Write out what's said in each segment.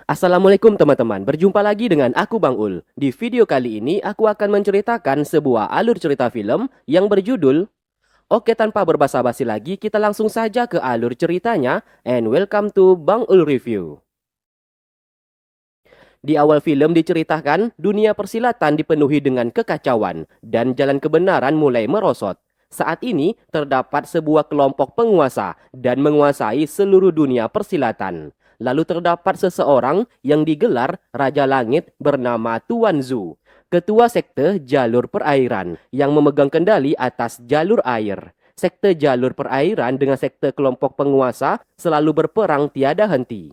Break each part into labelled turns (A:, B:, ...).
A: Assalamualaikum teman-teman, berjumpa lagi dengan aku Bang Ul. Di video kali ini aku akan menceritakan sebuah alur cerita film yang berjudul. Oke, tanpa berbasa-basi lagi, kita langsung saja ke alur ceritanya and welcome to Bang Ul Review. Di awal film diceritakan dunia persilatan dipenuhi dengan kekacauan dan jalan kebenaran mulai merosot. Saat ini terdapat sebuah kelompok penguasa dan menguasai seluruh dunia persilatan. Lalu terdapat seseorang yang digelar Raja Langit bernama Tuan Zhu, ketua sekte jalur perairan yang memegang kendali atas jalur air. Sekte jalur perairan dengan sekte kelompok penguasa selalu berperang tiada henti.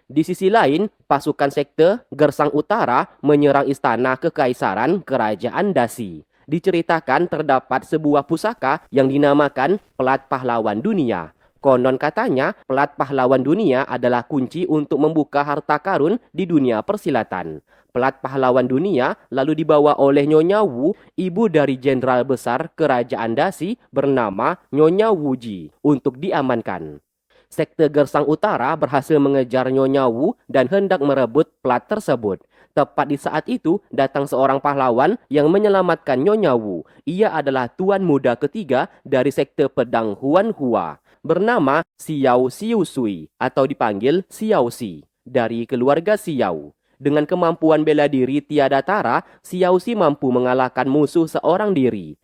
A: Di sisi lain, pasukan sekte Gersang Utara menyerang istana kekaisaran kerajaan Dasi. Diceritakan terdapat sebuah pusaka yang dinamakan Pelat Pahlawan Dunia. Konon katanya, Pelat Pahlawan Dunia adalah kunci untuk membuka harta karun di dunia persilatan. Pelat Pahlawan Dunia lalu dibawa oleh Nyonya Wu, ibu dari jenderal besar kerajaan Dasi bernama Nyonya Wuji, untuk diamankan. Sekte Gersang Utara berhasil mengejar Nyonya Wu dan hendak merebut plat tersebut. Tepat di saat itu, datang seorang pahlawan yang menyelamatkan Nyonya Wu. Ia adalah tuan muda ketiga dari sekte pedang Huan Hua, bernama Xiao Xiu Sui atau dipanggil Xiao Xi, dari keluarga Xiao. Dengan kemampuan bela diri tiada tara, Xiao Xi mampu mengalahkan musuh seorang diri.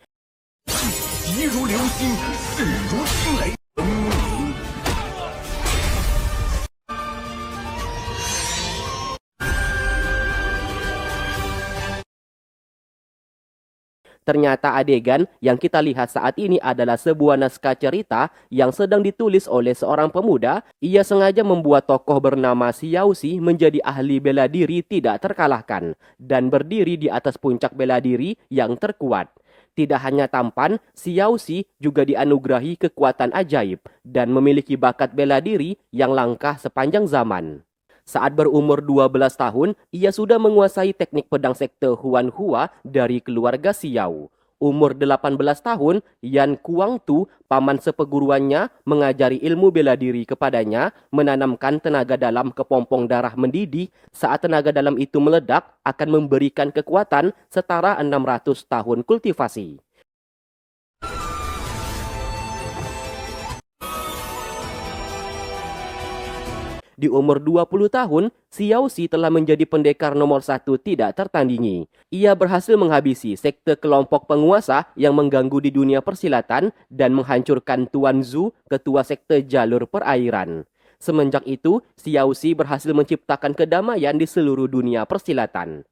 A: Ternyata adegan yang kita lihat saat ini adalah sebuah naskah cerita yang sedang ditulis oleh seorang pemuda. Ia sengaja membuat tokoh bernama Xiao Xi menjadi ahli bela diri tidak terkalahkan dan berdiri di atas puncak bela diri yang terkuat. Tidak hanya tampan, Xiao Xi juga dianugerahi kekuatan ajaib dan memiliki bakat bela diri yang langka sepanjang zaman. Saat berumur 12 tahun, ia sudah menguasai teknik pedang sekte Huan Hua dari keluarga Xiao. Umur 18 tahun, Yan Kuangtu, paman seperguruannya, mengajari ilmu bela diri kepadanya, menanamkan tenaga dalam kepompong darah mendidih. Saat tenaga dalam itu meledak, akan memberikan kekuatan setara 600 tahun kultivasi. Di umur 20 tahun, Xiao Xi telah menjadi pendekar nomor 1 tidak tertandingi. Ia berhasil menghabisi sekte kelompok penguasa yang mengganggu di dunia persilatan dan menghancurkan Tuan Zhu, ketua sekte jalur perairan. Semenjak itu, Xiao Xi berhasil menciptakan kedamaian di seluruh dunia persilatan.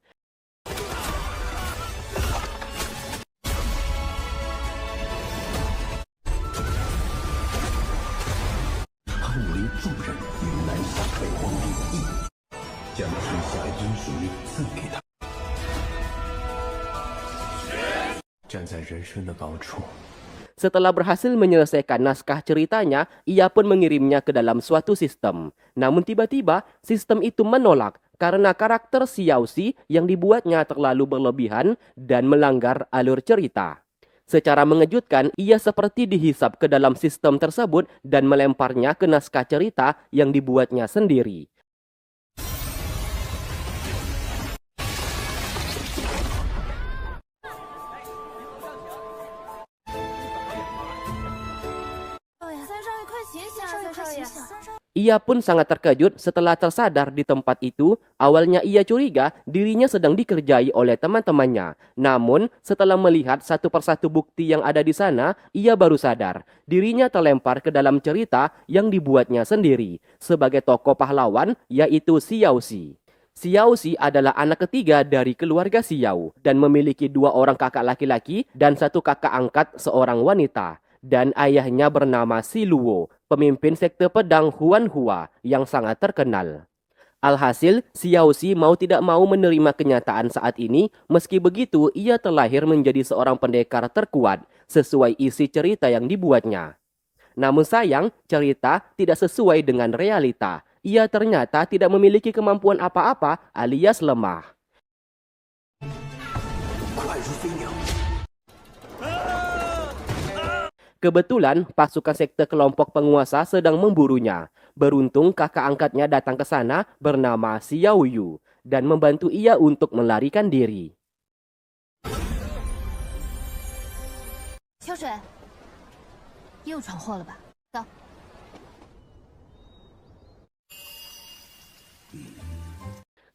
A: Setelah berhasil menyelesaikan naskah ceritanya, ia pun mengirimnya ke dalam suatu sistem. Namun tiba-tiba, sistem itu menolak karena karakter Xiao Xi yang dibuatnya terlalu berlebihan dan melanggar alur cerita. Secara mengejutkan, ia seperti dihisap ke dalam sistem tersebut dan melemparnya ke naskah cerita yang dibuatnya sendiri. Ia pun sangat terkejut setelah tersadar di tempat itu. Awalnya ia curiga dirinya sedang dikerjai oleh teman-temannya. Namun setelah melihat satu persatu bukti yang ada di sana, ia baru sadar dirinya terlempar ke dalam cerita yang dibuatnya sendiri sebagai tokoh pahlawan, yaitu Xiao Xi. Xiao Xi adalah anak ketiga dari keluarga Xiao dan memiliki 2 orang kakak laki-laki dan 1 kakak angkat seorang wanita. Dan ayahnya bernama Xi Luo, pemimpin sekte pedang Huan Hua yang sangat terkenal. Alhasil, Xiao Xi mau tidak mau menerima kenyataan saat ini. Meski begitu, ia terlahir menjadi seorang pendekar terkuat sesuai isi cerita yang dibuatnya. Namun sayang, cerita tidak sesuai dengan realita. Ia ternyata tidak memiliki kemampuan apa-apa alias lemah. Kebetulan pasukan sekte kelompok penguasa sedang memburunya. Beruntung kakak angkatnya datang ke sana bernama Xiao Yu dan membantu ia untuk melarikan diri.
B: 秋水，又闯祸了吧？走。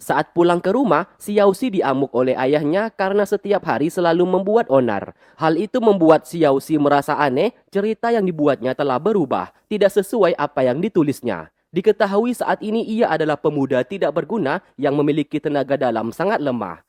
A: Saat pulang ke rumah, Xiaoxi diamuk oleh ayahnya karena setiap hari selalu membuat onar. Hal itu membuat Xiaoxi merasa aneh, cerita yang dibuatnya telah berubah, tidak sesuai apa yang ditulisnya. Diketahui saat ini ia adalah pemuda tidak berguna yang memiliki tenaga dalam sangat lemah.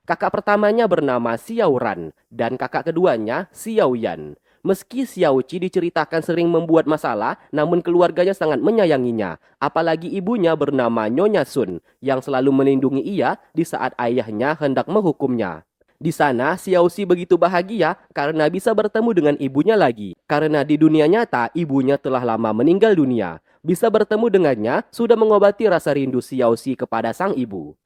A: Kakak pertamanya bernama Xiao Ran dan kakak keduanya Xiao Yan. Meski Xiaoqi diceritakan sering membuat masalah, namun keluarganya sangat menyayanginya. Apalagi ibunya bernama Nyonya Sun yang selalu melindungi ia di saat ayahnya hendak menghukumnya. Di sana, Xiaoxi begitu bahagia karena bisa bertemu dengan ibunya lagi. Karena di dunia nyata, ibunya telah lama meninggal dunia. Bisa bertemu dengannya sudah mengobati rasa rindu Xiaoxi kepada sang ibu.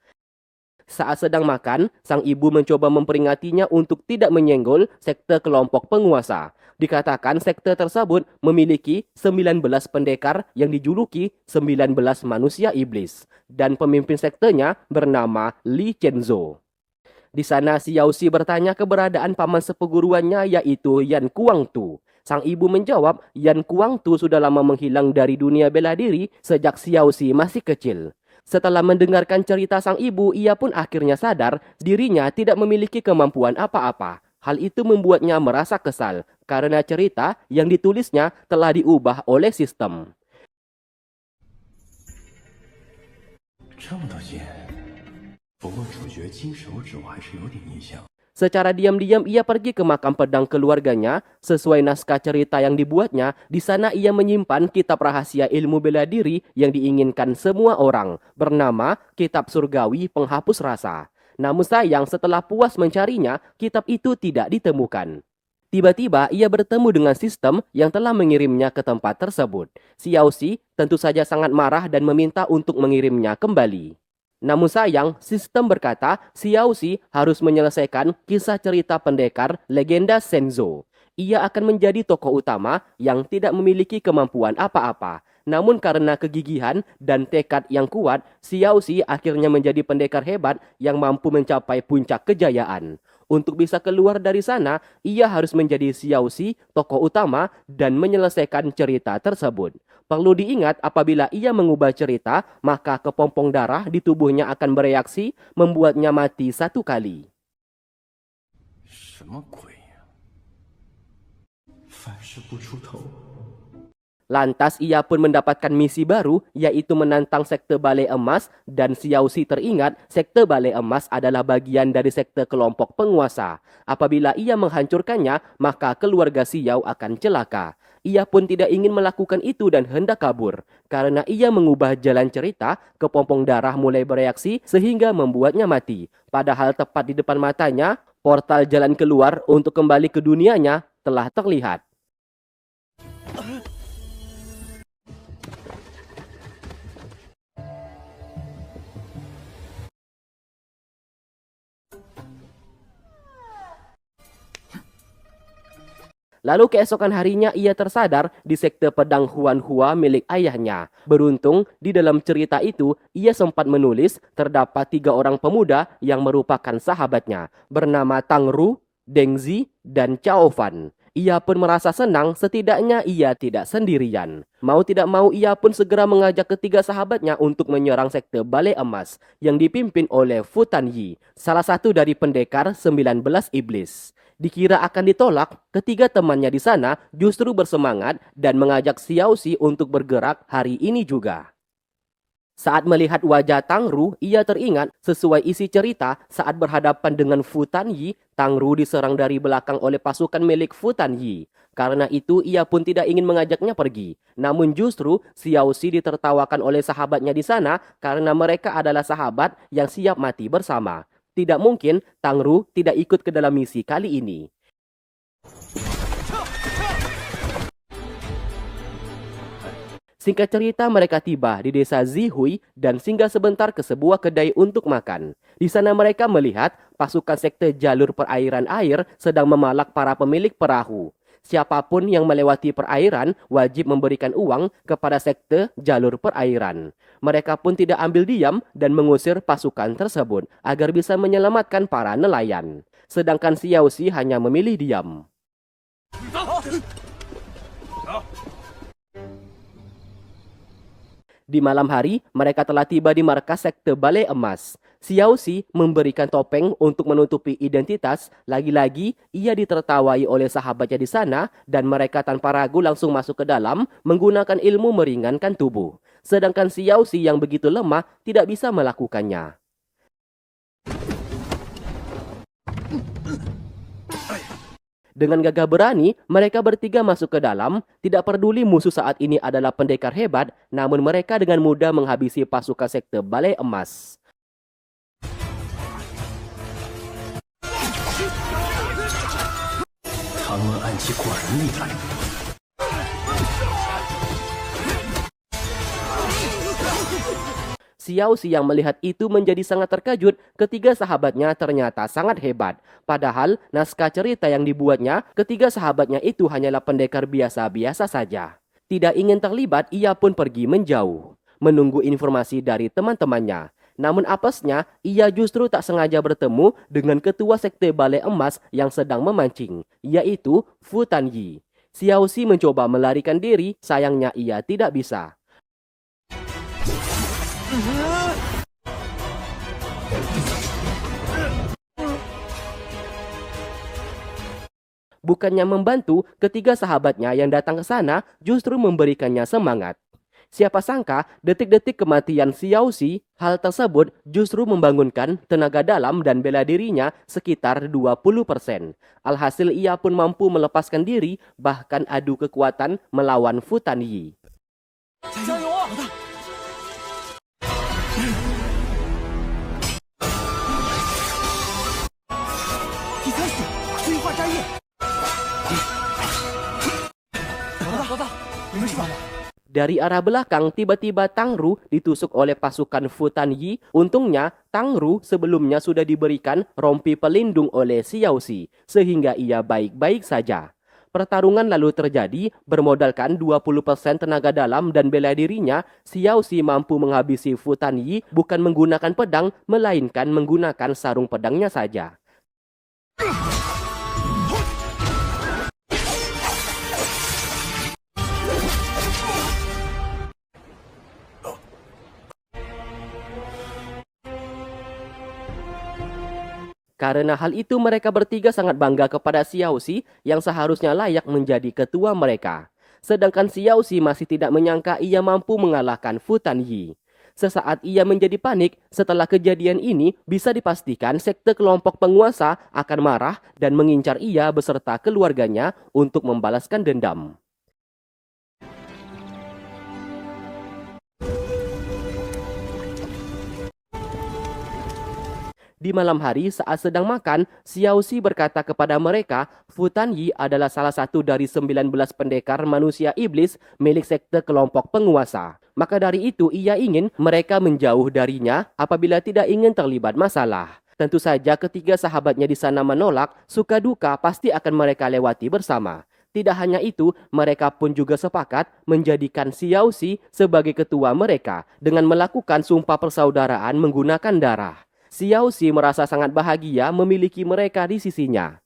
A: Saat sedang makan, sang ibu mencoba memperingatinya untuk tidak menyenggol sekte kelompok penguasa. Dikatakan sekte tersebut memiliki 19 pendekar yang dijuluki 19 manusia iblis. Dan pemimpin sektenya bernama Li Chenzo. Di sana Xiaoxi bertanya keberadaan paman seperguruannya yaitu Yan Kuangtu. Sang ibu menjawab Yan Kuangtu sudah lama menghilang dari dunia bela diri sejak Xiaoxi masih kecil. Setelah mendengarkan cerita sang ibu, ia pun akhirnya sadar dirinya tidak memiliki kemampuan apa-apa. Hal itu membuatnya merasa kesal karena cerita yang ditulisnya telah diubah oleh sistem.
C: 这么多剑，不过主角金手指我还是有点印象。
A: Secara diam-diam ia pergi ke makam pedang keluarganya. Sesuai naskah cerita yang dibuatnya, di sana ia menyimpan kitab rahasia ilmu bela diri yang diinginkan semua orang, bernama Kitab Surgawi Penghapus Rasa. Namun sayang setelah puas mencarinya, kitab itu tidak ditemukan. Tiba-tiba ia bertemu dengan sistem yang telah mengirimnya ke tempat tersebut. Xiaoxi tentu saja sangat marah dan meminta untuk mengirimnya kembali. Namun sayang, sistem berkata Xiaoxi harus menyelesaikan kisah cerita pendekar legenda Senzo. Ia akan menjadi tokoh utama yang tidak memiliki kemampuan apa-apa. Namun karena kegigihan dan tekad yang kuat, Xiaoxi akhirnya menjadi pendekar hebat yang mampu mencapai puncak kejayaan. Untuk bisa keluar dari sana, ia harus menjadi Xiaoxi, tokoh utama, dan menyelesaikan cerita tersebut. Perlu diingat apabila ia mengubah cerita, maka kepompong darah di tubuhnya akan bereaksi, membuatnya mati satu kali.
C: 什么鬼呀、凡事不出头。
A: Lantas ia pun mendapatkan misi baru, yaitu menantang sekte Balai Emas, dan Xiaoxi teringat sekte Balai Emas adalah bagian dari sekte kelompok penguasa. Apabila ia menghancurkannya, maka keluarga Xiao akan celaka. Ia pun tidak ingin melakukan itu dan hendak kabur. Karena ia mengubah jalan cerita, kepompong darah mulai bereaksi sehingga membuatnya mati. Padahal tepat di depan matanya, portal jalan keluar untuk kembali ke dunianya telah terlihat. Lalu keesokan harinya ia tersadar di sekte pedang Huanhua milik ayahnya. Beruntung di dalam cerita itu ia sempat menulis terdapat 3 orang pemuda yang merupakan sahabatnya bernama Tang Ru, Deng Zi, dan Cao Fan. Ia pun merasa senang setidaknya ia tidak sendirian. Mau tidak mau ia pun segera mengajak ketiga sahabatnya untuk menyerang sekte Balai Emas yang dipimpin oleh Fu Tanyi, salah satu dari pendekar 19 iblis. Dikira akan ditolak, ketiga temannya di sana justru bersemangat dan mengajak Xiaoxi untuk bergerak hari ini juga. Saat melihat wajah Tang Ru, ia teringat sesuai isi cerita saat berhadapan dengan Fu Tanyi, Tang Ru diserang dari belakang oleh pasukan milik Fu Tanyi. Karena itu ia pun tidak ingin mengajaknya pergi. Namun justru Xiaoxi ditertawakan oleh sahabatnya di sana karena mereka adalah sahabat yang siap mati bersama. Tidak mungkin Tang Ru tidak ikut ke dalam misi kali ini. Singkat cerita mereka tiba di desa Zihui dan singgah sebentar ke sebuah kedai untuk makan. Di sana mereka melihat pasukan sekte jalur perairan air sedang memalak para pemilik perahu. Siapapun yang melewati perairan wajib memberikan uang kepada sekte jalur perairan. Mereka pun tidak ambil diam dan mengusir pasukan tersebut agar bisa menyelamatkan para nelayan. Sedangkan Xiao Xi hanya memilih diam. Di malam hari, mereka telah tiba di markas sekte Balai Emas. Xiao Xi memberikan topeng untuk menutupi identitas. Lagi-lagi, ia ditertawai oleh sahabatnya di sana dan mereka tanpa ragu langsung masuk ke dalam menggunakan ilmu meringankan tubuh. Sedangkan Xiao Xi yang begitu lemah tidak bisa melakukannya. Dengan gagah berani, mereka bertiga masuk ke dalam, tidak peduli musuh saat ini adalah pendekar hebat, namun mereka dengan mudah menghabisi pasukan sekte Balai Emas. Xiao Xi yang melihat itu menjadi sangat terkejut. Ketiga sahabatnya ternyata sangat hebat. Padahal naskah cerita yang dibuatnya, ketiga sahabatnya itu hanyalah pendekar biasa-biasa saja. Tidak ingin terlibat, ia pun pergi menjauh, menunggu informasi dari teman-temannya. Namun apesnya, ia justru tak sengaja bertemu dengan ketua sekte Balai Emas yang sedang memancing, yaitu Fu Tanyi. Xiao Xi mencoba melarikan diri, sayangnya ia tidak bisa. Bukannya membantu, ketiga sahabatnya yang datang ke sana justru memberikannya semangat. Siapa sangka detik-detik kematian Xiao Xi, hal tersebut justru membangunkan tenaga dalam dan bela dirinya sekitar 20%. Alhasil ia pun mampu melepaskan diri, bahkan adu kekuatan melawan Fu Tanyi. Dari arah belakang, tiba-tiba Tang Ru ditusuk oleh pasukan Fu Tanyi. Untungnya, Tang Ru sebelumnya sudah diberikan rompi pelindung oleh Xiao Xi, sehingga ia baik-baik saja. Pertarungan lalu terjadi, bermodalkan 20% tenaga dalam dan bela dirinya, Xiao Xi mampu menghabisi Fu Tanyi bukan menggunakan pedang, melainkan menggunakan sarung pedangnya saja. Karena hal itu mereka bertiga sangat bangga kepada Xiao Xi yang seharusnya layak menjadi ketua mereka. Sedangkan Xiao Xi masih tidak menyangka ia mampu mengalahkan Fu Tanyi. Sesaat ia menjadi panik, setelah kejadian ini bisa dipastikan sekte kelompok penguasa akan marah dan mengincar ia beserta keluarganya untuk membalaskan dendam. Di malam hari saat sedang makan, Xiao Xi berkata kepada mereka, Fu Tanyi adalah salah satu dari 19 pendekar manusia iblis milik sekte kelompok penguasa. Maka dari itu ia ingin mereka menjauh darinya apabila tidak ingin terlibat masalah. Tentu saja ketiga sahabatnya di sana menolak, suka duka pasti akan mereka lewati bersama. Tidak hanya itu, mereka pun juga sepakat menjadikan Xiao Xi sebagai ketua mereka dengan melakukan sumpah persaudaraan menggunakan darah. Xiao Xi merasa sangat bahagia memiliki mereka di sisinya.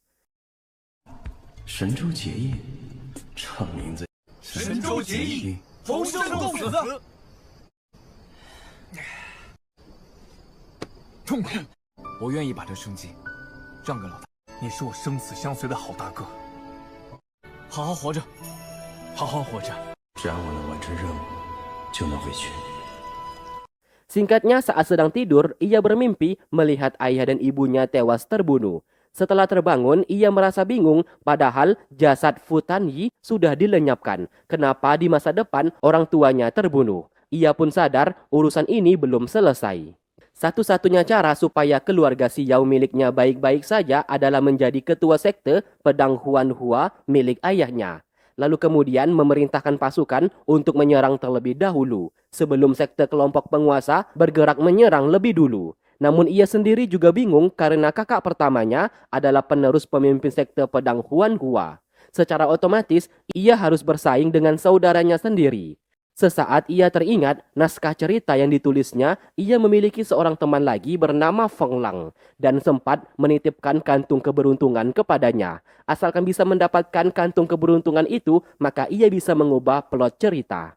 A: Singkatnya, saat sedang tidur, ia bermimpi melihat ayah dan ibunya tewas terbunuh. Setelah terbangun, ia merasa bingung, padahal jasad Fu Tanyi sudah dilenyapkan. Kenapa di masa depan orang tuanya terbunuh? Ia pun sadar urusan ini belum selesai. Satu-satunya cara supaya keluarga Xiao miliknya baik-baik saja adalah menjadi ketua sekte pedang Huanhua milik ayahnya. Lalu kemudian memerintahkan pasukan untuk menyerang terlebih dahulu, sebelum sekte kelompok penguasa bergerak menyerang lebih dulu. Namun ia sendiri juga bingung karena kakak pertamanya adalah penerus pemimpin sekte pedang Huanhua. Secara otomatis, ia harus bersaing dengan saudaranya sendiri. Sesaat ia teringat naskah cerita yang ditulisnya, ia memiliki seorang teman lagi bernama Feng Lang dan sempat menitipkan kantung keberuntungan kepadanya. Asalkan bisa mendapatkan kantung keberuntungan itu, maka ia bisa mengubah plot cerita.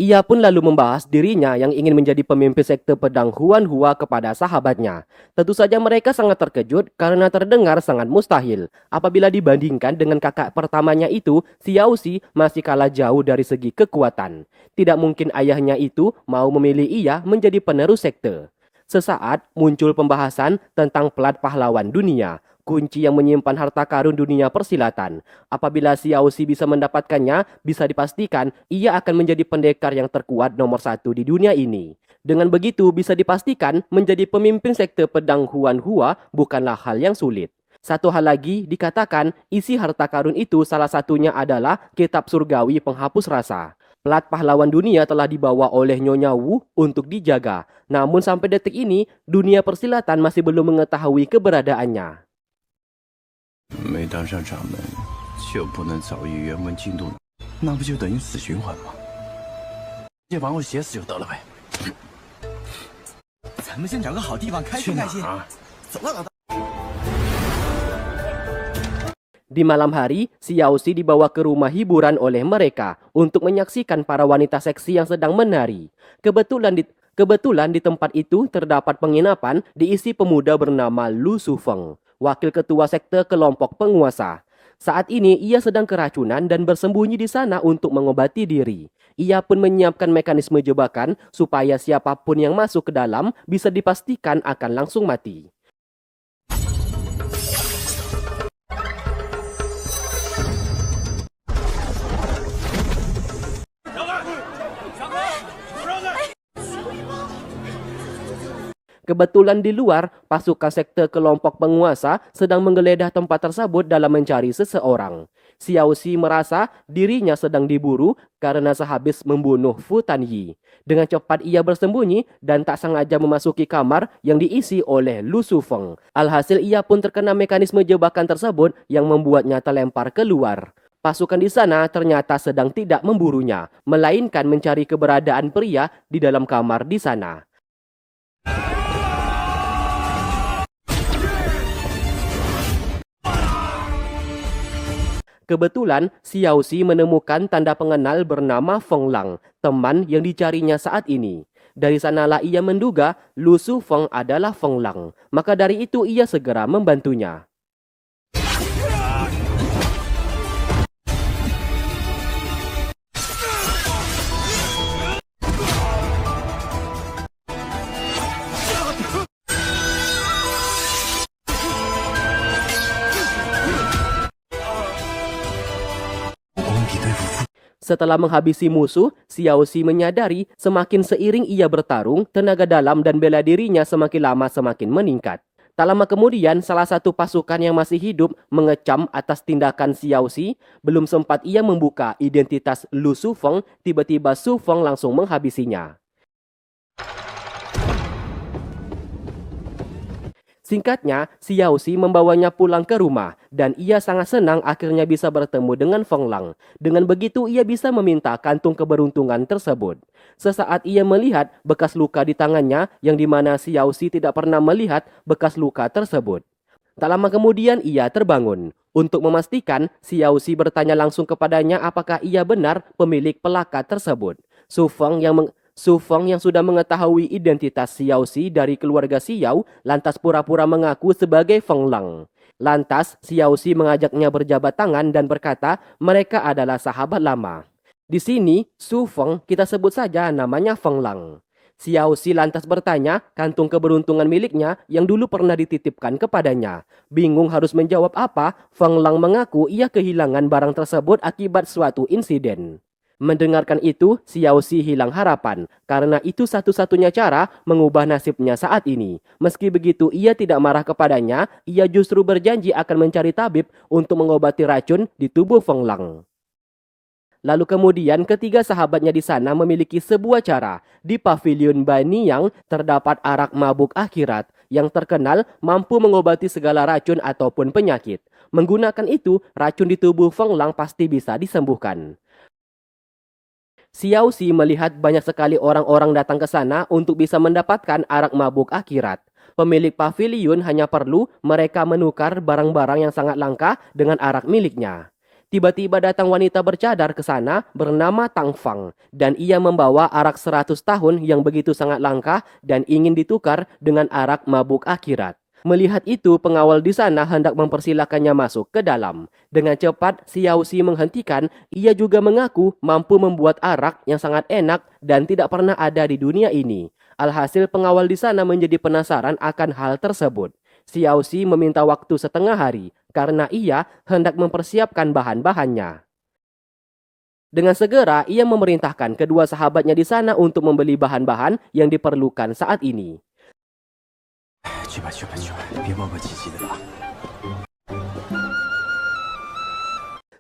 A: Ia pun lalu membahas dirinya yang ingin menjadi pemimpin sekte pedang Huanhua kepada sahabatnya. Tentu saja mereka sangat terkejut karena terdengar sangat mustahil. Apabila dibandingkan dengan kakak pertamanya itu, Xiao Xi masih kalah jauh dari segi kekuatan. Tidak mungkin ayahnya itu mau memilih ia menjadi penerus sekte. Sesaat muncul pembahasan tentang pelat pahlawan dunia, kunci yang menyimpan harta karun dunia persilatan. Apabila Xiao Xi bisa mendapatkannya, bisa dipastikan ia akan menjadi pendekar yang terkuat nomor 1 di dunia ini. Dengan begitu, bisa dipastikan menjadi pemimpin sekte pedang Huanhua bukanlah hal yang sulit. Satu hal lagi dikatakan, isi harta karun itu salah satunya adalah kitab surgawi penghapus rasa. Pelat pahlawan dunia telah dibawa oleh Nyonya Wu untuk dijaga. Namun sampai detik ini, dunia persilatan masih belum mengetahui keberadaannya.
C: 没当上掌门，就不能早于原文进度，那不就等于死循环吗？直接把我写死就得了呗。
D: 咱们先找个好地方开心开心。走了，老大。
A: Di malam hari, Xiao Xi dibawa ke rumah hiburan oleh mereka untuk menyaksikan para wanita seksi yang sedang menari. Kebetulan di tempat itu terdapat penginapan diisi pemuda bernama Lu Sufeng, wakil ketua sekte kelompok penguasa. Saat ini ia sedang keracunan dan bersembunyi di sana untuk mengobati diri. Ia pun menyiapkan mekanisme jebakan supaya siapapun yang masuk ke dalam bisa dipastikan akan langsung mati. Kebetulan di luar, pasukan sekte kelompok penguasa sedang menggeledah tempat tersebut dalam mencari seseorang. Xiao Xi merasa dirinya sedang diburu karena sehabis membunuh Fu Tanyi. Dengan cepat ia bersembunyi dan tak sengaja memasuki kamar yang diisi oleh Lu Sufeng. Alhasil ia pun terkena mekanisme jebakan tersebut yang membuatnya terlempar keluar. Pasukan di sana ternyata sedang tidak memburunya, melainkan mencari keberadaan pria di dalam kamar di sana. Kebetulan, Xiao Xi menemukan tanda pengenal bernama Feng Lang, teman yang dicarinya saat ini. Dari sanalah ia menduga Lu Sufeng adalah Feng Lang. Maka dari itu ia segera membantunya. Setelah menghabisi musuh, Xiao Xi menyadari semakin seiring ia bertarung, tenaga dalam dan bela dirinya semakin lama semakin meningkat. Tak lama kemudian, salah satu pasukan yang masih hidup mengecam atas tindakan Xiao Xi. Belum sempat ia membuka identitas Lu Sufeng, tiba-tiba Sufeng langsung menghabisinya. Singkatnya, Xiao Xi membawanya pulang ke rumah dan ia sangat senang akhirnya bisa bertemu dengan Feng Lang. Dengan begitu ia bisa meminta kantung keberuntungan tersebut. Sesaat ia melihat bekas luka di tangannya yang dimana Xiao Xi tidak pernah melihat bekas luka tersebut. Tak lama kemudian ia terbangun. Untuk memastikan, Xiao Xi bertanya langsung kepadanya apakah ia benar pemilik pelakat tersebut. Su Feng yang sudah mengetahui identitas Xiao Xi dari keluarga Xiao, lantas pura-pura mengaku sebagai Feng Lang. Lantas, Xiao Xi mengajaknya berjabat tangan dan berkata mereka adalah sahabat lama. Di sini, Su Feng kita sebut saja namanya Feng Lang. Xiao Xi lantas bertanya kantung keberuntungan miliknya yang dulu pernah dititipkan kepadanya. Bingung harus menjawab apa, Feng Lang mengaku ia kehilangan barang tersebut akibat suatu insiden. Mendengarkan itu, Xiao Xi hilang harapan karena itu satu-satunya cara mengubah nasibnya saat ini. Meski begitu, ia tidak marah kepadanya, ia justru berjanji akan mencari tabib untuk mengobati racun di tubuh Feng Lang. Lalu kemudian ketiga sahabatnya di sana memiliki sebuah cara. Di pavilion Baniyang terdapat arak mabuk akhirat yang terkenal mampu mengobati segala racun ataupun penyakit. Menggunakan itu, racun di tubuh Feng Lang pasti bisa disembuhkan. Xiao Xi melihat banyak sekali orang-orang datang ke sana untuk bisa mendapatkan arak mabuk akhirat. Pemilik pavilion hanya perlu mereka menukar barang-barang yang sangat langka dengan arak miliknya. Tiba-tiba datang wanita bercadar ke sana bernama Tang Fang dan ia membawa arak 100 tahun yang begitu sangat langka dan ingin ditukar dengan arak mabuk akhirat. Melihat itu, pengawal di sana hendak mempersilakannya masuk ke dalam. Dengan cepat, Xiao Xi menghentikan. Ia juga mengaku mampu membuat arak yang sangat enak dan tidak pernah ada di dunia ini. Alhasil, pengawal di sana menjadi penasaran akan hal tersebut. Xiao Xi meminta waktu setengah hari karena ia hendak mempersiapkan bahan-bahannya. Dengan segera, ia memerintahkan kedua sahabatnya di sana untuk membeli bahan-bahan yang diperlukan saat ini.
C: 去吧，别磨磨唧唧的了。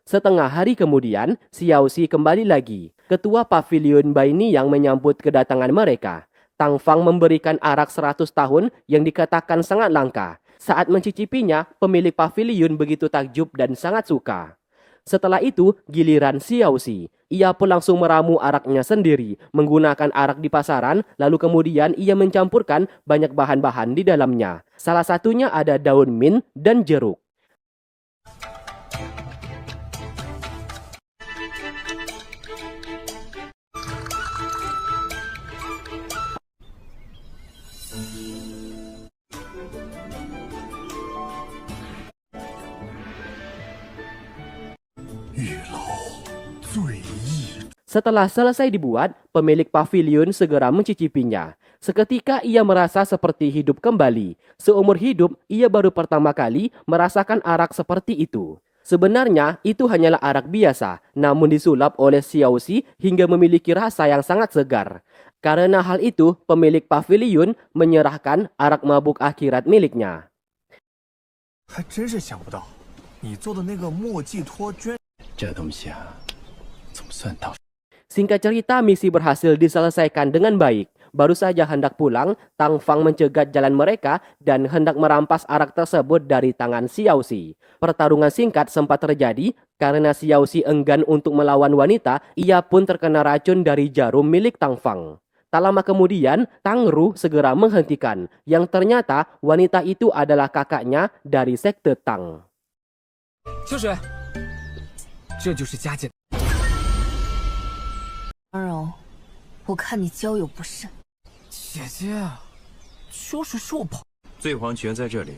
A: Setengah hari kemudian, Xiao Xi kembali lagi. Ketua pavilion Baini yang menyambut kedatangan mereka. Tang Fang memberikan arak 100 tahun yang dikatakan sangat langka. Saat mencicipinya, pemilik pavilion begitu takjub dan sangat suka. Setelah itu, giliran Xiao Xi. Ia pun langsung meramu araknya sendiri, menggunakan arak di pasaran, lalu kemudian ia mencampurkan banyak bahan-bahan di dalamnya. Salah satunya ada daun mint dan jeruk. Setelah selesai dibuat, pemilik pavilion segera mencicipinya. Seketika ia merasa seperti hidup kembali. Seumur hidup, ia baru pertama kali merasakan arak seperti itu. Sebenarnya, itu hanyalah arak biasa, namun disulap oleh Xiao Xi hingga memiliki rasa yang sangat segar. Karena hal itu, pemilik pavilion menyerahkan arak mabuk akhirat miliknya.
D: 还真是想不到，你做的那个墨迹托居然……
C: 这东西啊，总算到。
A: Singkat cerita, misi berhasil diselesaikan dengan baik. Baru saja hendak pulang, Tang Fang mencegat jalan mereka dan hendak merampas arak tersebut dari tangan Xiao Xi. Pertarungan singkat sempat terjadi karena Xiao Xi enggan untuk melawan wanita, ia pun terkena racun dari jarum milik Tang Fang. Tak lama kemudian, Tang Ru segera menghentikan, yang ternyata wanita itu adalah kakaknya dari sekte Tang.
E: 秋水，这就是佳姐。
B: 张荣，我看你交友不慎。
E: 姐姐，秋水是我朋，
C: 醉黄泉在这里，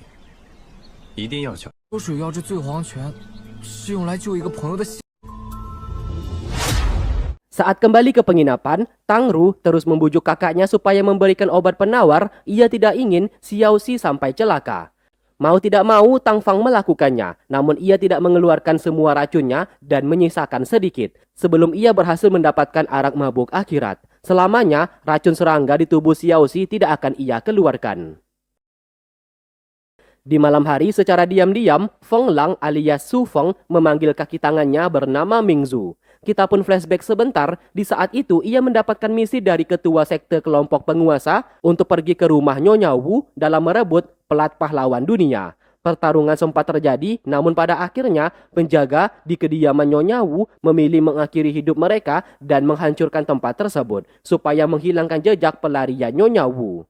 C: 一定要小。
E: 秋水要这醉黄泉，是用来救一个朋友的性。
A: Saat kembali ke penginapan, Tang Ru terus membujuk kakaknya supaya memberikan obat penawar. Ia tidak ingin Xiao Xi sampai celaka. Mau tidak mau, Tang Fang melakukannya. Namun ia tidak mengeluarkan semua racunnya dan menyisakan sedikit. Sebelum ia berhasil mendapatkan arak mabuk akhirat. Selamanya, racun serangga di tubuh Xiao Xi tidak akan ia keluarkan. Di malam hari, secara diam-diam, Feng Lang alias Su Feng memanggil kaki tangannya bernama Mingzu. Kita pun flashback sebentar, di saat itu ia mendapatkan misi dari ketua sekte kelompok penguasa untuk pergi ke rumah Nyonya Wu dalam merebut pelat pahlawan dunia. Pertarungan sempat terjadi, namun pada akhirnya penjaga di kediaman Nyonya Wu memilih mengakhiri hidup mereka dan menghancurkan tempat tersebut supaya menghilangkan jejak pelarian Nyonya Wu.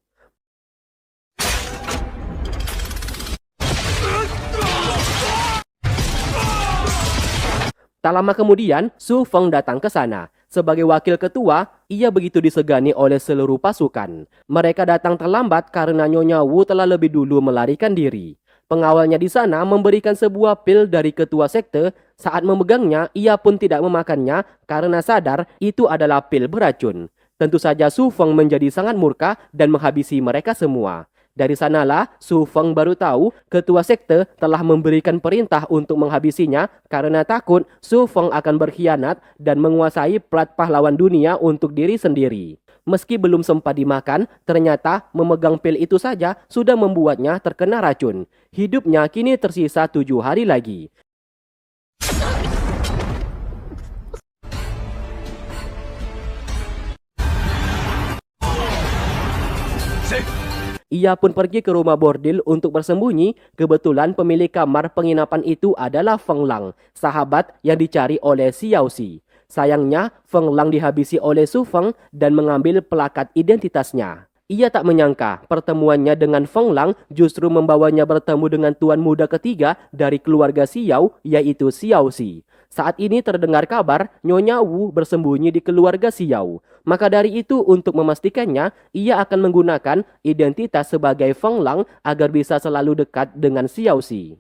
A: Tak lama kemudian, Su Feng datang ke sana. Sebagai wakil ketua, ia begitu disegani oleh seluruh pasukan. Mereka datang terlambat karena Nyonya Wu telah lebih dulu melarikan diri. Pengawalnya di sana memberikan sebuah pil dari ketua sekte. Saat memegangnya, ia pun tidak memakannya karena sadar itu adalah pil beracun. Tentu saja Su Feng menjadi sangat murka dan menghabisi mereka semua. Dari sanalah Su Feng baru tahu ketua sekte telah memberikan perintah untuk menghabisinya karena takut Su Feng akan berkhianat dan menguasai plat pahlawan dunia untuk diri sendiri. Meski belum sempat dimakan, ternyata memegang pil itu saja sudah membuatnya terkena racun. Hidupnya kini tersisa 7 hari lagi. Ia pun pergi ke rumah bordil untuk bersembunyi. Kebetulan pemilik kamar penginapan itu adalah Feng Lang, sahabat yang dicari oleh Xiao Xi. Sayangnya, Feng Lang dihabisi oleh Su Feng dan mengambil pelakat identitasnya. Ia tak menyangka pertemuannya dengan Feng Lang justru membawanya bertemu dengan tuan muda ketiga dari keluarga Xiao, yaitu Xiao Xi. Saat ini terdengar kabar Nyonya Wu bersembunyi di keluarga Xiao. Maka dari itu untuk memastikannya, ia akan menggunakan identitas sebagai Feng Lang agar bisa selalu dekat dengan Xiao Xi.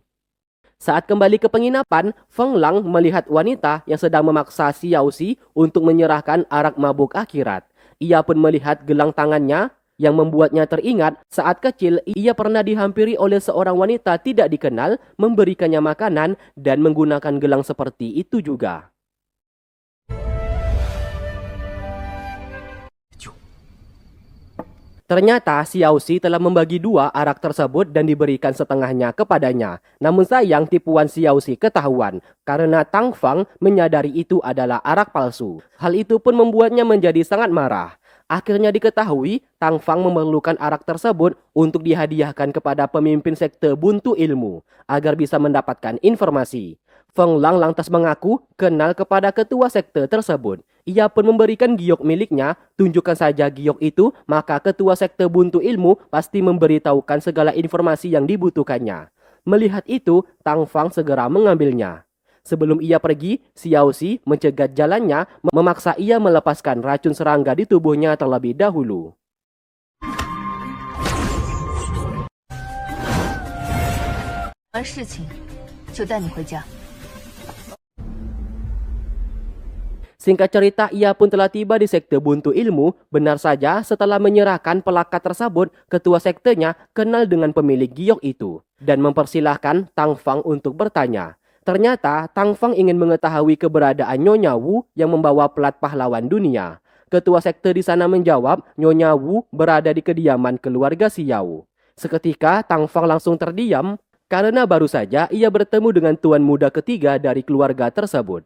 A: Saat kembali ke penginapan, Feng Lang melihat wanita yang sedang memaksa Xiao Xi untuk menyerahkan arak mabuk akhirat. Ia pun melihat gelang tangannya yang membuatnya teringat saat kecil ia pernah dihampiri oleh seorang wanita tidak dikenal, memberikannya makanan dan menggunakan gelang seperti itu juga. Ternyata Xiao Xi telah membagi dua arak tersebut dan diberikan setengahnya kepadanya. Namun sayang tipuan Xiao Xi ketahuan karena Tang Fang menyadari itu adalah arak palsu. Hal itu pun membuatnya menjadi sangat marah. Akhirnya diketahui Tang Fang memerlukan arak tersebut untuk dihadiahkan kepada pemimpin sekte Buntu Ilmu agar bisa mendapatkan informasi. Feng Lang lantas mengaku kenal kepada ketua sekte tersebut. Ia pun memberikan giok miliknya, tunjukkan saja giok itu, maka ketua sekte Buntu Ilmu pasti memberitahukan segala informasi yang dibutuhkannya. Melihat itu, Tang Fang segera mengambilnya. Sebelum ia pergi, Xiao Xi mencegat jalannya, memaksa ia melepaskan racun serangga di tubuhnya terlebih dahulu. Singkat cerita, ia pun telah tiba di sekte Buntu Ilmu. Benar saja, setelah menyerahkan pelakat tersebut, ketua sektenya kenal dengan pemilik giok itu dan mempersilahkan Tang Fang untuk bertanya. Ternyata Tang Fang ingin mengetahui keberadaan Nyonya Wu yang membawa plat pahlawan dunia. Ketua sekte di sana menjawab Nyonya Wu berada di kediaman keluarga Xiao. Seketika Tang Fang langsung terdiam karena baru saja ia bertemu dengan tuan muda ketiga dari keluarga tersebut.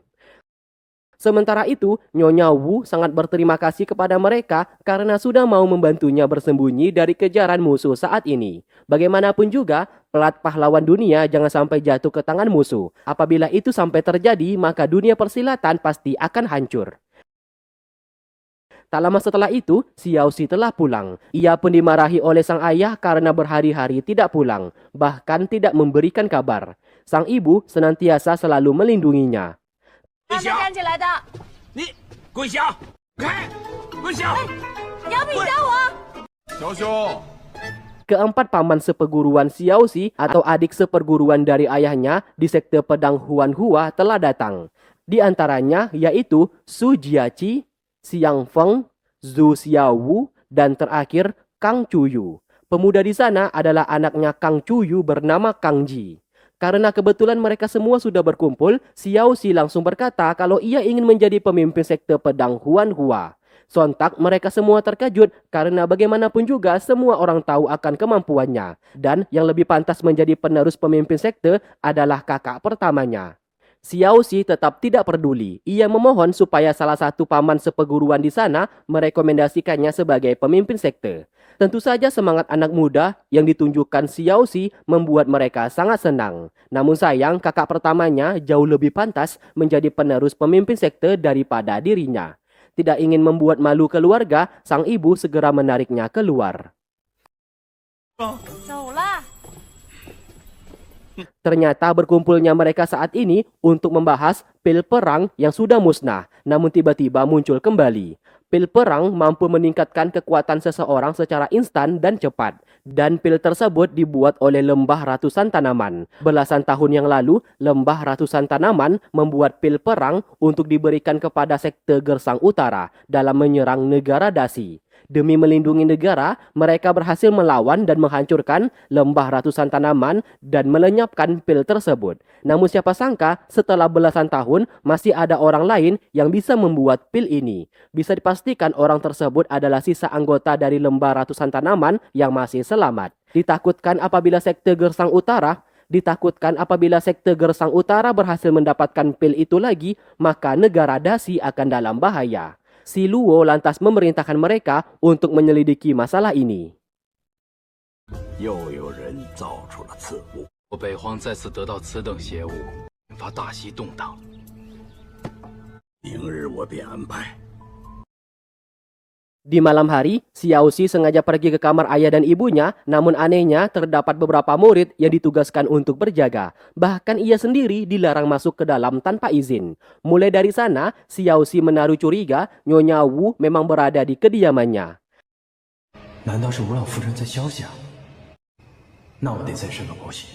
A: Sementara itu, Nyonya Wu sangat berterima kasih kepada mereka karena sudah mau membantunya bersembunyi dari kejaran musuh saat ini. Bagaimanapun juga, plat pahlawan dunia jangan sampai jatuh ke tangan musuh. Apabila itu sampai terjadi, maka dunia persilatan pasti akan hancur. Tak lama setelah itu, Xiao Xi telah pulang. Ia pun dimarahi oleh sang ayah karena berhari-hari tidak pulang, bahkan tidak memberikan kabar. Sang ibu senantiasa selalu melindunginya.
B: 让他站起来的，
F: 你跪下，开，跪下，
B: 你要比打我。
D: 小兄，
A: Keempat paman seperguruan Xiao Xi atau adik seperguruan dari ayahnya di sekte pedang Huan Hua telah datang. Di antaranya yaitu Su Jiaqi, Xiang Feng, Zhu Xiaowu, dan terakhir Kang Chuyu. Pemuda di sana adalah anaknya Kang Chuyu bernama Kang Ji. Karena kebetulan mereka semua sudah berkumpul, Xiao Xi langsung berkata kalau ia ingin menjadi pemimpin sekte pedang Huan Hua. Sontak mereka semua terkejut karena bagaimanapun juga semua orang tahu akan kemampuannya. Dan yang lebih pantas menjadi penerus pemimpin sekte adalah kakak pertamanya. Xiao Xi tetap tidak peduli. Ia memohon supaya salah satu paman seperguruan di sana merekomendasikannya sebagai pemimpin sekte. Tentu saja semangat anak muda yang ditunjukkan Xiao Xi membuat mereka sangat senang. Namun sayang kakak pertamanya jauh lebih pantas menjadi penerus pemimpin sekte daripada dirinya. Tidak ingin membuat malu keluarga, sang ibu segera menariknya keluar. Ternyata berkumpulnya mereka saat ini untuk membahas pil perang yang sudah musnah, namun tiba-tiba muncul kembali. Pil perang mampu meningkatkan kekuatan seseorang secara instan dan cepat. Dan pil tersebut dibuat oleh lembah ratusan tanaman. Belasan tahun yang lalu, lembah ratusan tanaman membuat pil perang untuk diberikan kepada sekte Gersang Utara dalam menyerang negara Dasi. Demi melindungi negara, mereka berhasil melawan dan menghancurkan lembah ratusan tanaman dan melenyapkan pil tersebut. Namun siapa sangka setelah belasan tahun masih ada orang lain yang bisa membuat pil ini. Bisa dipastikan orang tersebut adalah sisa anggota dari lembah ratusan tanaman yang masih selamat. Ditakutkan apabila sekte Gersang Utara berhasil mendapatkan pil itu lagi, maka negara Dasi akan dalam bahaya. Si Luo lantas memerintahkan mereka untuk menyelidiki masalah ini.
G: 又有人造出了此物。
H: 我北荒再次得到此等邪物，引发大西动荡。
G: 明日我便安排。
A: Di malam hari, Xiaoxi sengaja pergi ke kamar ayah dan ibunya, namun anehnya terdapat beberapa murid yang ditugaskan untuk berjaga. Bahkan ia sendiri dilarang masuk ke dalam tanpa izin. Mulai dari sana, Xiaoxi menaruh curiga Nyonya Wu memang berada di kediamannya.
C: 难道是无老夫人在消息啊？那我得再生个保险。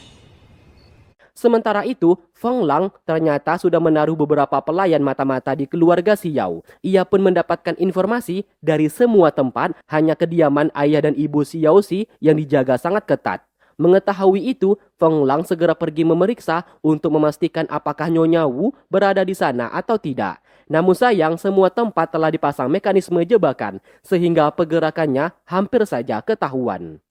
A: Sementara itu, Feng Lang ternyata sudah menaruh beberapa pelayan mata-mata di keluarga Xiao. Ia pun mendapatkan informasi dari semua tempat, hanya kediaman ayah dan ibu Xiaoxi yang dijaga sangat ketat. Mengetahui itu, Feng Lang segera pergi memeriksa untuk memastikan apakah Nyonya Wu berada di sana atau tidak. Namun sayang, semua tempat telah dipasang mekanisme jebakan, sehingga pergerakannya hampir saja ketahuan.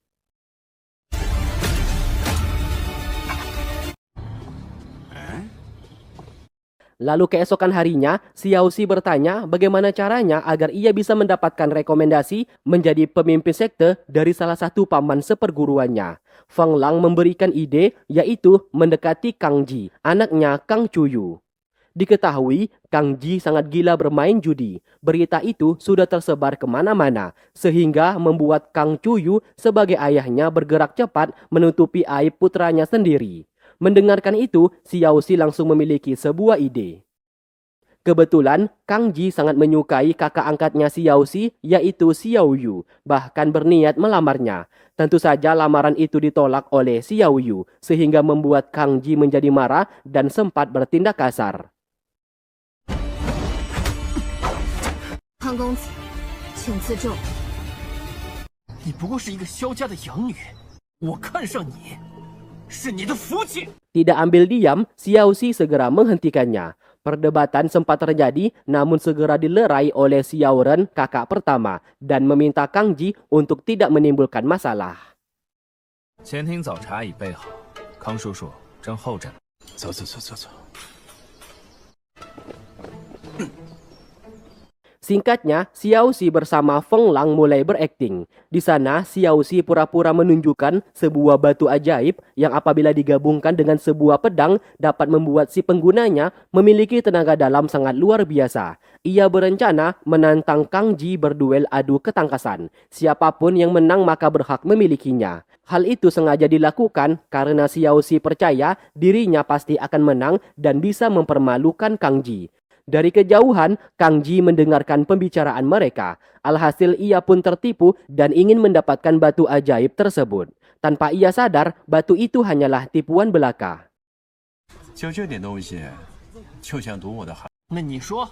A: Lalu keesokan harinya, Xiaoxi bertanya bagaimana caranya agar ia bisa mendapatkan rekomendasi menjadi pemimpin sekte dari salah satu paman seperguruannya. Feng Lang memberikan ide, yaitu mendekati Kang Ji, anaknya Kang Cuyu. Diketahui, Kang Ji sangat gila bermain judi. Berita itu sudah tersebar kemana-mana, sehingga membuat Kang Cuyu sebagai ayahnya bergerak cepat menutupi aib putranya sendiri. Mendengarkan itu, Xiaoxi langsung memiliki sebuah ide. Kebetulan, Kang Ji sangat menyukai kakak angkatnya Xiaoxi, yaitu Xiao Yu, bahkan berniat melamarnya. Tentu saja lamaran itu ditolak oleh Xiao Yu, sehingga membuat Kang Ji menjadi marah dan sempat bertindak kasar.
B: 康公子，请自重。
D: 你不过是一个萧家的养女，我看上你，是你的福气。
A: Tidak ambil diam, Xiaoxi segera menghentikannya. Perdebatan sempat terjadi, namun segera dilerai oleh Xiao Ren, kakak pertama, dan meminta Kang Ji untuk tidak menimbulkan masalah.
E: 前厅早茶已备好，康叔叔正候着呢。
C: 走走走走走。
A: Singkatnya, Xiaoxi bersama Feng Lang mulai berakting. Di sana, Xiaoxi pura-pura menunjukkan sebuah batu ajaib yang apabila digabungkan dengan sebuah pedang dapat membuat si penggunanya memiliki tenaga dalam sangat luar biasa. Ia berencana menantang Kang Ji berduel adu ketangkasan. Siapapun yang menang maka berhak memilikinya. Hal itu sengaja dilakukan karena Xiaoxi percaya dirinya pasti akan menang dan bisa mempermalukan Kang Ji. Dari kejauhan, Kang Ji mendengarkan pembicaraan mereka. Alhasil ia pun tertipu dan ingin mendapatkan batu ajaib tersebut. Tanpa ia sadar, batu itu hanyalah tipuan belaka.
C: 就这点东西，就想夺我的孩？
D: 那你说，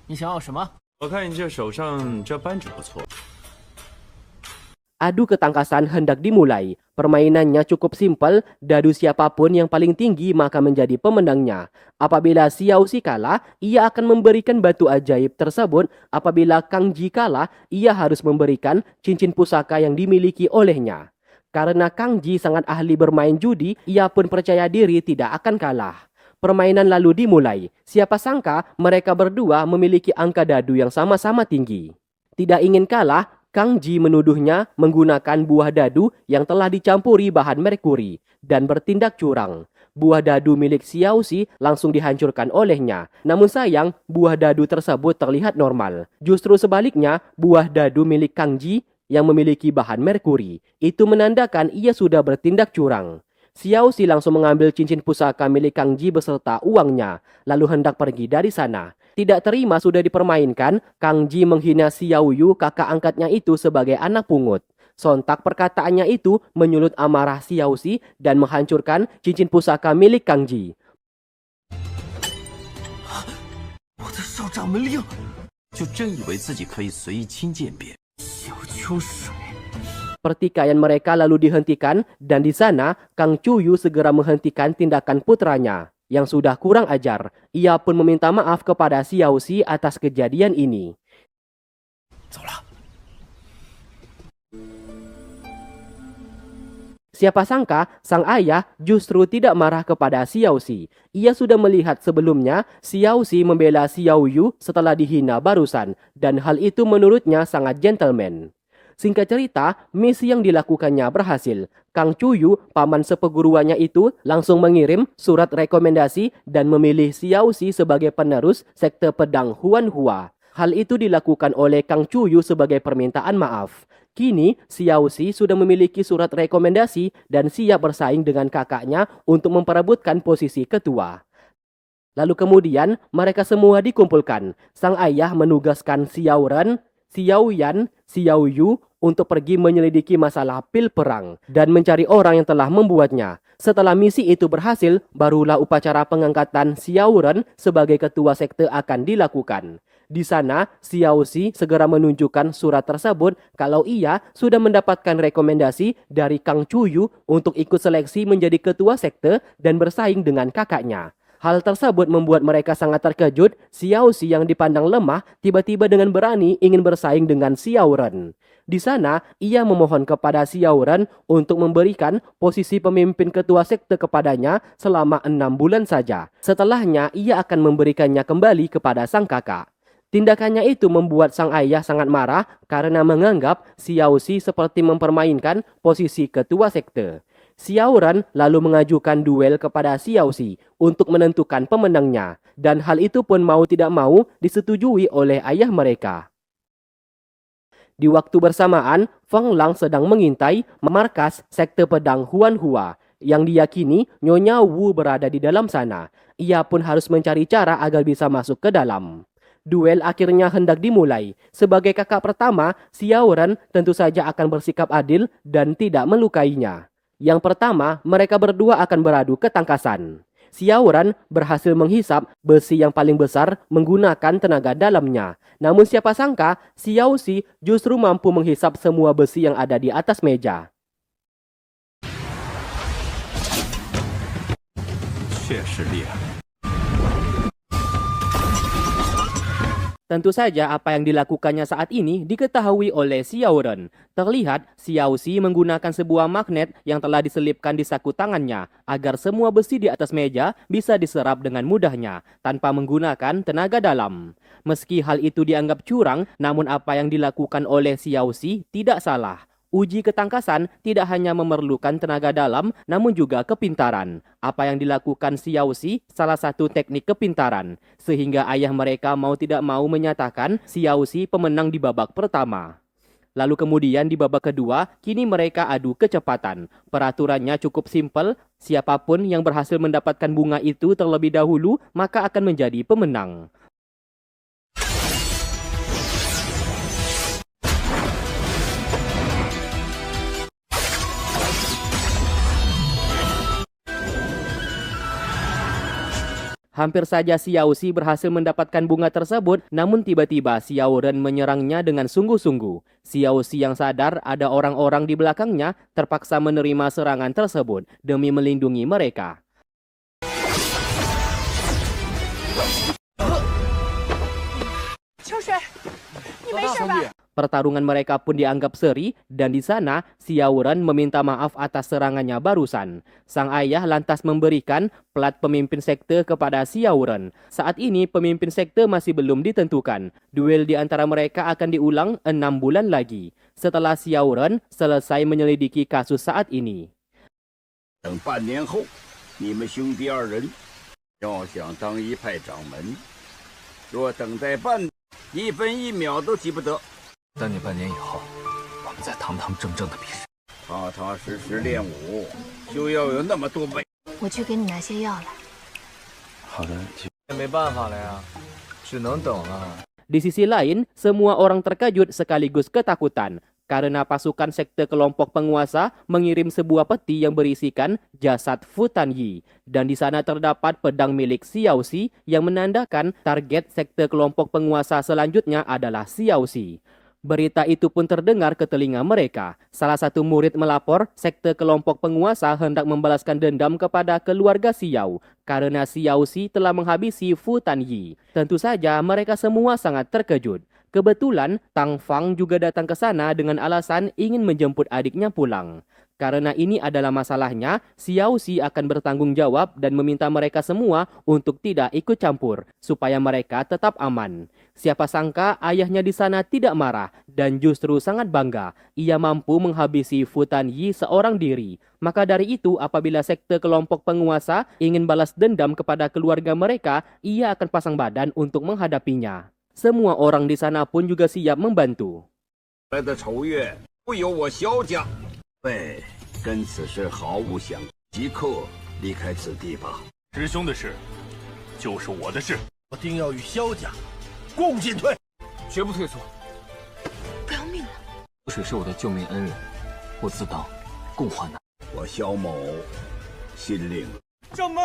D: 你想要什么？
C: 我看你这手上这扳指不错。
A: Adu ketangkasan hendak dimulai. Permainannya cukup simpel, dadu siapapun yang paling tinggi maka menjadi pemenangnya. Apabila Xiaoxi kalah, ia akan memberikan batu ajaib tersebut. Apabila Kang Ji kalah, ia harus memberikan cincin pusaka yang dimiliki olehnya. Karena Kang Ji sangat ahli bermain judi, ia pun percaya diri tidak akan kalah. Permainan lalu dimulai. Siapa sangka mereka berdua memiliki angka dadu yang sama-sama tinggi. Tidak ingin kalah, Kang Ji menuduhnya menggunakan buah dadu yang telah dicampuri bahan merkuri dan bertindak curang. Buah dadu milik Xiaoxi langsung dihancurkan olehnya. Namun sayang, buah dadu tersebut terlihat normal. Justru sebaliknya, buah dadu milik Kang Ji yang memiliki bahan merkuri. Itu menandakan ia sudah bertindak curang. Xiaoxi langsung mengambil cincin pusaka milik Kang Ji beserta uangnya, lalu hendak pergi dari sana. Tidak terima sudah dipermainkan, Kang Ji menghina Xiao Yu, kakak angkatnya itu sebagai anak pungut. Sontak perkataannya itu menyulut amarah Xiaoxi dan menghancurkan cincin pusaka milik Kang Ji.
D: 我的少掌门令，
C: 就真以为自己可以随意亲近别人？
D: 小秋水。
A: Pertikaian mereka lalu dihentikan dan di sana Kang Cuyu segera menghentikan tindakan putranya yang sudah kurang ajar. Ia pun meminta maaf kepada Xiaoxi atas kejadian ini. Siapa sangka sang ayah justru tidak marah kepada Xiaoxi. Ia sudah melihat sebelumnya Xiaoxi membela Xiao Yu setelah dihina barusan dan hal itu menurutnya sangat gentleman. Singkat cerita, misi yang dilakukannya berhasil. Kang Cuyu, paman seperguruannya itu, langsung mengirim surat rekomendasi dan memilih Xiaoxi sebagai penerus sekte pedang Huanhua. Hal itu dilakukan oleh Kang Cuyu sebagai permintaan maaf. Kini, Xiaoxi sudah memiliki surat rekomendasi dan siap bersaing dengan kakaknya untuk memperebutkan posisi ketua. Lalu kemudian, mereka semua dikumpulkan. Sang ayah menugaskan Xiao Ren, Xiao Yan, Xiao Yu untuk pergi menyelidiki masalah pil perang dan mencari orang yang telah membuatnya. Setelah misi itu berhasil, barulah upacara pengangkatan Xiao Ren sebagai ketua sekte akan dilakukan. Di sana, Xiaoxi segera menunjukkan surat tersebut kalau ia sudah mendapatkan rekomendasi dari Kang Cuyu untuk ikut seleksi menjadi ketua sekte dan bersaing dengan kakaknya. Hal tersebut membuat mereka sangat terkejut. Xiaoxi yang dipandang lemah tiba-tiba dengan berani ingin bersaing dengan Xiao Ren. Di sana, ia memohon kepada Xiao Ren untuk memberikan posisi pemimpin ketua sekte kepadanya selama 6 bulan saja. Setelahnya, ia akan memberikannya kembali kepada sang kakak. Tindakannya itu membuat sang ayah sangat marah karena menganggap Xiaoxi seperti mempermainkan posisi ketua sekte. Xiao Ren lalu mengajukan duel kepada Xiaoxi untuk menentukan pemenangnya, dan hal itu pun mau tidak mau disetujui oleh ayah mereka. Di waktu bersamaan, Feng Lang sedang mengintai markas sekte pedang Huanhua yang diyakini Nyonya Wu berada di dalam sana. Ia pun harus mencari cara agar bisa masuk ke dalam. Duel akhirnya hendak dimulai. Sebagai kakak pertama, Xiao Ren tentu saja akan bersikap adil dan tidak melukainya. Yang pertama, mereka berdua akan beradu ketangkasan. Xiao Ren berhasil menghisap besi yang paling besar menggunakan tenaga dalamnya. Namun siapa sangka, Xiaoxi justru mampu menghisap semua besi yang ada di atas meja.
C: 确实厉害。
A: Tentu saja apa yang dilakukannya saat ini diketahui oleh Xiao Ren. Terlihat Xiaoxi menggunakan sebuah magnet yang telah diselipkan di saku tangannya agar semua besi di atas meja bisa diserap dengan mudahnya tanpa menggunakan tenaga dalam. Meski hal itu dianggap curang, namun apa yang dilakukan oleh Xiaoxi tidak salah. Uji ketangkasan tidak hanya memerlukan tenaga dalam, namun juga kepintaran. Apa yang dilakukan Xiaoxi salah satu teknik kepintaran, sehingga ayah mereka mau tidak mau menyatakan Xiaoxi pemenang di babak pertama. Lalu kemudian di babak kedua, kini mereka adu kecepatan. Peraturannya cukup simpel, siapapun yang berhasil mendapatkan bunga itu terlebih dahulu, maka akan menjadi pemenang. Hampir saja Xiaoxi berhasil mendapatkan bunga tersebut, namun tiba-tiba Xiao Ren menyerangnya dengan sungguh-sungguh. Xiaoxi yang sadar ada orang-orang di belakangnya terpaksa menerima serangan tersebut demi melindungi mereka. Pertarungan mereka pun dianggap seri dan di sana Xiao Ren meminta maaf atas serangannya barusan. Sang ayah lantas memberikan plat pemimpin sekte kepada Xiao Ren. Saat ini pemimpin sekte masih belum ditentukan. Duel di antara mereka akan diulang 6 bulan lagi setelah Xiao Ren selesai menyelidiki kasus saat ini.
G: 等半年后，你们兄弟二人要想当一派掌门，若等待半年，1分1秒都急不得。
H: 等你半年以后，我们再堂堂正正的比试。
G: 踏踏实实练武，就要有那么多本。
B: 我去给你拿些药来。
C: 好的，
E: 也没办法了呀，只能等了。
A: Di sisi lain, semua orang terkejut sekaligus ketakutan karena pasukan sekte kelompok penguasa mengirim sebuah peti yang berisikan jasad Fu Tanyi dan di sana terdapat pedang milik Xiaoxi yang menandakan target sekte kelompok penguasa selanjutnya adalah Xiaoxi. Berita itu pun terdengar ke telinga mereka. Salah satu murid melapor sekte kelompok penguasa hendak membalaskan dendam kepada keluarga Xiao karena Xiaoxi telah menghabisi Fu Tanyi. Tentu saja mereka semua sangat terkejut. Kebetulan Tang Fang juga datang ke sana dengan alasan ingin menjemput adiknya pulang. Karena ini adalah masalahnya, Xiao Xi akan bertanggung jawab dan meminta mereka semua untuk tidak ikut campur, supaya mereka tetap aman. Siapa sangka ayahnya di sana tidak marah dan justru sangat bangga. Ia mampu menghabisi Fu Tanyi seorang diri. Maka dari itu, apabila sekte kelompok penguasa ingin balas dendam kepada keluarga mereka, ia akan pasang badan untuk menghadapinya. Semua orang di sana pun juga siap membantu.
G: 来的仇怨不由我萧家，对，跟此事毫无相关，即刻离开此地吧。
I: 师兄的事，就是我的事。
J: 我定要与萧家共进退，
D: 绝不退缩。
B: 不要命了！
H: 流水是我的救命恩人，我自当共患难。
G: 我萧某心领。
D: 掌门。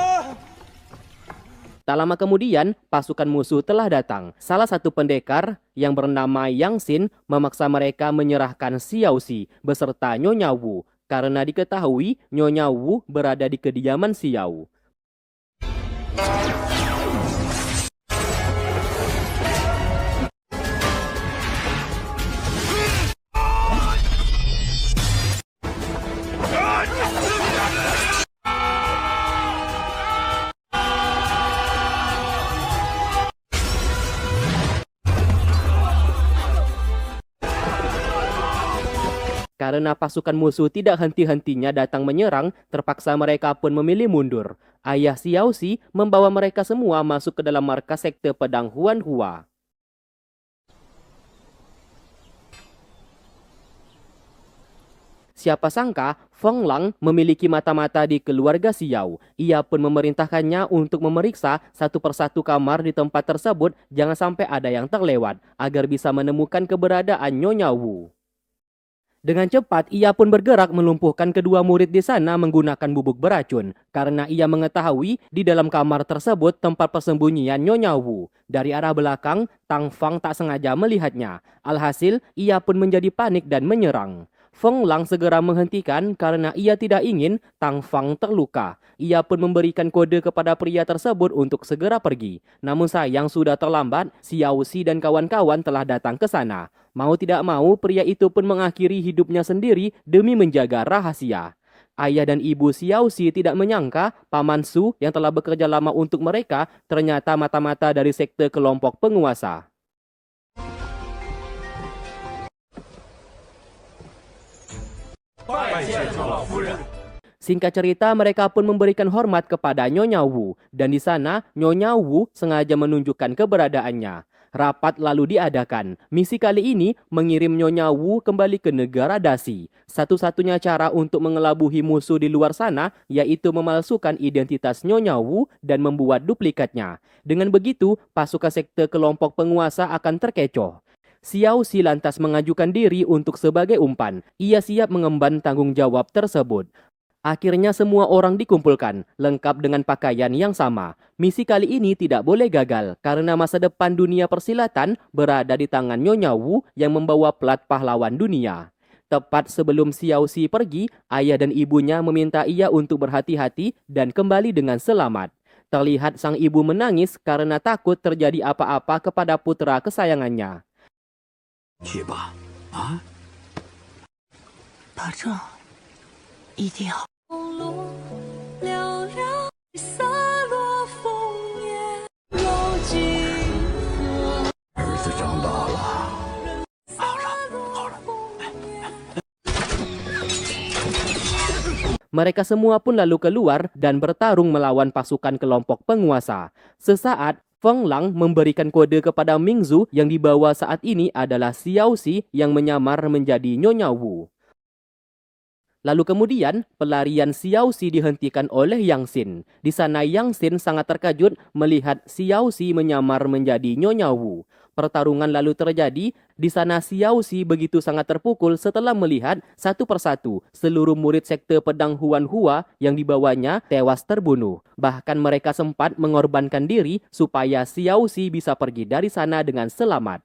A: Tak lama kemudian, pasukan musuh telah datang. Salah satu pendekar yang bernama Yang Xin memaksa mereka menyerahkan Xiao Xi beserta Nyonya Wu karena diketahui Nyonya Wu berada di kediaman Xiao. Karena pasukan musuh tidak henti-hentinya datang menyerang, terpaksa mereka pun memilih mundur. Ayah Xiao Xi membawa mereka semua masuk ke dalam markas sekte pedang Huanhua. Siapa sangka Feng Lang memiliki mata-mata di keluarga Xiao. Ia pun memerintahkannya untuk memeriksa satu persatu kamar di tempat tersebut, jangan sampai ada yang terlewat, agar bisa menemukan keberadaan Nyonya Wu. Dengan cepat, ia pun bergerak melumpuhkan kedua murid di sana menggunakan bubuk beracun. Karena ia mengetahui di dalam kamar tersebut tempat persembunyian Nyonya Wu. Dari arah belakang, Tang Fang tak sengaja melihatnya. Alhasil, ia pun menjadi panik dan menyerang. Feng Lang segera menghentikan karena ia tidak ingin Tang Fang terluka. Ia pun memberikan kode kepada pria tersebut untuk segera pergi. Namun sayang sudah terlambat, Xiao Xi dan kawan-kawan telah datang ke sana. Mau tidak mau, pria itu pun mengakhiri hidupnya sendiri demi menjaga rahasia. Ayah dan ibu Xiao Xi tidak menyangka Paman Su yang telah bekerja lama untuk mereka ternyata mata-mata dari sekte kelompok penguasa. Singkat cerita, mereka pun memberikan hormat kepada Nyonya Wu. Dan di sana, Nyonya Wu sengaja menunjukkan keberadaannya. Rapat lalu diadakan. Misi kali ini mengirim Nyonya Wu kembali ke negara Dasi. Satu-satunya cara untuk mengelabuhi musuh di luar sana yaitu memalsukan identitas Nyonya Wu dan membuat duplikatnya. Dengan begitu, pasukan sekte kelompok penguasa akan terkecoh. Xiao Xi lantas mengajukan diri untuk sebagai umpan. Ia siap mengemban tanggung jawab tersebut. Akhirnya semua orang dikumpulkan, lengkap dengan pakaian yang sama. Misi kali ini tidak boleh gagal, karena masa depan dunia persilatan berada di tangan Nyonya Wu yang membawa plat pahlawan dunia. Tepat sebelum Xiao Xi pergi, ayah dan ibunya meminta ia untuk berhati-hati dan kembali dengan selamat. Terlihat sang ibu menangis karena takut terjadi apa-apa kepada putra kesayangannya.
C: 去吧，啊！
B: 保重，一定要。
C: 儿子长大了，好了，好了。
A: Mereka semua pun lalu keluar dan bertarung melawan pasukan kelompok penguasa. Sesaat, Feng Lang memberikan kode kepada Mingzu yang dibawa saat ini adalah Xiao Xi yang menyamar menjadi Nyonya Wu. Lalu kemudian, pelarian Xiao Xi dihentikan oleh Yang Xin. Di sana Yang Xin sangat terkejut melihat Xiao Xi menyamar menjadi Nyonya Wu. Pertarungan lalu terjadi. Di sana Xiao Xi begitu sangat terpukul setelah melihat satu persatu seluruh murid sekte pedang Huanhua yang dibawanya tewas terbunuh. Bahkan mereka sempat mengorbankan diri supaya Xiao Xi bisa pergi dari sana dengan selamat.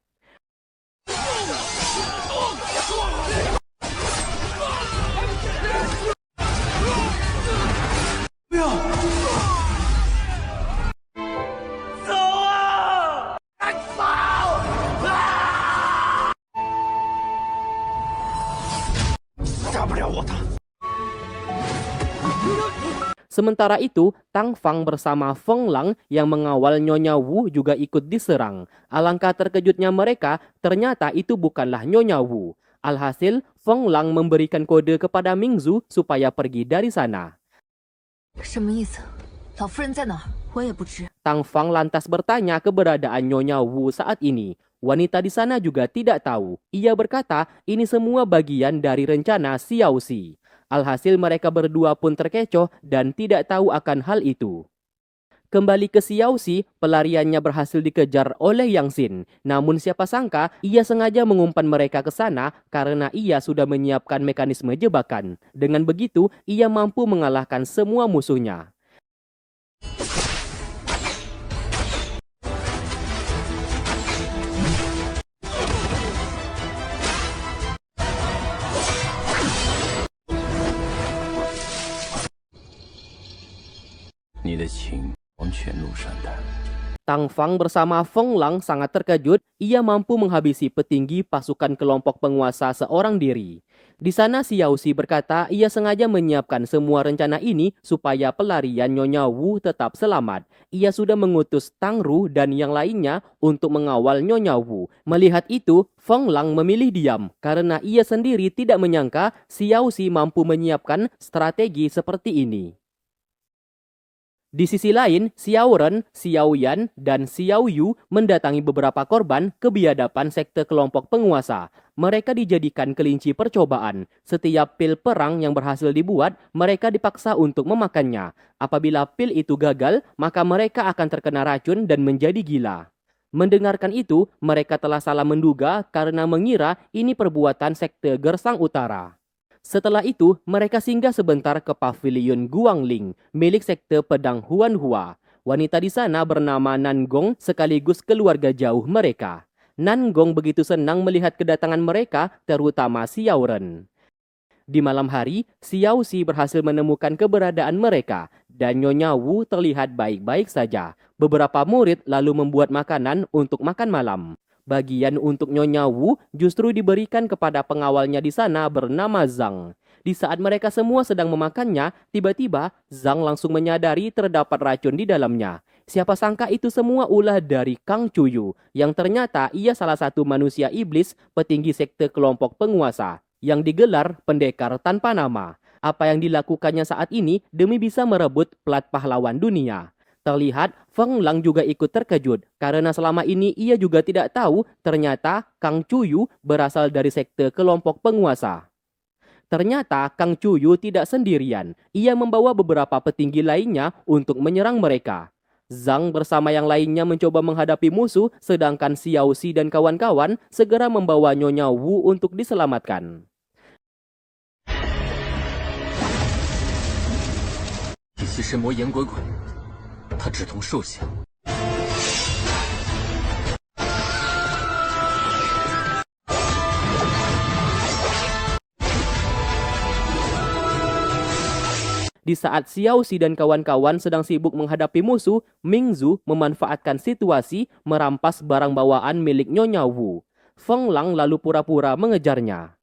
A: Sementara itu, Tang Fang bersama Feng Lang yang mengawal Nyonya Wu juga ikut diserang. Alangkah terkejutnya mereka, ternyata itu bukanlah Nyonya Wu. Alhasil, Feng Lang memberikan kode kepada Mingzu supaya pergi dari sana. Tang Fang lantas bertanya keberadaan Nyonya Wu saat ini. Wanita di sana juga tidak tahu. Ia berkata, ini semua bagian dari rencana Xiao Xi. Alhasil mereka berdua pun terkecoh dan tidak tahu akan hal itu. Kembali ke Xiao Xi, pelariannya berhasil dikejar oleh Yang Xin. Namun siapa sangka, ia sengaja mengumpan mereka ke sana karena ia sudah menyiapkan mekanisme jebakan. Dengan begitu, ia mampu mengalahkan semua musuhnya. Tang Fang bersama Feng Lang sangat terkejut, ia mampu menghabisi petinggi pasukan kelompok penguasa seorang diri. Di sana Xiao Xi berkata ia sengaja menyiapkan semua rencana ini supaya pelarian Nyonya Wu tetap selamat. Ia sudah mengutus Tang Ru dan yang lainnya untuk mengawal Nyonya Wu. Melihat itu, Feng Lang memilih diam karena ia sendiri tidak menyangka Xiao Xi mampu menyiapkan strategi seperti ini. Di sisi lain, Xiao Ren, Xiao Yan, dan Xiao Yu mendatangi beberapa korban ke biadaban sekte kelompok penguasa. Mereka dijadikan kelinci percobaan. Setiap pil perang yang berhasil dibuat, mereka dipaksa untuk memakannya. Apabila pil itu gagal, maka mereka akan terkena racun dan menjadi gila. Mendengarkan itu, mereka telah salah menduga karena mengira ini perbuatan sekte Gersang Utara. Setelah itu, mereka singgah sebentar ke pavilion Guangling, milik sekte pedang Huanhua. Wanita di sana bernama Nangong sekaligus keluarga jauh mereka. Nangong begitu senang melihat kedatangan mereka, terutama Xiao Ren. Di malam hari, Xiao Xi berhasil menemukan keberadaan mereka, dan Nyonya Wu terlihat baik-baik saja. Beberapa murid lalu membuat makanan untuk makan malam. Bagian untuk Nyonya Wu justru diberikan kepada pengawalnya di sana bernama Zhang. Di saat mereka semua sedang memakannya, tiba-tiba Zhang langsung menyadari terdapat racun di dalamnya. Siapa sangka itu semua ulah dari Kang Chuyu, yang ternyata ia salah satu manusia iblis petinggi sekte kelompok penguasa, yang digelar pendekar tanpa nama. Apa yang dilakukannya saat ini demi bisa merebut plat pahlawan dunia. Terlihat Feng Lang juga ikut terkejut karena selama ini ia juga tidak tahu ternyata Kang Chuyu berasal dari sekte kelompok penguasa. Ternyata Kang Chuyu tidak sendirian, ia membawa beberapa petinggi lainnya untuk menyerang mereka. Zhang bersama yang lainnya mencoba menghadapi musuh sedangkan Xiao Xi dan kawan-kawan segera membawa Nyonya Wu untuk diselamatkan. Di saat Xiao Xi dan kawan-kawan sedang sibuk menghadapi musuh, Mingzu memanfaatkan situasi merampas barang bawaan milik Nyonya Wu. Feng Lang lalu pura-pura mengejarnya.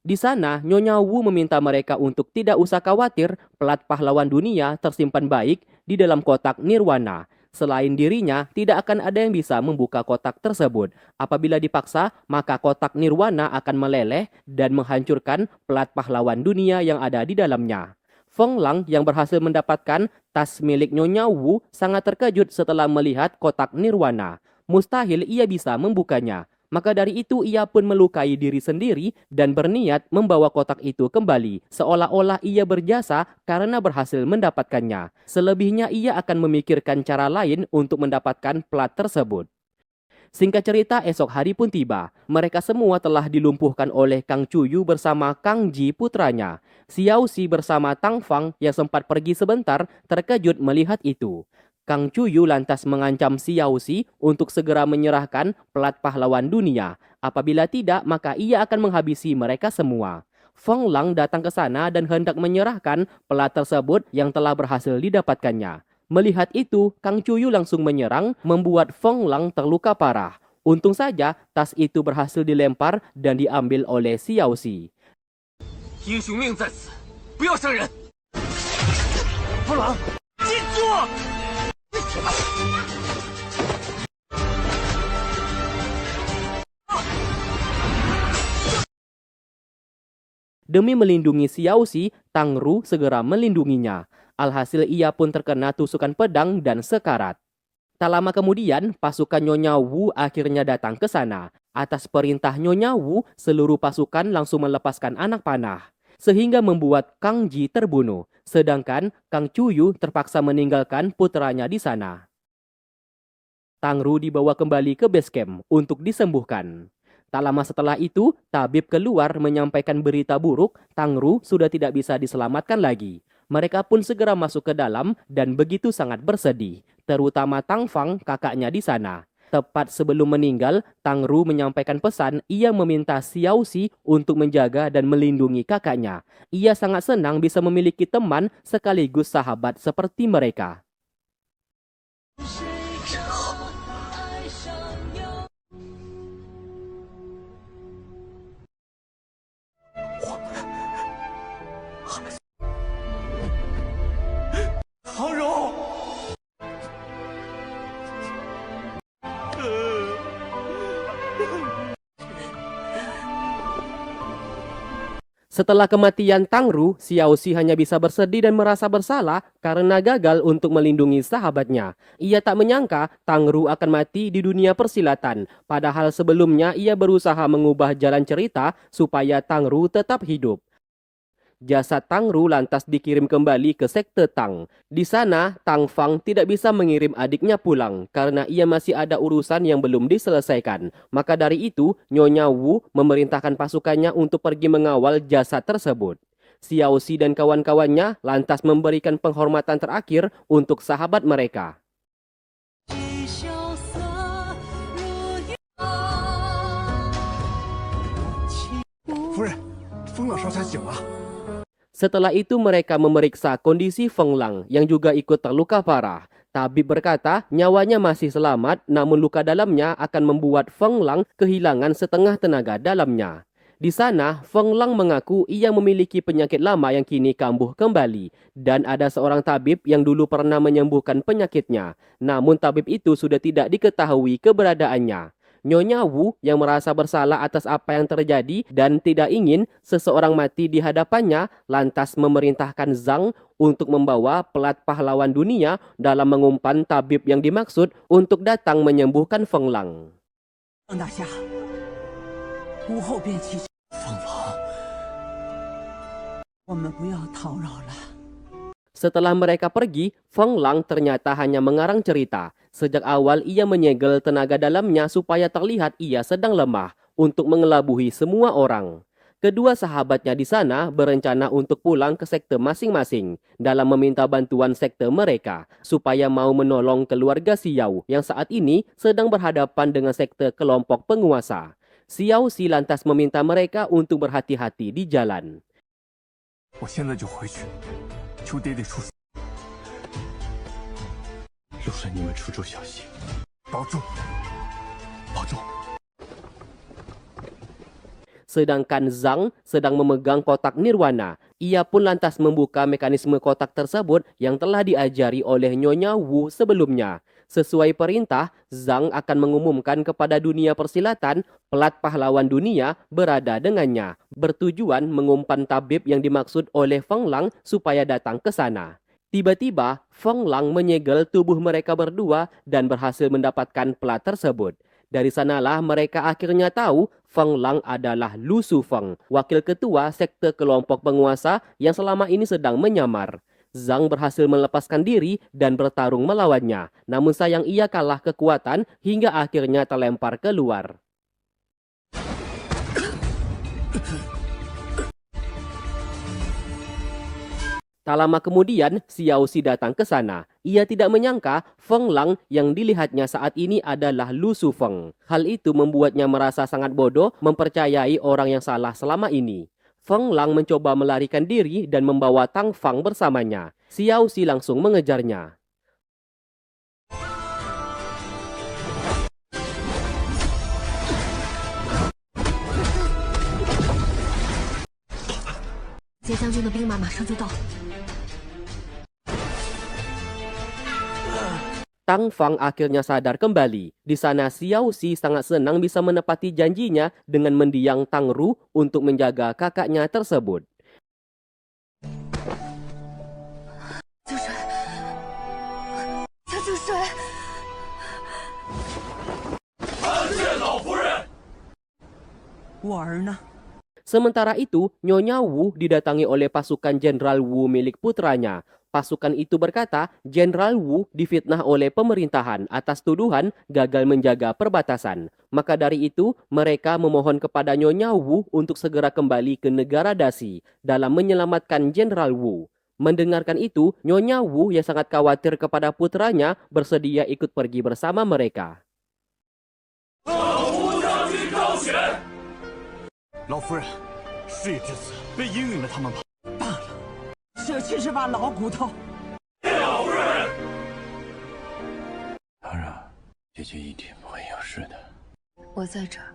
A: Di sana, Nyonya Wu meminta mereka untuk tidak usah khawatir, plat pahlawan dunia tersimpan baik di dalam kotak nirwana. Selain dirinya, tidak akan ada yang bisa membuka kotak tersebut. Apabila dipaksa, maka kotak nirwana akan meleleh dan menghancurkan plat pahlawan dunia yang ada di dalamnya. Feng Lang yang berhasil mendapatkan tas milik Nyonya Wu sangat terkejut setelah melihat kotak nirwana. Mustahil ia bisa membukanya. Maka dari itu ia pun melukai diri sendiri dan berniat membawa kotak itu kembali, seolah-olah ia berjasa karena berhasil mendapatkannya. Selebihnya ia akan memikirkan cara lain untuk mendapatkan plat tersebut. Singkat cerita, esok hari pun tiba. Mereka semua telah dilumpuhkan oleh Kang Chuyu bersama Kang Ji putranya. Xiao Xi bersama Tang Fang yang sempat pergi sebentar terkejut melihat itu. Kang Chuyu lantas mengancam Xiao Xi untuk segera menyerahkan plat pahlawan dunia. Apabila tidak, maka ia akan menghabisi mereka semua. Feng Lang datang ke sana dan hendak menyerahkan plat tersebut yang telah berhasil didapatkannya. Melihat itu, Kang Chuyu langsung menyerang, membuat Feng Lang terluka parah. Untung saja, tas itu berhasil dilempar dan diambil oleh Xiao Xi.
J: 风狼，进坐。
A: Demi melindungi Xiaoxi, Tang Ru segera melindunginya. Alhasil ia pun terkena tusukan pedang dan sekarat. Tak lama kemudian, pasukan Nyonya Wu akhirnya datang ke sana. Atas perintah Nyonya Wu, seluruh pasukan langsung melepaskan anak panah. Sehingga membuat Kang Ji terbunuh. Sedangkan Kang Cuyu terpaksa meninggalkan putranya di sana. Tang Ru dibawa kembali ke base camp untuk disembuhkan. Tak lama setelah itu, tabib keluar menyampaikan berita buruk, Tang Ru sudah tidak bisa diselamatkan lagi. Mereka pun segera masuk ke dalam dan begitu sangat bersedih, terutama Tang Fang, kakaknya di sana. Tepat sebelum meninggal, Tang Ru menyampaikan pesan ia meminta Xiaoxi untuk menjaga dan melindungi kakaknya. Ia sangat senang bisa memiliki teman sekaligus sahabat seperti mereka. Setelah kematian Tang Ru, Xiaoxi hanya bisa bersedih dan merasa bersalah karena gagal untuk melindungi sahabatnya. Ia tak menyangka Tang Ru akan mati di dunia persilatan, padahal sebelumnya ia berusaha mengubah jalan cerita supaya Tang Ru tetap hidup. Jasad Tang Ru lantas dikirim kembali ke sekte Tang. Di sana, Tang Fang tidak bisa mengirim adiknya pulang karena ia masih ada urusan yang belum diselesaikan. Maka dari itu, Nyonya Wu memerintahkan pasukannya untuk pergi mengawal jasad tersebut. Xiaoxi dan kawan-kawannya lantas memberikan penghormatan terakhir untuk sahabat mereka. Setelah itu mereka memeriksa kondisi Feng Lang yang juga ikut terluka parah. Tabib berkata nyawanya masih selamat namun luka dalamnya akan membuat Feng Lang kehilangan setengah tenaga dalamnya. Di sana, Feng Lang mengaku ia memiliki penyakit lama yang kini kambuh kembali. Dan ada seorang tabib yang dulu pernah menyembuhkan penyakitnya. Namun tabib itu sudah tidak diketahui keberadaannya. Nyonya Wu yang merasa bersalah atas apa yang terjadi dan tidak ingin seseorang mati di hadapannya lantas memerintahkan Zhang untuk membawa pelat pahlawan dunia dalam mengumpan tabib yang dimaksud untuk datang menyembuhkan Feng Lang. Setelah mereka pergi, Feng Lang ternyata hanya mengarang cerita. Sejak awal ia menyegel tenaga dalamnya supaya terlihat ia sedang lemah untuk mengelabui semua orang. Kedua sahabatnya di sana berencana untuk pulang ke sekte masing-masing dalam meminta bantuan sekte mereka supaya mau menolong keluarga Xiao yang saat ini sedang berhadapan dengan sekte kelompok penguasa. Xiaoxi lantas meminta mereka untuk berhati-hati di jalan.
J: 我现在就回去，求爹爹出死。
C: 路上你们出处小心，
J: 保重，保重。
A: Sedangkan Zhang sedang memegang kotak nirwana. Ia pun lantas membuka mekanisme kotak tersebut yang telah diajari oleh Nyonya Wu sebelumnya. Sesuai perintah, Zhang akan mengumumkan kepada dunia persilatan pelat pahlawan dunia berada dengannya, bertujuan mengumpan tabib yang dimaksud oleh Feng Lang supaya datang ke sana. Tiba-tiba, Feng Lang menyegel tubuh mereka berdua dan berhasil mendapatkan pelat tersebut. Dari sanalah mereka akhirnya tahu Feng Lang adalah Lu Shufeng, wakil ketua sekte kelompok penguasa yang selama ini sedang menyamar. Zhang berhasil melepaskan diri dan bertarung melawannya, namun sayang ia kalah kekuatan hingga akhirnya terlempar keluar. Tak lama kemudian, Xiaoxi datang ke sana. Ia tidak menyangka Feng Lang yang dilihatnya saat ini adalah Lu Shufeng. Hal itu membuatnya merasa sangat bodoh mempercayai orang yang salah selama ini. Feng Lang mencoba melarikan diri dan membawa Tang Fang bersamanya. Xiaoxi langsung mengejarnya. Tang Fang akhirnya sadar kembali. Di sana Xiao Xi sangat senang bisa menepati janjinya dengan mendiang Tang Ru untuk menjaga kakaknya tersebut.
B: 秋水，秋水，
D: 我儿呢？
A: Sementara itu, Nyonya Wu didatangi oleh pasukan Jenderal Wu milik putranya. Pasukan itu berkata, Jenderal Wu difitnah oleh pemerintahan atas tuduhan gagal menjaga perbatasan. Maka dari itu, mereka memohon kepada Nyonya Wu untuk segera kembali ke negara Dasi dalam menyelamatkan Jenderal Wu. Mendengarkan itu, Nyonya Wu yang sangat khawatir kepada putranya bersedia ikut pergi bersama mereka.
J: 老夫人，事已至此，被应允了他们吧？
D: 罢了，这却是把老骨头。
C: 当然，姐姐一定不会有事的。
B: 我在这儿。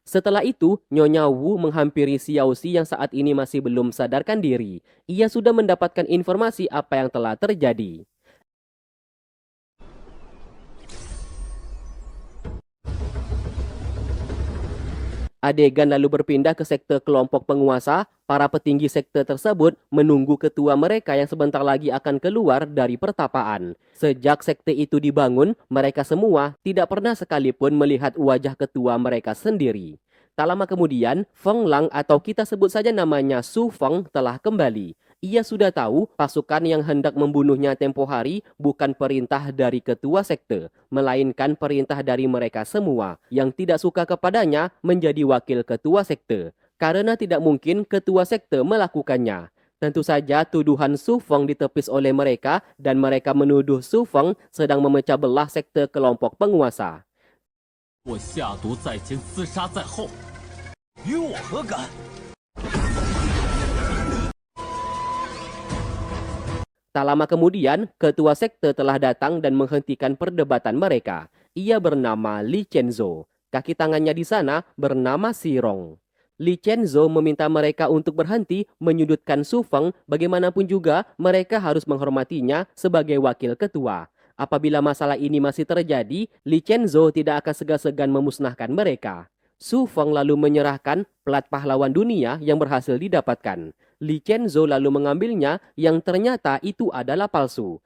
A: Setelah itu, Nyonya Wu menghampiri Xiao Xi yang saat ini masih belum sadarkan diri. Ia sudah mendapatkan informasi apa yang telah terjadi. Adegan lalu berpindah ke sekte kelompok penguasa. Para petinggi sekte tersebut menunggu ketua mereka yang sebentar lagi akan keluar dari pertapaan. Sejak sekte itu dibangun, mereka semua tidak pernah sekalipun melihat wajah ketua mereka sendiri. Tak lama kemudian, Feng Lang atau kita sebut saja namanya Su Feng telah kembali. Ia sudah tahu pasukan yang hendak membunuhnya tempo hari bukan perintah dari ketua sekte, melainkan perintah dari mereka semua yang tidak suka kepadanya menjadi wakil ketua sekte. Karena tidak mungkin ketua sekte melakukannya. Tentu saja tuduhan Su Feng ditepis oleh mereka dan mereka menuduh Su Feng sedang memecah belah sekte kelompok penguasa.
D: 我下毒在前，厮杀在后，与我何干？
A: Tak lama kemudian, ketua sekte telah datang dan menghentikan perdebatan mereka. Ia bernama Li Chenzo. Kaki tangannya di sana bernama Sirong. Li Chenzo meminta mereka untuk berhenti menyudutkan Su Feng, bagaimanapun juga mereka harus menghormatinya sebagai wakil ketua. Apabila masalah ini masih terjadi, Li Chenzo tidak akan segan-segan memusnahkan mereka. Su Feng lalu menyerahkan pelat pahlawan dunia yang berhasil didapatkan. Li Chenzo lalu mengambilnya yang ternyata itu adalah palsu.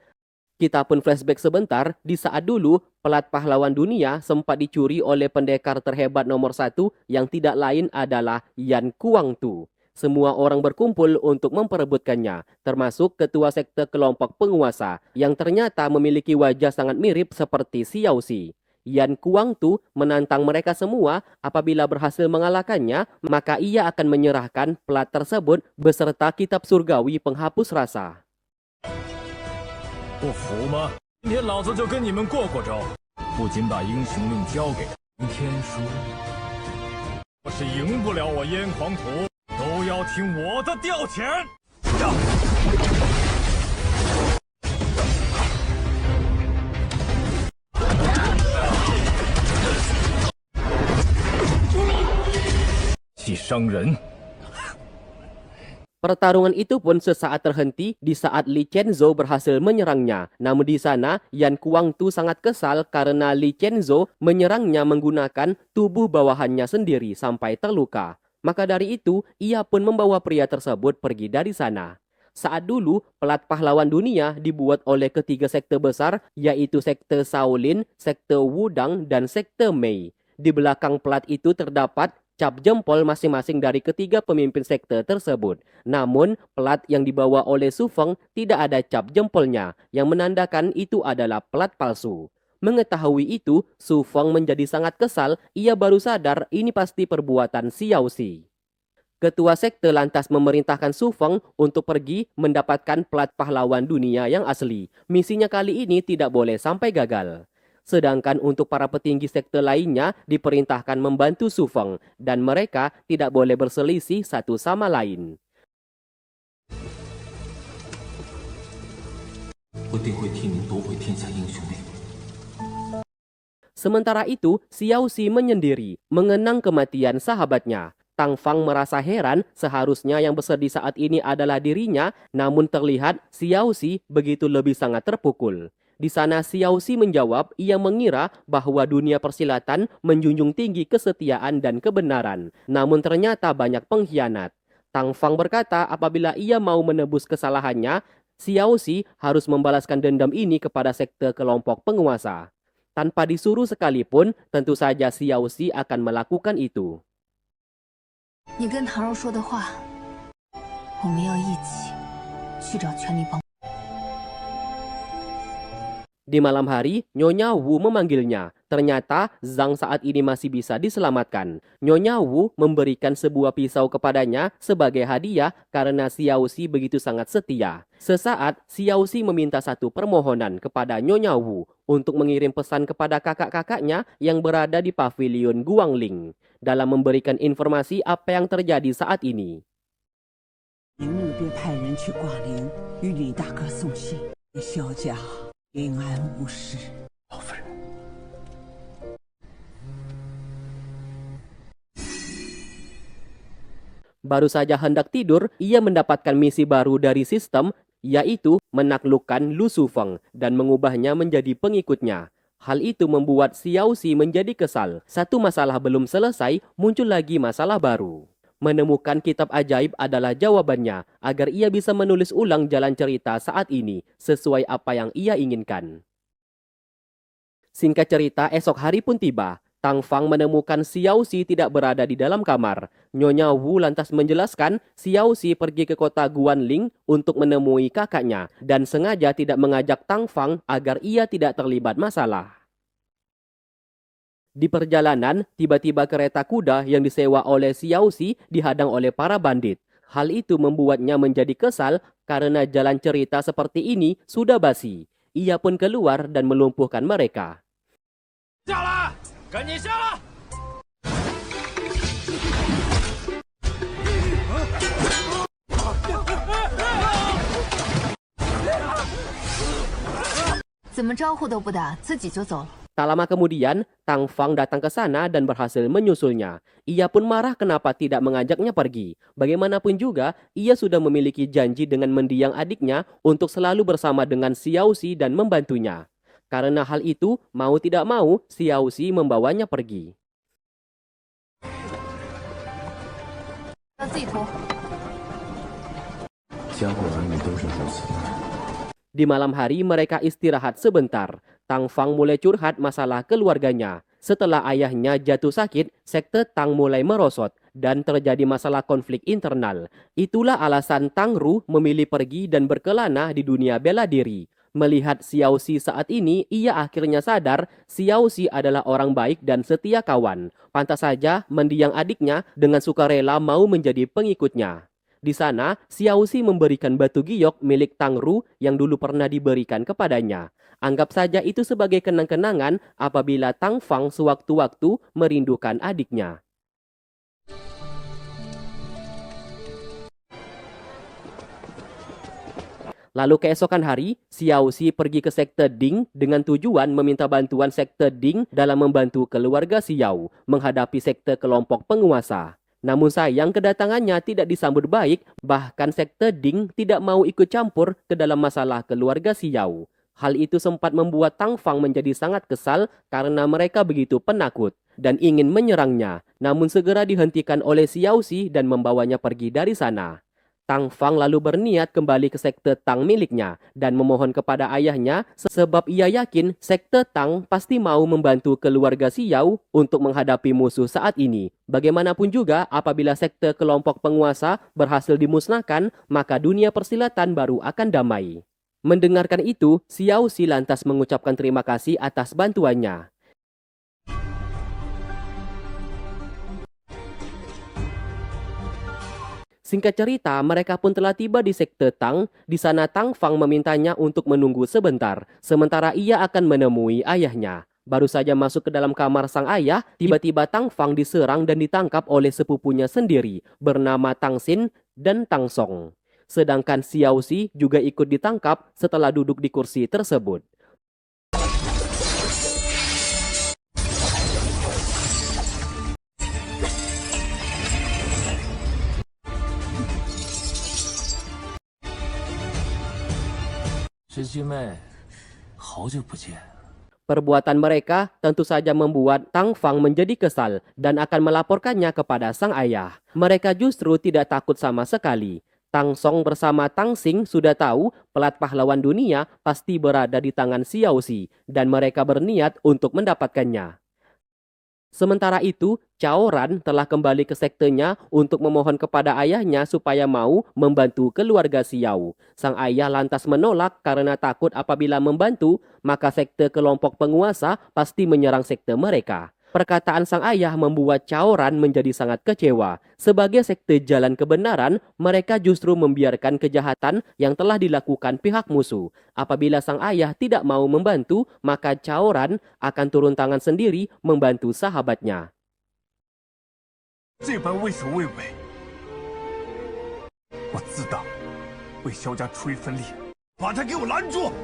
A: Kita pun flashback sebentar, di saat dulu pelat pahlawan dunia sempat dicuri oleh pendekar terhebat nomor 1 yang tidak lain adalah Yan Kuangtu. Semua orang berkumpul untuk memperebutkannya, termasuk ketua sekte kelompok penguasa yang ternyata memiliki wajah sangat mirip seperti Xiao Xi. Yan Kuangtu menantang mereka semua. Apabila berhasil mengalahkannya, maka ia akan menyerahkan pelat tersebut beserta kitab surgawi penghapus rasa.
E: 不服吗？今天老子就跟你们过过招，不仅把英雄令交给他天书，要是赢不了我燕狂土，都要听我的调遣。 既伤人。
A: Pertarungan itu pun sesaat terhenti di saat Li Chenzo berhasil menyerangnya. Namun di sana, Yan Kuangtu sangat kesal karena Li Chenzo menyerangnya menggunakan tubuh bawahannya sendiri sampai terluka. Maka dari itu, ia pun membawa pria tersebut pergi dari sana. Saat dulu, pelat pahlawan dunia dibuat oleh ketiga sekte besar, yaitu sekte Shaolin, sekte Wudang, dan sekte Mei. Di belakang pelat itu terdapat cap jempol masing-masing dari ketiga pemimpin sekte tersebut. Namun, pelat yang dibawa oleh Su Feng tidak ada cap jempolnya, yang menandakan itu adalah pelat palsu. Mengetahui itu, Su Feng menjadi sangat kesal. Ia baru sadar ini pasti perbuatan Xiao Xi. Ketua sekte lantas memerintahkan Su Feng untuk pergi mendapatkan pelat pahlawan dunia yang asli. Misinya kali ini tidak boleh sampai gagal. Sedangkan untuk para petinggi sekte lainnya diperintahkan membantu Su Feng dan mereka tidak boleh berselisih satu sama lain. Sementara itu, Xiao Xi menyendiri, mengenang kematian sahabatnya. Tang Fang merasa heran, seharusnya yang bersedih saat ini adalah dirinya, namun terlihat Xiao Xi begitu lebih sangat terpukul. Di sana Xiaoxi menjawab ia mengira bahwa dunia persilatan menjunjung tinggi kesetiaan dan kebenaran. Namun ternyata banyak pengkhianat. Tang Fang berkata apabila ia mau menebus kesalahannya, Xiaoxi harus membalaskan dendam ini kepada sekte kelompok penguasa. Tanpa disuruh sekalipun, tentu saja Xiaoxi akan melakukan itu.
B: 你跟唐柔说的话，我们要一起去找权力帮。
A: Di malam hari, Nyonya Wu memanggilnya. Ternyata Zhang saat ini masih bisa diselamatkan. Nyonya Wu memberikan sebuah pisau kepadanya sebagai hadiah karena Xiaoxi begitu sangat setia. Sesaat, Xiaoxi meminta satu permohonan kepada Nyonya Wu untuk mengirim pesan kepada kakak-kakaknya yang berada di pavilion Guangling dalam memberikan informasi apa yang terjadi saat ini.
K: 明日便派人去广陵与李大哥送信，萧家 平安无事。
C: 老夫人，
A: Baru saja hendak tidur, ia mendapatkan misi baru dari sistem, yaitu menaklukkan Lu Shufeng dan mengubahnya menjadi pengikutnya. Hal itu membuat Xiaoxi menjadi kesal. Satu masalah belum selesai, muncul lagi masalah baru. Menemukan kitab ajaib adalah jawabannya agar ia bisa menulis ulang jalan cerita saat ini sesuai apa yang ia inginkan. Singkat cerita, esok hari pun tiba. Tang Fang menemukan Xiaoxi tidak berada di dalam kamar. Nyonya Wu lantas menjelaskan Xiaoxi pergi ke kota Guanling untuk menemui kakaknya dan sengaja tidak mengajak Tang Fang agar ia tidak terlibat masalah. Di perjalanan, tiba-tiba kereta kuda yang disewa oleh Xiaoxi dihadang oleh para bandit. Hal itu membuatnya menjadi kesal karena jalan cerita seperti ini sudah basi. Ia pun keluar dan melumpuhkan mereka.
E: 下来，赶紧下来！
B: 怎么招呼都不打，自己就走了。
A: Tak lama kemudian, Tang Fang datang ke sana dan berhasil menyusulnya. Ia pun marah kenapa tidak mengajaknya pergi. Bagaimanapun juga, ia sudah memiliki janji dengan mendiang adiknya untuk selalu bersama dengan Xiaoxi dan membantunya. Karena hal itu, mau tidak mau, Xiaoxi membawanya pergi.
B: 要自己脱。
C: 家国儿女都是如此。
A: Di malam hari mereka istirahat sebentar. Tang Fang mulai curhat masalah keluarganya. Setelah ayahnya jatuh sakit, sekte Tang mulai merosot dan terjadi masalah konflik internal. Itulah alasan Tang Ru memilih pergi dan berkelana di dunia bela diri. Melihat Xiaoxi saat ini, ia akhirnya sadar Xiaoxi adalah orang baik dan setia kawan. Pantas saja mendiang adiknya dengan sukarela mau menjadi pengikutnya. Di sana, Xiaoxi memberikan batu giok milik Tang Ru yang dulu pernah diberikan kepadanya. Anggap saja itu sebagai kenang-kenangan apabila Tang Fang sewaktu-waktu merindukan adiknya. Lalu keesokan hari, Xiaoxi pergi ke sekte Ding dengan tujuan meminta bantuan sekte Ding dalam membantu keluarga Xiao menghadapi sekte kelompok penguasa. Namun sayang kedatangannya tidak disambut baik, bahkan sekte Ding tidak mau ikut campur ke dalam masalah keluarga Xiao. Hal itu sempat membuat Tang Fang menjadi sangat kesal karena mereka begitu penakut dan ingin menyerangnya, namun segera dihentikan oleh Xiaoxi dan membawanya pergi dari sana. Tang Fang lalu berniat kembali ke sekte Tang miliknya dan memohon kepada ayahnya sebab ia yakin sekte Tang pasti mau membantu keluarga Xiao untuk menghadapi musuh saat ini. Bagaimanapun juga apabila sekte kelompok penguasa berhasil dimusnahkan, maka dunia persilatan baru akan damai. Mendengarkan itu, Xiaoxi lantas mengucapkan terima kasih atas bantuannya. Singkat cerita, mereka pun telah tiba di sekte Tang. Di sana Tang Fang memintanya untuk menunggu sebentar, sementara ia akan menemui ayahnya. Baru saja masuk ke dalam kamar sang ayah, tiba-tiba Tang Fang diserang dan ditangkap oleh sepupunya sendiri, bernama Tang Xin dan Tang Song. Sedangkan Xiaoxi juga ikut ditangkap setelah duduk di kursi tersebut.
J: 好久不见。
A: Perbuatan mereka tentu saja membuat Tang Fang menjadi kesal dan akan melaporkannya kepada sang ayah. Mereka justru tidak takut sama sekali. Tang Song bersama Tang Xing sudah tahu pelat pahlawan dunia pasti berada di tangan Xiao Xi dan mereka berniat untuk mendapatkannya. Sementara itu, Cao Ran telah kembali ke sektenya untuk memohon kepada ayahnya supaya mau membantu keluarga Xiao. Sang ayah lantas menolak karena takut apabila membantu, maka sekte kelompok penguasa pasti menyerang sekte mereka. Perkataan sang ayah membuat Cao Ran menjadi sangat kecewa. Sebagai sekte jalan kebenaran, mereka justru membiarkan kejahatan yang telah dilakukan pihak musuh. Apabila sang ayah tidak mau membantu, maka Cao Ran akan turun tangan sendiri membantu sahabatnya.
J: 这般畏首畏尾，我自当为萧家出一份力，把他给我拦住！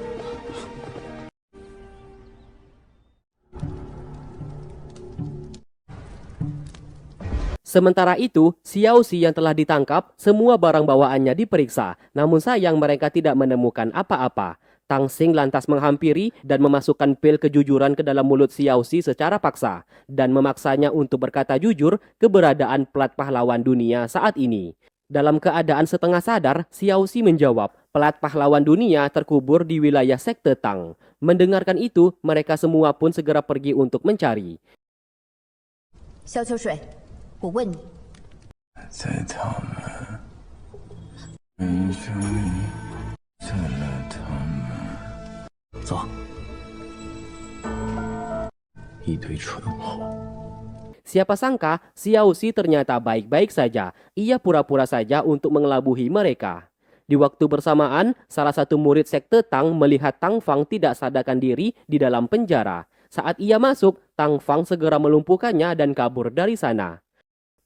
A: Sementara itu, Xiao Xi yang telah ditangkap, semua barang bawaannya diperiksa. Namun sayang mereka tidak menemukan apa-apa. Tang Xing lantas menghampiri dan memasukkan pil kejujuran ke dalam mulut Xiao Xi secara paksa dan memaksanya untuk berkata jujur keberadaan pelat pahlawan dunia saat ini. Dalam keadaan setengah sadar, Xiao Xi menjawab, pelat pahlawan dunia terkubur di wilayah sekte Tang. Mendengarkan itu, mereka semua pun segera pergi untuk mencari.
B: 萧秋水，我问你，
C: 在他们没生命，在了他们，走，一堆蠢货。
A: Siapa sangka, Xiao Xi ternyata baik-baik saja. Ia pura-pura saja untuk mengelabuhi mereka. Di waktu bersamaan, salah satu murid sekte Tang melihat Tang Fang tidak sadarkan diri di dalam penjara. Saat ia masuk, Tang Fang segera melumpuhkannya dan kabur dari sana.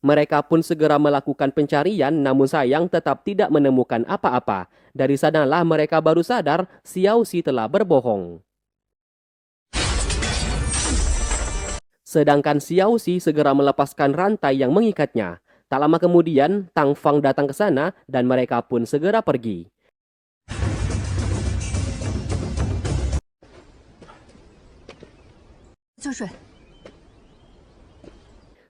A: Mereka pun segera melakukan pencarian, namun sayang tetap tidak menemukan apa-apa. Dari sanalah mereka baru sadar Xiao Xi telah berbohong. Sedangkan Xiao Xi segera melepaskan rantai yang mengikatnya. Tak lama kemudian, Tang Fang datang ke sana dan mereka pun segera pergi.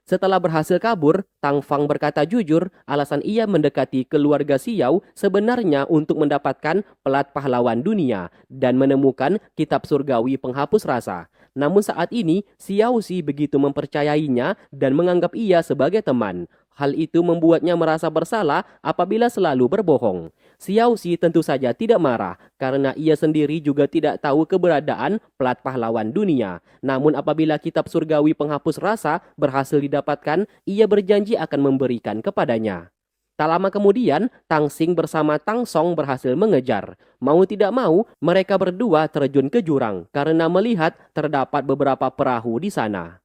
A: Setelah berhasil kabur, Tang Fang berkata jujur alasan ia mendekati keluarga Xiao sebenarnya untuk mendapatkan pelat pahlawan dunia dan menemukan kitab surgawi penghapus rasa. Namun saat ini, Xiao Xi begitu mempercayainya dan menganggap ia sebagai teman. Hal itu membuatnya merasa bersalah apabila selalu berbohong. Xiao Xi tentu saja tidak marah karena ia sendiri juga tidak tahu keberadaan pelat pahlawan dunia. Namun apabila kitab surgawi penghapus rasa berhasil didapatkan, ia berjanji akan memberikan kepadanya. Tak lama kemudian, Tang Xing bersama Tang Song berhasil mengejar. Mau tidak mau, mereka berdua terjun ke jurang karena melihat terdapat beberapa perahu di sana.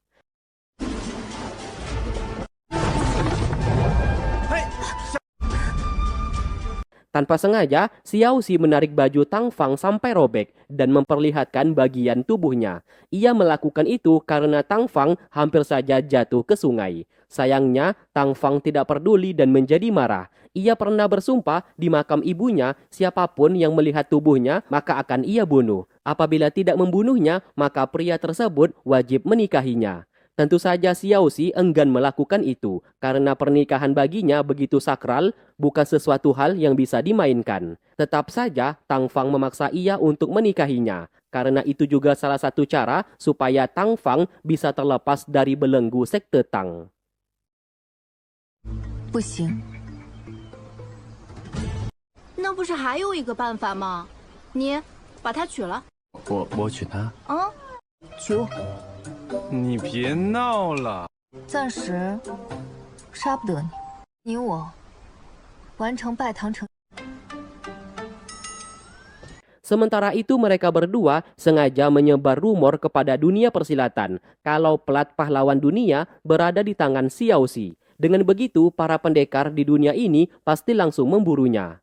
A: Tanpa sengaja, Xiao Xi menarik baju Tang Fang sampai robek dan memperlihatkan bagian tubuhnya. Ia melakukan itu karena Tang Fang hampir saja jatuh ke sungai. Sayangnya, Tang Fang tidak peduli dan menjadi marah. Ia pernah bersumpah di makam ibunya, siapapun yang melihat tubuhnya maka akan ia bunuh. Apabila tidak membunuhnya, maka pria tersebut wajib menikahinya. Tentu saja Xiao Xi enggan melakukan itu karena pernikahan baginya begitu sakral, bukan sesuatu hal yang bisa dimainkan. Tetap saja Tang Fang memaksa ia untuk menikahinya karena itu juga salah satu cara supaya Tang Fang bisa terlepas dari belenggu sekte Tang.
B: 不行，
L: 那不是还有一个办法吗？你把他娶了。
C: 我娶她。
L: 嗯，
B: 娶我。
J: 你别闹了，
B: 暂时杀不得你，你我完成拜堂成。
A: Sementara itu mereka berdua sengaja menyebar rumor kepada dunia persilatan kalau pelat pahlawan dunia berada di tangan Xiao Xi. Dengan begitu, para pendekar di dunia ini pasti langsung memburunya.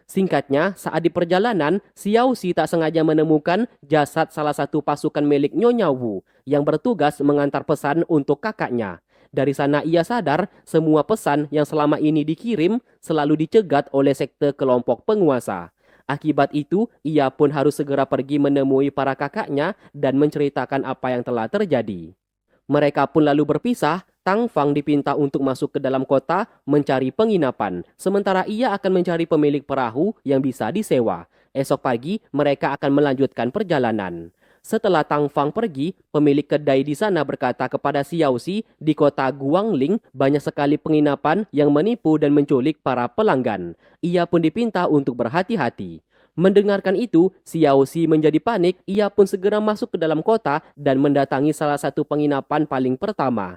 A: Singkatnya, saat di perjalanan, Xiao Xi tak sengaja menemukan jasad salah satu pasukan milik Nyonya Wu yang bertugas mengantar pesan untuk kakaknya. Dari sana ia sadar semua pesan yang selama ini dikirim selalu dicegat oleh sekte kelompok penguasa. Akibat itu, ia pun harus segera pergi menemui para kakaknya dan menceritakan apa yang telah terjadi. Mereka pun lalu berpisah. Tang Fang dipinta untuk masuk ke dalam kota mencari penginapan, sementara ia akan mencari pemilik perahu yang bisa disewa. Esok pagi, mereka akan melanjutkan perjalanan. Setelah Tang Fang pergi, pemilik kedai di sana berkata kepada Xiao Xi, di kota Guangling banyak sekali penginapan yang menipu dan menculik para pelanggan. Ia pun dipinta untuk berhati-hati. Mendengarkan itu, Xiao Xi menjadi panik. Ia pun segera masuk ke dalam kota dan mendatangi salah satu penginapan paling pertama.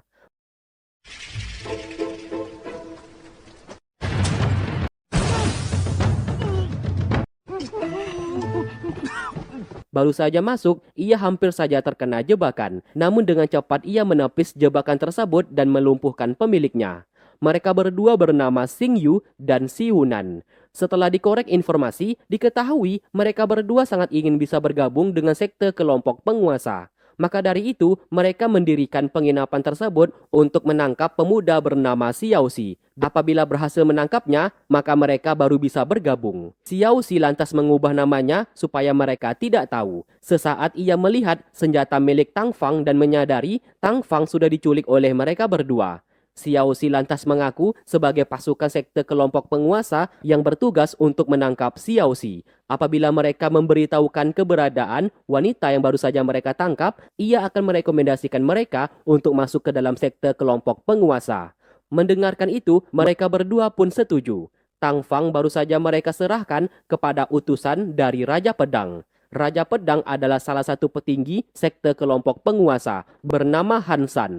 A: Baru saja masuk, ia hampir saja terkena jebakan. Namun dengan cepat ia menepis jebakan tersebut dan melumpuhkan pemiliknya. Mereka berdua bernama Xing Yu dan Xi Hunan. Setelah dikorek informasi, diketahui mereka berdua sangat ingin bisa bergabung dengan sekte kelompok penguasa. Maka dari itu, mereka mendirikan penginapan tersebut untuk menangkap pemuda bernama Xiao Xi. Apabila berhasil menangkapnya, maka mereka baru bisa bergabung. Xiao Xi lantas mengubah namanya supaya mereka tidak tahu. Sesaat ia melihat senjata milik Tang Fang dan menyadari Tang Fang sudah diculik oleh mereka berdua. Xiao Xi lantas mengaku sebagai pasukan sekte kelompok penguasa yang bertugas untuk menangkap Xiao Xi. Apabila mereka memberitahukan keberadaan wanita yang baru saja mereka tangkap, ia akan merekomendasikan mereka untuk masuk ke dalam sekte kelompok penguasa. Mendengarkan itu, mereka berdua pun setuju. Tang Fang baru saja mereka serahkan kepada utusan dari Raja Pedang. Raja Pedang adalah salah satu petinggi sekte kelompok penguasa bernama Han San.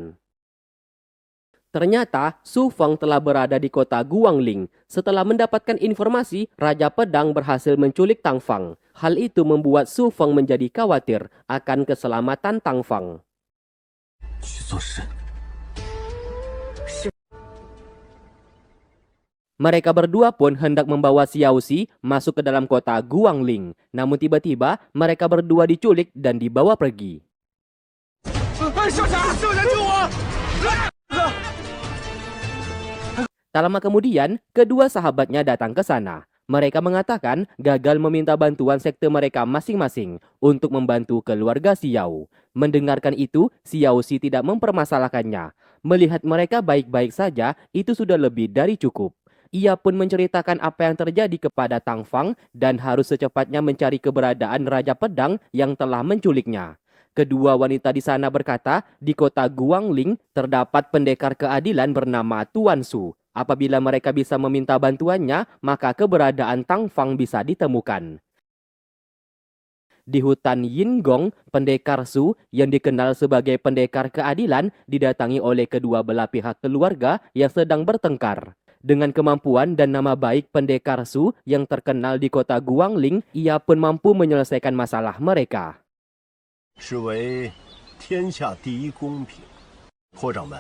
A: Ternyata Su Feng telah berada di kota Guangling. Setelah mendapatkan informasi, Raja Pedang berhasil menculik Tang Fang. Hal itu membuat Su Feng menjadi khawatir akan keselamatan Tang Fang. Mereka berdua pun hendak membawa Xiao Xi masuk ke dalam kota Guangling. Namun tiba-tiba mereka berdua diculik dan dibawa pergi. Tak lama kemudian, kedua sahabatnya datang ke sana. Mereka mengatakan gagal meminta bantuan sekte mereka masing-masing untuk membantu keluarga Xiao. Mendengarkan itu, Xiao Xi tidak mempermasalahkannya. Melihat mereka baik-baik saja, itu sudah lebih dari cukup. Ia pun menceritakan apa yang terjadi kepada Tang Fang dan harus secepatnya mencari keberadaan Raja Pedang yang telah menculiknya. Kedua wanita di sana berkata, di kota Guangling terdapat pendekar keadilan bernama Tuan Su. Apabila mereka bisa meminta bantuannya, maka keberadaan Tang Fang bisa ditemukan. Di hutan Yingong, pendekar Su yang dikenal sebagai pendekar keadilan didatangi oleh kedua belah pihak keluarga yang sedang bertengkar. Dengan kemampuan dan nama baik pendekar Su yang terkenal di kota Guangling, ia pun mampu menyelesaikan masalah mereka.
J: 是为天下第一公平。伙长们，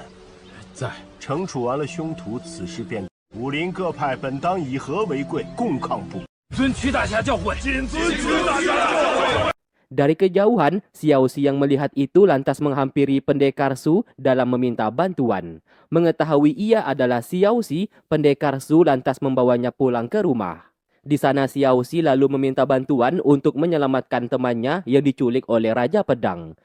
J: 在惩处完了凶徒，此事便武林各派本当以和为贵，共抗不。
F: 遵屈大侠教诲，谨遵屈大侠教诲。
A: Dari kejauhan, Xiao Xi yang melihat itu lantas menghampiri pendekar Su dalam meminta bantuan. Mengetahui ia adalah Xiao Xi, pendekar Su lantas membawanya pulang ke rumah. Di sana Xiao Xi lalu meminta bantuan untuk menyelamatkan temannya yang diculik oleh Raja Pedang.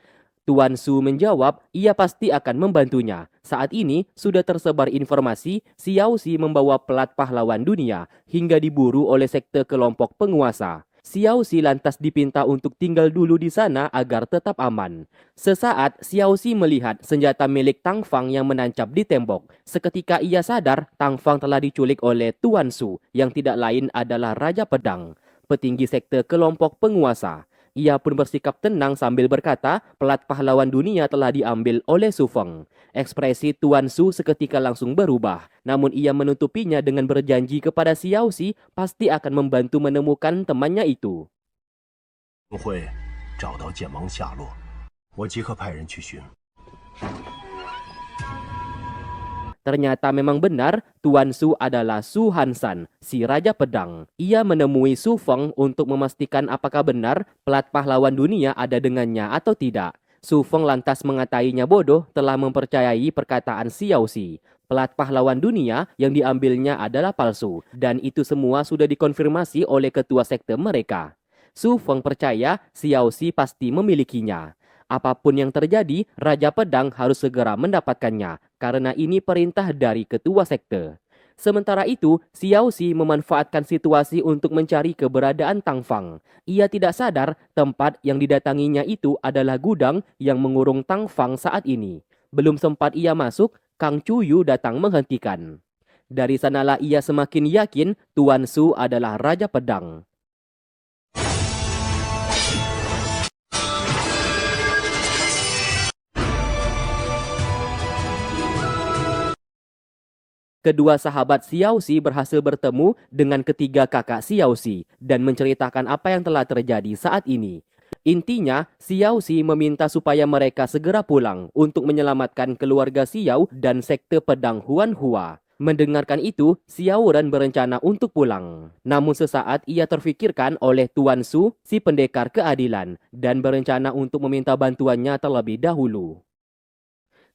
A: Tuan Su menjawab ia pasti akan membantunya. Saat ini sudah tersebar informasi Xiao Xi membawa pelat pahlawan dunia hingga diburu oleh sekte kelompok penguasa. Xiao Xi lantas dipinta untuk tinggal dulu di sana agar tetap aman. Sesaat Xiao Xi melihat senjata milik Tang Fang yang menancap di tembok. Seketika ia sadar Tang Fang telah diculik oleh Tuan Su yang tidak lain adalah Raja Pedang, petinggi sekte kelompok penguasa. Ia pun bersikap tenang sambil berkata pelat pahlawan dunia telah diambil oleh Su Feng. Ekspresi Tuan Su seketika langsung berubah. Namun ia menutupinya dengan berjanji kepada Xiao Xi pasti akan membantu menemukan temannya itu.
J: 会找到剑王下落，我即刻派人去寻。
A: Ternyata memang benar Tuan Su adalah Su Han San, si Raja Pedang. Ia menemui Su Feng untuk memastikan apakah benar pelat pahlawan dunia ada dengannya atau tidak. Su Feng lantas mengatainya bodoh telah mempercayai perkataan Xiao Xi. Pelat pahlawan dunia yang diambilnya adalah palsu, dan itu semua sudah dikonfirmasi oleh ketua sekte mereka. Su Feng percaya Xiao Xi pasti memilikinya. Apapun yang terjadi, Raja Pedang harus segera mendapatkannya, karena ini perintah dari ketua sekte. Sementara itu, Xiao Xi memanfaatkan situasi untuk mencari keberadaan Tang Fang. Ia tidak sadar tempat yang didatanginya itu adalah gudang yang mengurung Tang Fang saat ini. Belum sempat ia masuk, Kang Cuyu datang menghentikan. Dari sanalah ia semakin yakin Tuan Su adalah Raja Pedang. Kedua sahabat Xiao Xi berhasil bertemu dengan ketiga kakak Xiao Xi dan menceritakan apa yang telah terjadi saat ini. Intinya, Xiao Xi meminta supaya mereka segera pulang untuk menyelamatkan keluarga Xiao dan sekte pedang Huanhua. Mendengarkan itu, Xiao Ren berencana untuk pulang. Namun sesaat ia terfikirkan oleh Tuan Su, si pendekar keadilan, dan berencana untuk meminta bantuannya terlebih dahulu.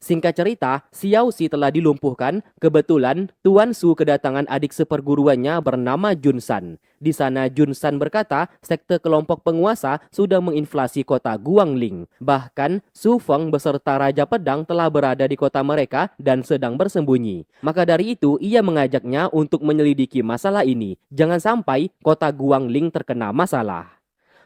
A: Singkat cerita, Xiao Xi telah dilumpuhkan. Kebetulan, Tuan Su kedatangan adik seperguruannya bernama Jun San. Di sana Jun San berkata, sekte kelompok penguasa sudah menginflasi kota Guangling. Bahkan, Su Feng beserta Raja Pedang telah berada di kota mereka dan sedang bersembunyi. Maka dari itu, ia mengajaknya untuk menyelidiki masalah ini. Jangan sampai kota Guangling terkena masalah.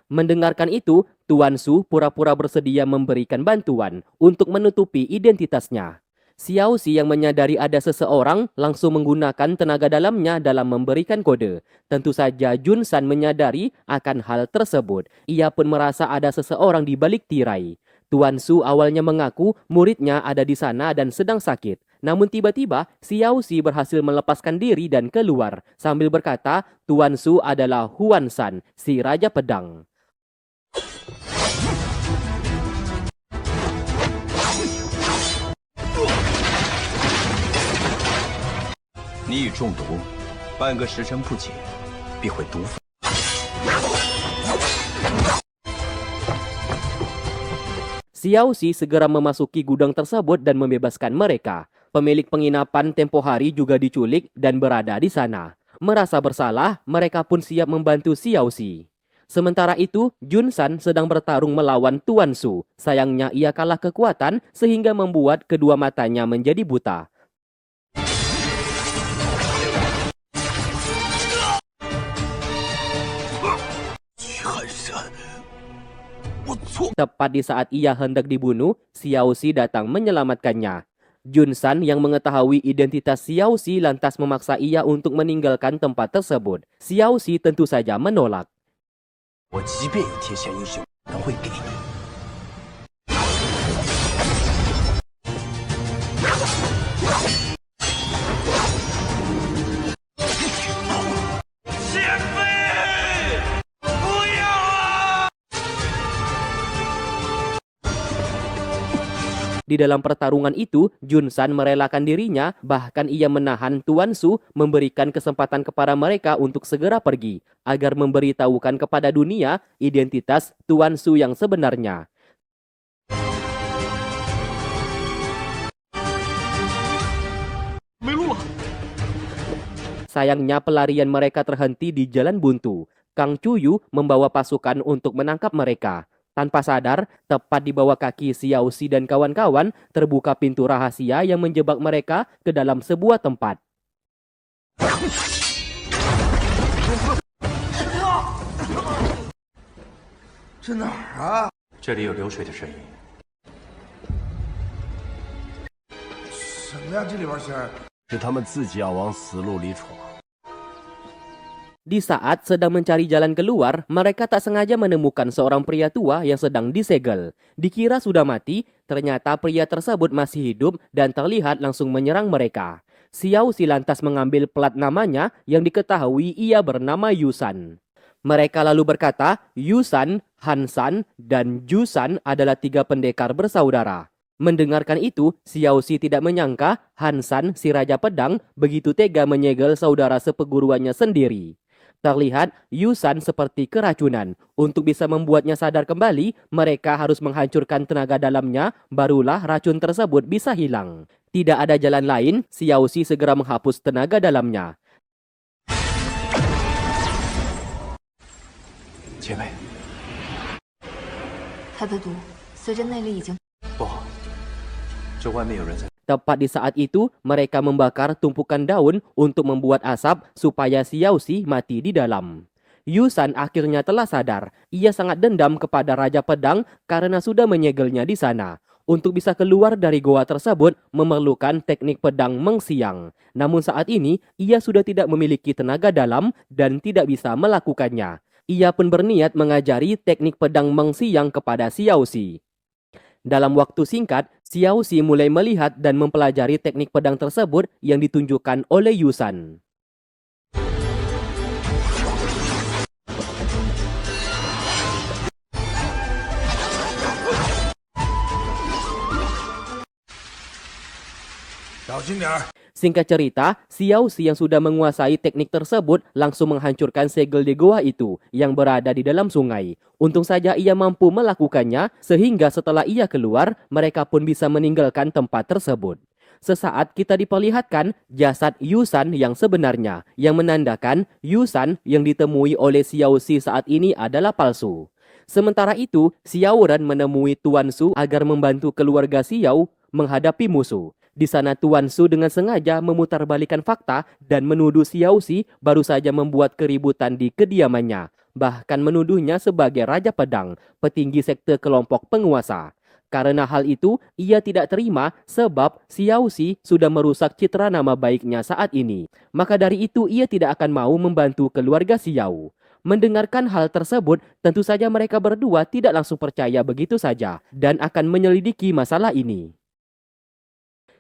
A: Mendengarkan itu, Tuan Su pura-pura bersedia memberikan bantuan untuk menutupi identitasnya. Xiao Xi yang menyadari ada seseorang langsung menggunakan tenaga dalamnya dalam memberikan kode. Tentu saja Jun San menyadari akan hal tersebut. Ia pun merasa ada seseorang di balik tirai. Tuan Su awalnya mengaku muridnya ada di sana dan sedang sakit. Namun tiba-tiba Xiao Xi berhasil melepaskan diri dan keluar sambil berkata Tuan Su adalah Huan San, si Raja Pedang.
C: 你已中毒，半个时辰不解，必会毒发。
A: Xiao Xi segera memasuki gudang tersebut dan membebaskan mereka. Pemilik penginapan tempo hari juga diculik dan berada di sana. Merasa bersalah, mereka pun siap membantu Xiao Xi. Sementara itu, Jun San sedang bertarung melawan Tuan Su. Sayangnya ia kalah kekuatan sehingga membuat kedua matanya menjadi buta. Tepat di saat ia hendak dibunuh, Xiao Xi datang menyelamatkannya. Jun San yang mengetahui identitas Xiao Xi lantas memaksa ia untuk meninggalkan tempat tersebut. Xiao Xi tentu saja menolak.
J: 我即便有天下英雄，能会给你。
A: Di dalam pertarungan itu, Jun San merelakan dirinya, bahkan ia menahan Tuan Su memberikan kesempatan kepada mereka untuk segera pergi, agar memberitahukan kepada dunia identitas Tuan Su yang sebenarnya. Sayangnya pelarian mereka terhenti di jalan buntu. Kang Cuyu membawa pasukan untuk menangkap mereka. Tanpa sadar, tepat di bawah kaki Xiao Xi dan kawan-kawan, terbuka pintu rahasia yang menjebak mereka ke dalam sebuah tempat. Di saat sedang mencari jalan keluar, mereka tak sengaja menemukan seorang pria tua yang sedang disegel. Dikira sudah mati, ternyata pria tersebut masih hidup dan terlihat langsung menyerang mereka. Xiao Xi lantas mengambil plat namanya yang diketahui ia bernama Yusan. Mereka lalu berkata, Yusan, Hansan, dan Jusan adalah 3 pendekar bersaudara. Mendengarkan itu, Xiao Xi tidak menyangka Hansan, si Raja Pedang, begitu tega menyegel saudara seperguruannya sendiri. Terlihat Yusan seperti keracunan. Untuk bisa membuatnya sadar kembali, mereka harus menghancurkan tenaga dalamnya, barulah racun tersebut bisa hilang. Tidak ada jalan lain, Xiaoxi segera menghapus tenaga dalamnya.
C: 姐妹，
B: 他的毒随着内力已经
C: 不好，这外面有人在。
A: Tepat di saat itu, mereka membakar tumpukan daun untuk membuat asap supaya Xiaoxi mati di dalam. Yusan akhirnya telah sadar. Ia sangat dendam kepada Raja Pedang karena sudah menyegelnya di sana. Untuk bisa keluar dari goa tersebut memerlukan teknik pedang Mengsiang. Namun saat ini, ia sudah tidak memiliki tenaga dalam dan tidak bisa melakukannya. Ia pun berniat mengajari teknik pedang Mengsiang kepada Xiaoxi. Dalam waktu singkat, Xiaoxi mulai melihat dan mempelajari teknik pedang tersebut yang ditunjukkan oleh Yusan. Singkat cerita, Xiaoxi yang sudah menguasai teknik tersebut langsung menghancurkan segel di goa itu yang berada di dalam sungai. Untung saja ia mampu melakukannya, sehingga setelah ia keluar, mereka pun bisa meninggalkan tempat tersebut. Sesaat kita diperlihatkan jasad Yusan yang sebenarnya, yang menandakan Yusan yang ditemui oleh Xiaoxi saat ini adalah palsu. Sementara itu, Xiao Ren menemui Tuan Su agar membantu keluarga Xiao menghadapi musuh. Di sana Tuan Su dengan sengaja memutarbalikan fakta dan menuduh Xiaoxi baru saja membuat keributan di kediamannya. Bahkan menuduhnya sebagai Raja Pedang, petinggi sekte kelompok penguasa. Karena hal itu, ia tidak terima sebab Xiaoxi sudah merusak citra nama baiknya saat ini. Maka dari itu ia tidak akan mau membantu keluarga Xiao. Mendengarkan hal tersebut, tentu saja mereka berdua tidak langsung percaya begitu saja dan akan menyelidiki masalah ini.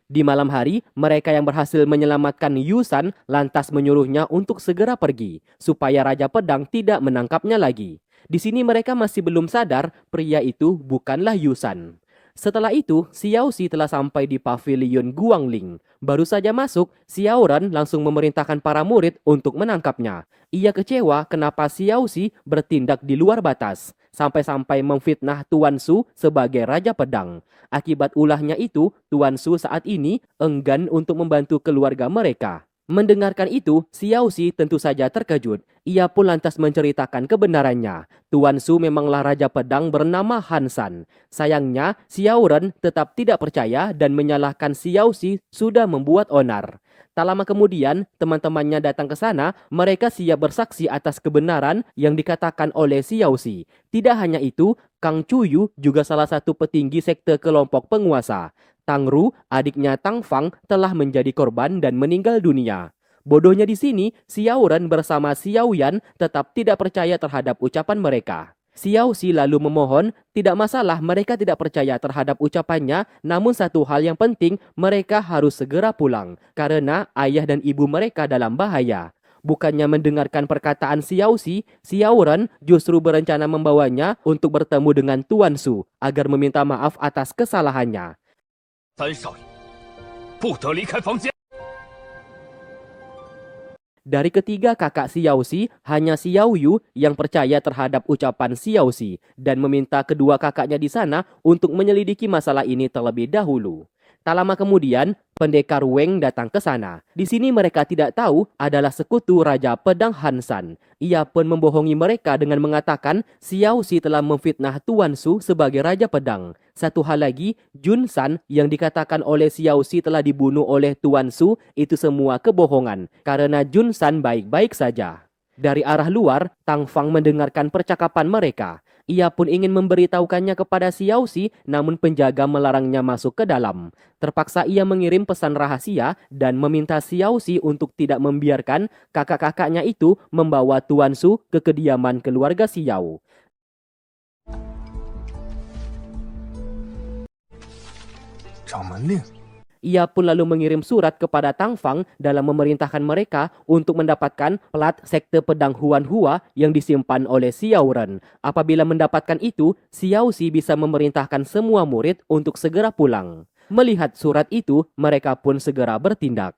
A: Di malam hari, mereka yang berhasil menyelamatkan Yusan lantas menyuruhnya untuk segera pergi, supaya Raja Pedang tidak menangkapnya lagi. Di sini mereka masih belum sadar pria itu bukanlah Yusan. Setelah itu, Xiaoxi telah sampai di pavilion Guangling. Baru saja masuk, Xiao Ren langsung memerintahkan para murid untuk menangkapnya. Ia kecewa kenapa Xiaoxi bertindak di luar batas, sampai-sampai memfitnah Tuan Su sebagai Raja Pedang. Akibat ulahnya itu, Tuan Su saat ini enggan untuk membantu keluarga mereka. Mendengarkan itu, Xiaoxi tentu saja terkejut. Ia pun lantas menceritakan kebenarannya. Tuan Su memanglah Raja Pedang bernama Han San. Sayangnya, Xiao Ren tetap tidak percaya dan menyalahkan Xiaoxi sudah membuat onar. Tak lama kemudian, teman-temannya datang ke sana. Mereka siap bersaksi atas kebenaran yang dikatakan oleh Xiaoxi. Tidak hanya itu, Kang Chuyu juga salah satu petinggi sekte kelompok penguasa. Tang Ru, adiknya Tang Fang, telah menjadi korban dan meninggal dunia. Bodohnya di sini, Xiao Ren bersama Xiao Yan tetap tidak percaya terhadap ucapan mereka. Xiaoxi lalu memohon, tidak masalah mereka tidak percaya terhadap ucapannya, namun satu hal yang penting, mereka harus segera pulang, karena ayah dan ibu mereka dalam bahaya. Bukannya mendengarkan perkataan Xiaoxi, Xiao Ren justru berencana membawanya untuk bertemu dengan Tuan Su, agar meminta maaf atas kesalahannya.
I: 三少爷，不得离开房间。
A: Dari ketiga kakak Xiaoxi, hanya Xiao Yu yang percaya terhadap ucapan Xiaoxi dan meminta kedua kakaknya di sana untuk menyelidiki masalah ini terlebih dahulu. Tak lama kemudian, pendekar Weng datang ke sana. Di sini mereka tidak tahu adalah sekutu Raja Pedang Han San. Ia pun membohongi mereka dengan mengatakan Xiaoxi telah memfitnah Tuan Su sebagai Raja Pedang. Satu hal lagi, Jun San yang dikatakan oleh Xiaoxi telah dibunuh oleh Tuan Su itu semua kebohongan. Karena Jun San baik-baik saja. Dari arah luar, Tang Fang mendengarkan percakapan mereka. Ia pun ingin memberitahukannya kepada Xiaoxi, namun penjaga melarangnya masuk ke dalam. Terpaksa ia mengirim pesan rahasia dan meminta Xiaoxi untuk tidak membiarkan kakak-kakaknya itu membawa Tuan Su ke kediaman keluarga Xiao. Ia pun lalu mengirim surat kepada Tang Fang dalam memerintahkan mereka untuk mendapatkan plat sekte pedang Huan Hua yang disimpan oleh Xiao Ren. Apabila mendapatkan itu, Xiaoxi bisa memerintahkan semua murid untuk segera pulang. Melihat surat itu, mereka pun segera bertindak.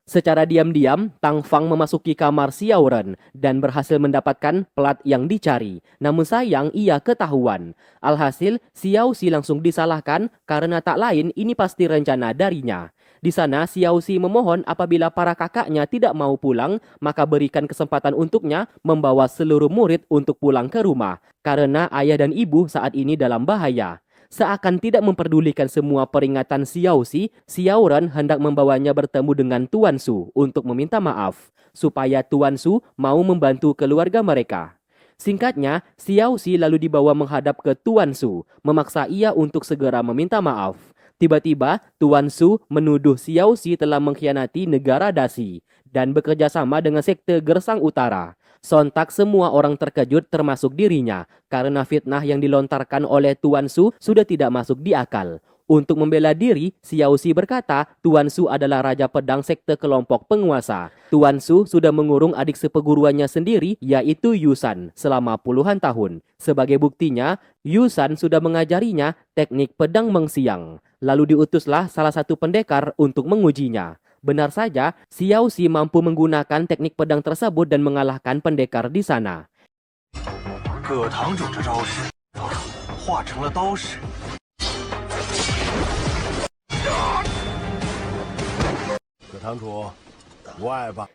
A: Secara diam-diam, Tang Fang memasuki kamar Xiao Ren dan berhasil mendapatkan plat yang dicari. Namun sayang, ia ketahuan. Alhasil, Xiao Xi langsung disalahkan karena tak lain ini pasti rencana darinya. Di sana, Xiao Xi memohon apabila para kakaknya tidak mau pulang, maka berikan kesempatan untuknya membawa seluruh murid untuk pulang ke rumah. Karena ayah dan ibu saat ini dalam bahaya. Seakan tidak memperdulikan semua peringatan Xiao Xi, Xiao Ren hendak membawanya bertemu dengan Tuan Su untuk meminta maaf, supaya Tuan Su mau membantu keluarga mereka. Singkatnya, Xiao Xi lalu dibawa menghadap ke Tuan Su, memaksa ia untuk segera meminta maaf. Tiba-tiba, Tuan Su menuduh Xiao Xi telah mengkhianati negara Dasi dan bekerja sama dengan sekte Gersang Utara. Sontak semua orang terkejut termasuk dirinya karena fitnah yang dilontarkan oleh Tuan Su sudah tidak masuk di akal. Untuk membela diri, Xiao Xi berkata Tuan Su adalah raja pedang sekte kelompok penguasa. Tuan Su sudah mengurung adik seperguruannya sendiri yaitu Yusan selama puluhan tahun. Sebagai buktinya, Yusan sudah mengajarinya teknik pedang mengsiang. Lalu diutuslah salah satu pendekar untuk mengujinya. Benar saja, Xiao Xi mampu menggunakan teknik pedang tersebut dan mengalahkan pendekar di sana.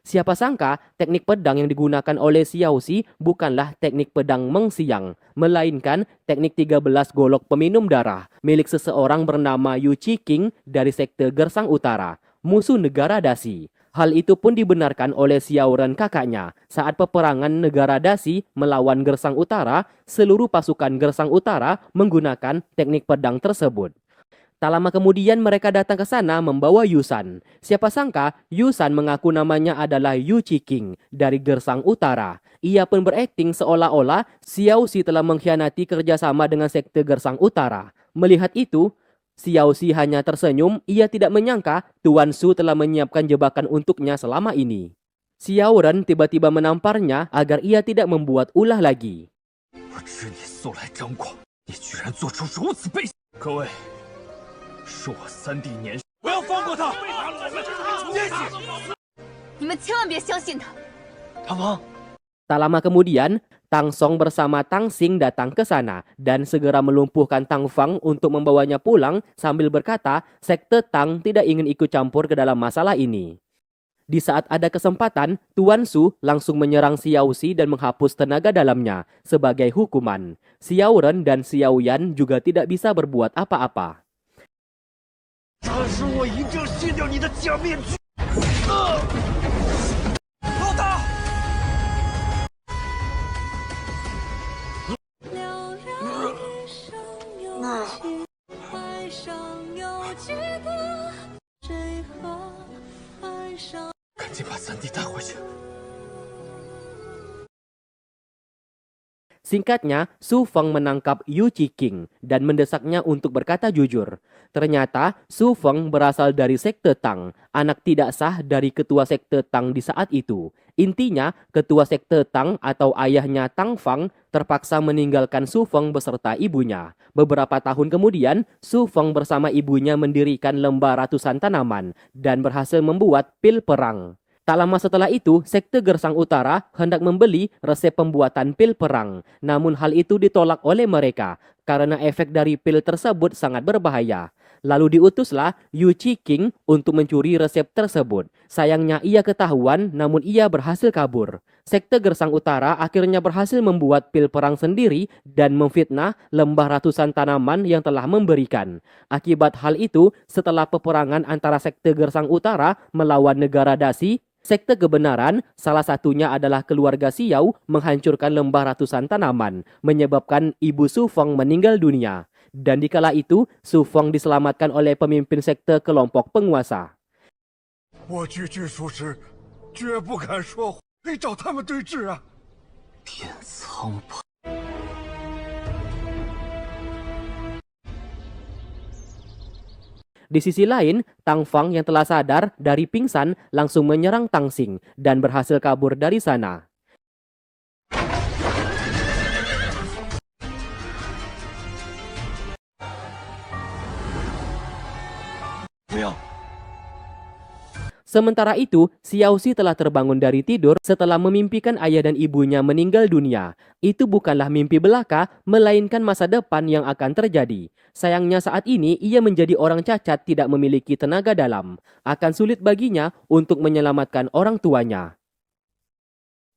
A: Siapa sangka teknik pedang yang digunakan oleh Xiao Xi bukanlah teknik pedang mengsiang, melainkan teknik 13 golok peminum darah milik seseorang bernama Yu Qiqing dari sekte Gersang Utara, musuh negara Dasi. Hal itu pun dibenarkan oleh Xiao Ren kakaknya. Saat peperangan negara Dasi melawan Gersang Utara, seluruh pasukan Gersang Utara menggunakan teknik pedang tersebut. Tak lama kemudian mereka datang ke sana membawa Yusan. Siapa sangka Yusan mengaku namanya adalah Yu Qiqing dari Gersang Utara. Ia pun berakting seolah-olah Xiao Xi telah mengkhianati kerjasama dengan sekte Gersang Utara. Melihat itu, Xiao Xi hanya tersenyum. Ia tidak menyangka Tuan Su telah menyiapkan jebakan untuknya selama ini. Xiao Ren tiba-tiba menamparnya agar ia tidak membuat ulah lagi.
E: 是我3弟年，不要放过他！
B: 你们千万别相信他。
E: 唐风，
A: Tak lama kemudian, Tang Song bersama Tang Xing datang ke sana dan segera melumpuhkan Tang Fang untuk membawanya pulang sambil berkata sekte Tang tidak ingin ikut campur ke dalam masalah ini. Di saat ada kesempatan, Tuan Su langsung menyerang Xiao Xi dan menghapus tenaga dalamnya sebagai hukuman. Xiao Ren dan Xiao Yan juga tidak bisa berbuat apa-apa.
J: 他是我一定卸掉你的假面具！
E: 老大！赶紧把3弟带回去。
A: Singkatnya, Su Feng menangkap Yu Qiqing dan mendesaknya untuk berkata jujur. Ternyata, Su Feng berasal dari sekte Tang, anak tidak sah dari ketua sekte Tang di saat itu. Intinya, ketua sekte Tang atau ayahnya Tang Fang terpaksa meninggalkan Su Feng beserta ibunya. Beberapa tahun kemudian, Su Feng bersama ibunya mendirikan lembah ratusan tanaman dan berhasil membuat pil perang. Tak lama setelah itu, sekte Gersang Utara hendak membeli resep pembuatan pil perang. Namun hal itu ditolak oleh mereka karena efek dari pil tersebut sangat berbahaya. Lalu diutuslah Yu Qiqing untuk mencuri resep tersebut. Sayangnya ia ketahuan namun ia berhasil kabur. Sekte Gersang Utara akhirnya berhasil membuat pil perang sendiri dan memfitnah lembah ratusan tanaman yang telah memberikan. Akibat hal itu, setelah peperangan antara sekte Gersang Utara melawan negara Dasi, sekte kebenaran, salah satunya adalah keluarga Xiao, menghancurkan lembah ratusan tanaman, menyebabkan ibu Su Feng meninggal dunia. Dan dikala itu, Su Feng diselamatkan oleh pemimpin sekte kelompok penguasa.
J: 我句句属实，绝不敢说谎，得找他们对质啊！
H: 天苍白。
A: Di sisi lain, Tang Fang yang telah sadar dari pingsan langsung menyerang Tang Xing dan berhasil kabur dari sana. Sementara itu, Xiaoxi telah terbangun dari tidur setelah memimpikan ayah dan ibunya meninggal dunia. Itu bukanlah mimpi belaka, melainkan masa depan yang akan terjadi. Sayangnya saat ini ia menjadi orang cacat tidak memiliki tenaga dalam. Akan sulit baginya untuk menyelamatkan orang tuanya.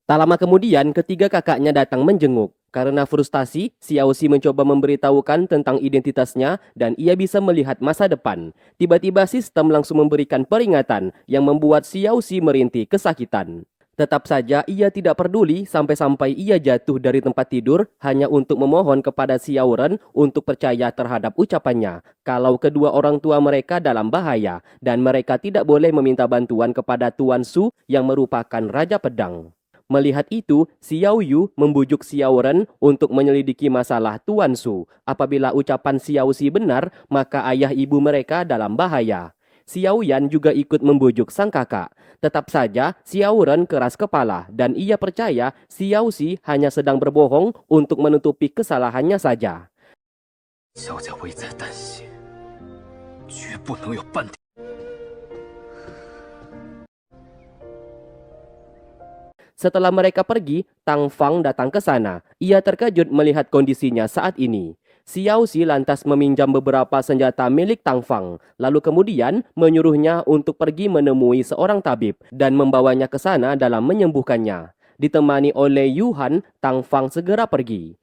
A: Tak lama kemudian, ketiga kakaknya datang menjenguk. Karena frustasi, Xiaoxi mencoba memberitahukan tentang identitasnya dan ia bisa melihat masa depan. Tiba-tiba sistem langsung memberikan peringatan yang membuat Xiaoxi merintih kesakitan. Tetap saja ia tidak peduli sampai-sampai ia jatuh dari tempat tidur hanya untuk memohon kepada Xiao Ren untuk percaya terhadap ucapannya kalau kedua orang tua mereka dalam bahaya dan mereka tidak boleh meminta bantuan kepada Tuan Su yang merupakan Raja Pedang. Melihat itu, Xiao Yu membujuk Xiao Ren untuk menyelidiki masalah Tuan Su. Apabila ucapan Xiaoxi benar, maka ayah ibu mereka dalam bahaya. Xiao Yan juga ikut membujuk sang kakak. Tetap saja, Xiao Ren keras kepala dan ia percaya Xiaoxi hanya sedang berbohong untuk menutupi kesalahannya saja. Setelah mereka pergi, Tang Fang datang ke sana. Ia terkejut melihat kondisinya saat ini. Xiaoxi lantas meminjam beberapa senjata milik Tang Fang, lalu kemudian menyuruhnya untuk pergi menemui seorang tabib dan membawanya ke sana dalam menyembuhkannya. Ditemani oleh Yu Han, Tang Fang segera pergi.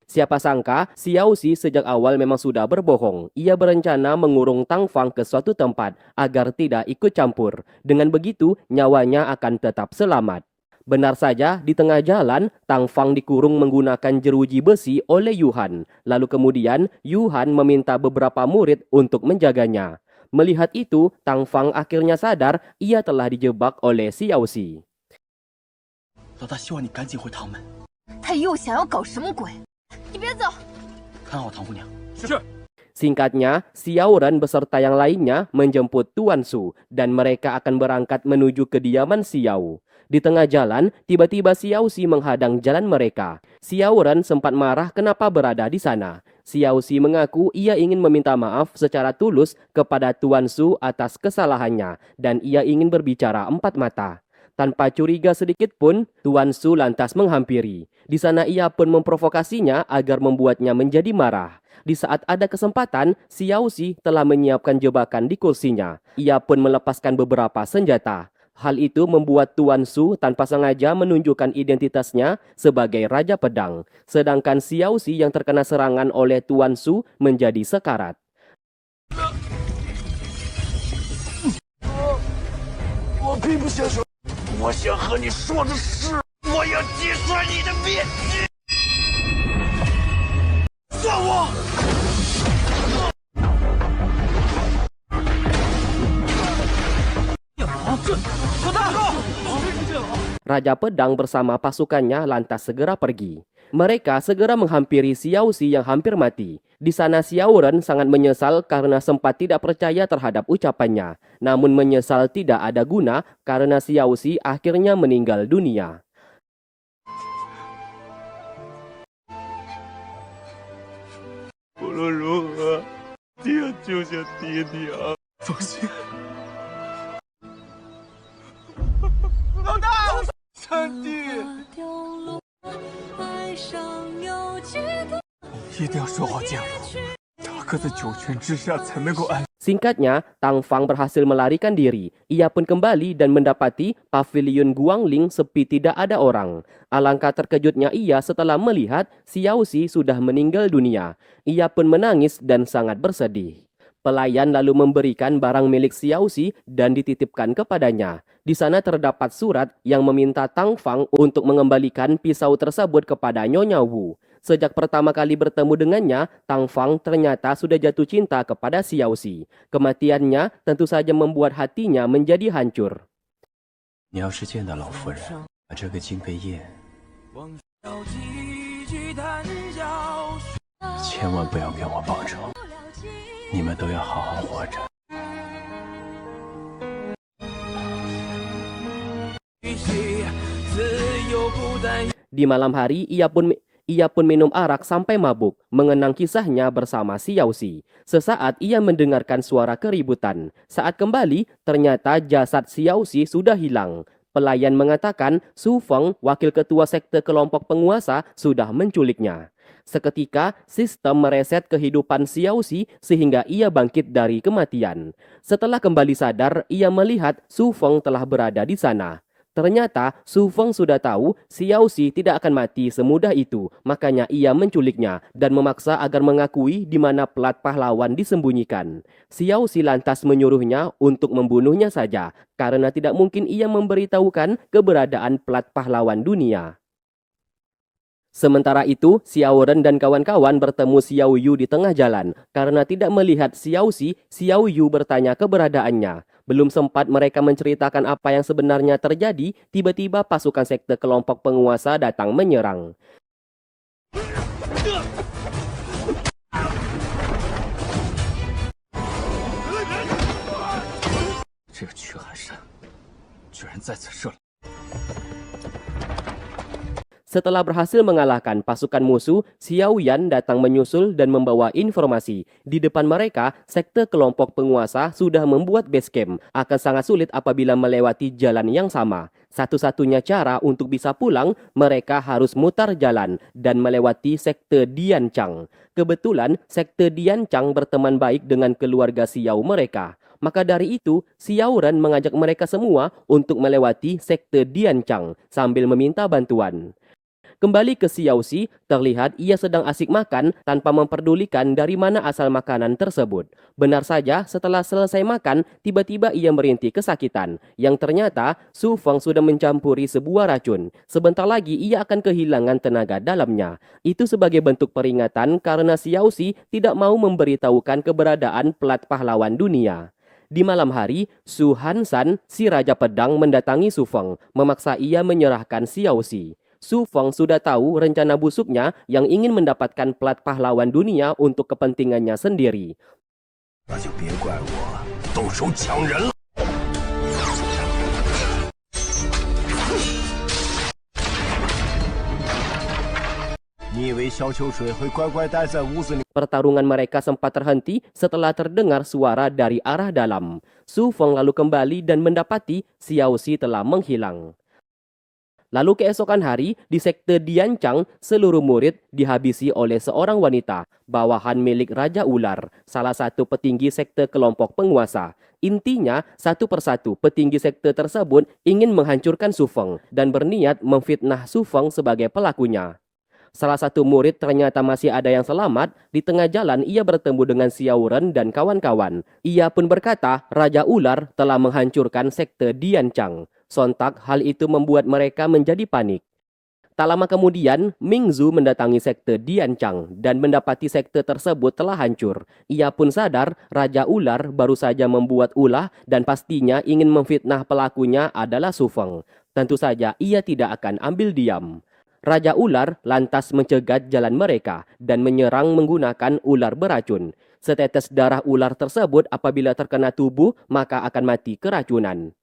A: Siapa sangka, Xiaoxi sejak awal memang sudah berbohong. Ia berencana mengurung Tang Fang ke suatu tempat agar tidak ikut campur. Dengan begitu, nyawanya akan tetap selamat. Benar saja, di tengah jalan, Tang Fang dikurung menggunakan jeruji besi oleh Yu Han. Lalu kemudian, Yu Han meminta beberapa murid untuk menjaganya. Melihat itu, Tang Fang akhirnya sadar ia telah dijebak oleh Xiaoxi. Singkatnya, Xiao Ren beserta yang lainnya menjemput Tuan Su dan mereka akan berangkat menuju kediaman Xiao. Di tengah jalan, tiba-tiba Xiaoxi menghadang jalan mereka. Xiao Ren sempat marah kenapa berada di sana. Xiaoxi mengaku ia ingin meminta maaf secara tulus kepada Tuan Su atas kesalahannya dan ia ingin berbicara empat mata. Tanpa curiga sedikit pun, Tuan Su lantas menghampiri. Di sana ia pun memprovokasinya agar membuatnya menjadi marah. Di saat ada kesempatan, Xiaoxi telah menyiapkan jebakan di kursinya. Ia pun melepaskan beberapa senjata. Hal itu membuat Tuan Su tanpa sengaja menunjukkan identitasnya sebagai Raja Pedang. Sedangkan Xiaoxi yang terkena serangan oleh Tuan Su menjadi sekarat. Raja Pedang bersama pasukannya lantas segera pergi. Mereka segera menghampiri Xiaoxi yang hampir mati. Di sana Xiao Ren sangat menyesal karena sempat tidak percaya terhadap ucapannya. Namun menyesal tidak ada guna karena Xiaoxi akhirnya meninggal dunia. Singkatnya, Tang Fang berhasil melarikan diri. Ia pun kembali dan mendapati pavilion Guangling sepi tidak ada orang. Alangkah terkejutnya ia setelah melihat Xiaoxi sudah meninggal dunia. Ia pun menangis dan sangat bersedih. Pelayan lalu memberikan barang milik Xiaoxi dan dititipkan kepadanya. Di sana terdapat surat yang meminta Tang Fang untuk mengembalikan pisau tersebut kepada Nyonya Wu. Sejak pertama kali bertemu dengannya, Tang Fang ternyata sudah jatuh cinta kepada Xiaoxi. Kematiannya tentu saja membuat hatinya menjadi hancur. Di malam hari, ia pun Ia pun minum arak sampai mabuk, mengenang kisahnya bersama Xiao Xi. Sesaat ia mendengarkan suara keributan. Saat kembali, ternyata jasad Xiao Xi sudah hilang. Pelayan mengatakan Su Feng, wakil ketua sekte kelompok penguasa, sudah menculiknya. Seketika, sistem mereset kehidupan Xiao Xi sehingga ia bangkit dari kematian. Setelah kembali sadar, ia melihat Su Feng telah berada di sana. Ternyata Su Feng sudah tahu Xiao Xi tidak akan mati semudah itu, makanya ia menculiknya dan memaksa agar mengakui di mana plat pahlawan disembunyikan. Xiao Xi lantas menyuruhnya untuk membunuhnya saja, karena tidak mungkin ia memberitahukan keberadaan plat pahlawan dunia. Sementara itu, Xiao Ren dan kawan-kawan bertemu Xiao Yu di tengah jalan. Karena tidak melihat Xiao Xi, Xiao Yu bertanya keberadaannya. Belum sempat mereka menceritakan apa yang sebenarnya terjadi, tiba-tiba pasukan sekte kelompok penguasa datang menyerang. Setelah berhasil mengalahkan pasukan musuh, Xiao Yan datang menyusul dan membawa informasi. Di depan mereka, sekte kelompok penguasa sudah membuat base camp. Akan sangat sulit apabila melewati jalan yang sama. Satu-satunya cara untuk bisa pulang, mereka harus mutar jalan dan melewati sekte Dian Chang. Kebetulan, sekte Dian Chang berteman baik dengan keluarga Xiao mereka. Maka dari itu, Xiao Ren mengajak mereka semua untuk melewati sekte Dian Chang sambil meminta bantuan. Kembali ke Xiao Xi, terlihat ia sedang asik makan tanpa memperdulikan dari mana asal makanan tersebut. Benar saja, setelah selesai makan, tiba-tiba ia merintih kesakitan. Yang ternyata, Su Feng sudah mencampuri sebuah racun. Sebentar lagi ia akan kehilangan tenaga dalamnya. Itu sebagai bentuk peringatan karena Xiao Xi tidak mau memberitahukan keberadaan plat pahlawan dunia. Di malam hari, Su Hansan, si Raja Pedang, mendatangi Su Feng, memaksa ia menyerahkan Xiao Xi. Su Feng sudah tahu rencana busuknya yang ingin mendapatkan plat pahlawan dunia untuk kepentingannya sendiri. Pertarungan mereka sempat terhenti setelah terdengar suara dari arah dalam. Su Feng lalu kembali dan mendapati Xiao Xi telah menghilang. Lalu keesokan hari, di sekte Dian Chang, seluruh murid dihabisi oleh seorang wanita, bawahan milik Raja Ular, salah satu petinggi sekte kelompok penguasa. Intinya, satu persatu petinggi sekte tersebut ingin menghancurkan Su Feng dan berniat memfitnah Su Feng sebagai pelakunya. Salah satu murid ternyata masih ada yang selamat. Di tengah jalan ia bertemu dengan Xiao Ren dan kawan-kawan. Ia pun berkata Raja Ular telah menghancurkan sekte Dian Chang. Sontak hal itu membuat mereka menjadi panik. Tak lama kemudian, Ming Zhu mendatangi sekte Dian Chang dan mendapati sekte tersebut telah hancur. Ia pun sadar Raja Ular baru saja membuat ulah dan pastinya ingin memfitnah pelakunya adalah Su Feng. Tentu saja ia tidak akan ambil diam. Raja Ular lantas mencegat jalan mereka dan menyerang menggunakan ular beracun. Setetes darah ular tersebut apabila terkena tubuh maka akan mati keracunan.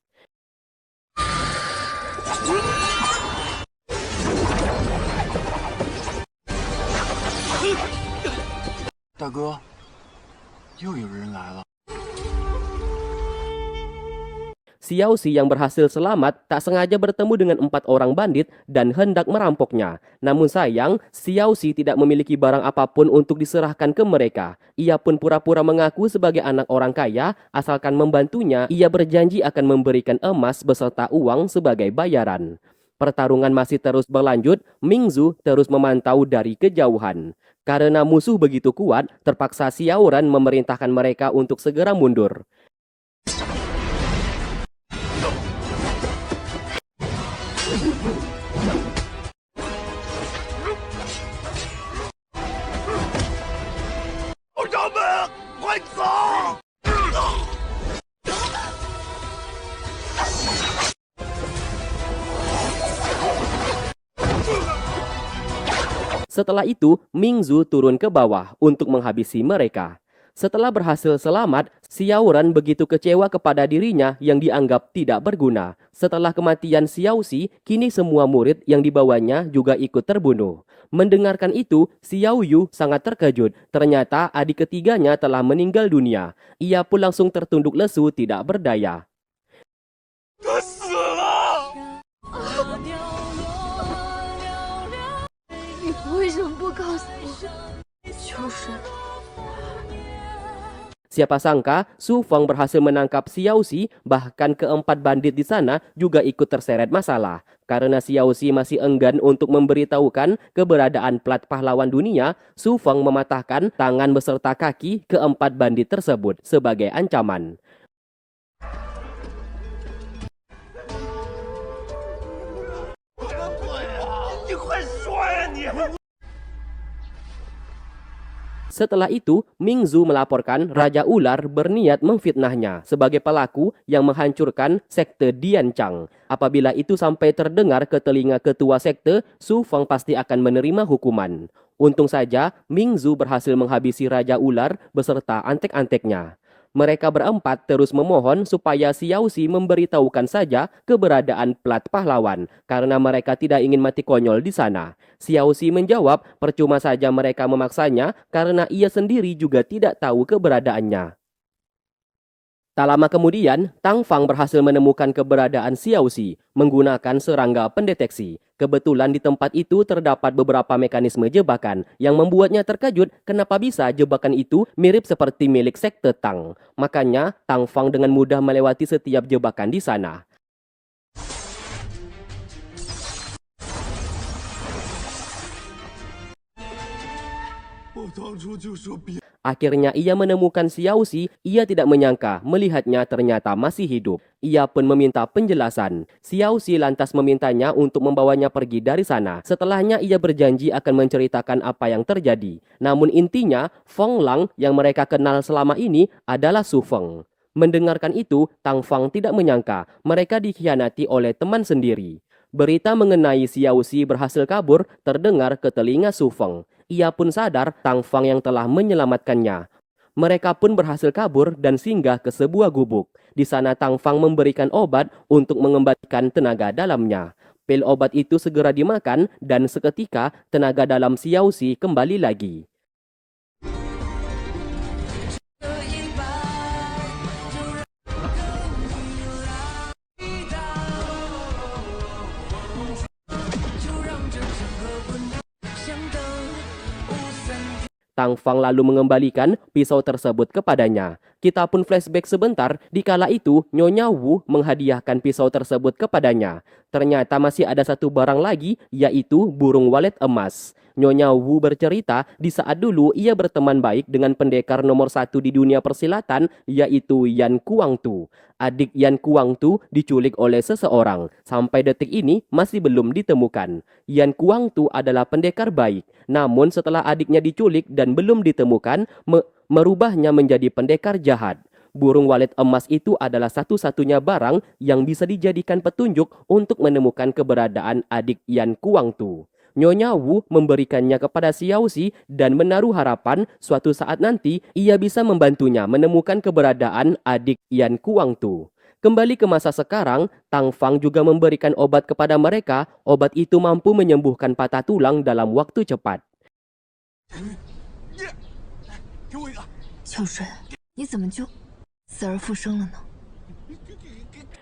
A: Xiao Xi yang berhasil selamat tak sengaja bertemu dengan 4 orang bandit dan hendak merampoknya. Namun sayang, Xiao Xi tidak memiliki barang apapun untuk diserahkan ke mereka. Ia pun pura-pura mengaku sebagai anak orang kaya, asalkan membantunya, ia berjanji akan memberikan emas beserta uang sebagai bayaran. Pertarungan masih terus berlanjut, Ming Zhu terus memantau dari kejauhan. Karena musuh begitu kuat, terpaksa Xiao Ren memerintahkan mereka untuk segera mundur. Setelah itu, Ming Zhu turun ke bawah untuk menghabisi mereka. Setelah berhasil selamat, Xiao Ren begitu kecewa kepada dirinya yang dianggap tidak berguna. Setelah kematian Xiao Xi, kini semua murid yang dibawanya juga ikut terbunuh. Mendengarkan itu, Xiao Yu sangat terkejut. Ternyata adik ketiganya telah meninggal dunia. Ia pun langsung tertunduk lesu tidak berdaya.
E: 他死了！
B: 你为什么不告诉我？秋水。
A: Siapa sangka Su Feng berhasil menangkap Xiao Xi, bahkan keempat bandit di sana juga ikut terseret masalah. Karena Xiao Xi masih enggan untuk memberitahukan keberadaan plat pahlawan dunia, Su Feng mematahkan tangan beserta kaki keempat bandit tersebut sebagai ancaman. Setelah itu, Ming Zhu melaporkan Raja Ular berniat memfitnahnya sebagai pelaku yang menghancurkan sekte Dian Chang. Apabila itu sampai terdengar ke telinga ketua sekte, Su Feng pasti akan menerima hukuman. Untung saja, Ming Zhu berhasil menghabisi Raja Ular beserta antek-anteknya. Mereka berempat terus memohon supaya Xiao Xi memberitahukan saja keberadaan plat pahlawan karena mereka tidak ingin mati konyol di sana. Xiao Xi menjawab percuma saja mereka memaksanya karena ia sendiri juga tidak tahu keberadaannya. Tak lama kemudian, Tang Fang berhasil menemukan keberadaan Xiao Xi menggunakan serangga pendeteksi. Kebetulan di tempat itu terdapat beberapa mekanisme jebakan yang membuatnya terkejut kenapa bisa jebakan itu mirip seperti milik sekte Tang. Makanya, Tang Fang dengan mudah melewati setiap jebakan di sana. Akhirnya ia menemukan Xiao Xi, ia tidak menyangka melihatnya ternyata masih hidup. Ia pun meminta penjelasan. Xiao Xi lantas memintanya untuk membawanya pergi dari sana. Setelahnya ia berjanji akan menceritakan apa yang terjadi. Namun intinya, Feng Lang yang mereka kenal selama ini adalah Su Feng. Mendengarkan itu, Tang Fang tidak menyangka mereka dikhianati oleh teman sendiri. Berita mengenai Xiao Xi berhasil kabur terdengar ke telinga Su Feng. Ia pun sadar Tang Fang yang telah menyelamatkannya. Mereka pun berhasil kabur dan singgah ke sebuah gubuk. Di sana Tang Fang memberikan obat untuk mengembalikan tenaga dalamnya. Pil obat itu segera dimakan dan seketika tenaga dalam Xiao Xi kembali lagi. Tang Fang lalu mengembalikan pisau tersebut kepadanya. Kita pun flashback sebentar, dikala itu Nyonya Wu menghadiahkan pisau tersebut kepadanya. Ternyata masih ada satu barang lagi, yaitu burung walet emas. Nyonya Wu bercerita di saat dulu ia berteman baik dengan pendekar nomor 1 di dunia persilatan, yaitu Yan Kuangtu. Adik Yan Kuangtu diculik oleh seseorang. Sampai detik ini masih belum ditemukan. Yan Kuangtu adalah pendekar baik. Namun setelah adiknya diculik dan belum ditemukan, merubahnya menjadi pendekar jahat. Burung walet emas itu adalah satu-satunya barang yang bisa dijadikan petunjuk untuk menemukan keberadaan adik Yan Kuangtu. Nyonya Wu memberikannya kepada Xiao Xi dan menaruh harapan suatu saat nanti ia bisa membantunya menemukan keberadaan adik Yan Kuangtu. Kembali ke masa sekarang, Tang Fang juga memberikan obat kepada mereka. Obat itu mampu menyembuhkan patah tulang dalam waktu cepat.
B: 秋水，你怎么就死而复生了呢？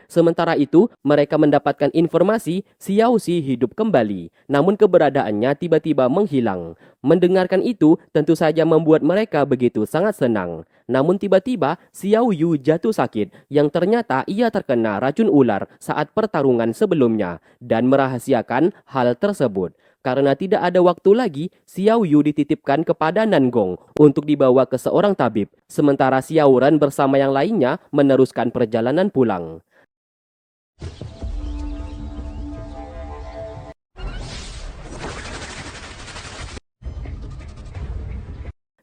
A: Sementara itu, mereka mendapatkan informasi Xiao Xi hidup kembali, namun keberadaannya tiba-tiba menghilang. Mendengarkan itu tentu saja membuat mereka begitu sangat senang. Namun tiba-tiba Xiao Yu jatuh sakit yang ternyata ia terkena racun ular saat pertarungan sebelumnya dan merahasiakan hal tersebut. Karena tidak ada waktu lagi, Xiao Yu dititipkan kepada Nan Gong untuk dibawa ke seorang tabib. Sementara Xiao Ren bersama yang lainnya meneruskan perjalanan pulang.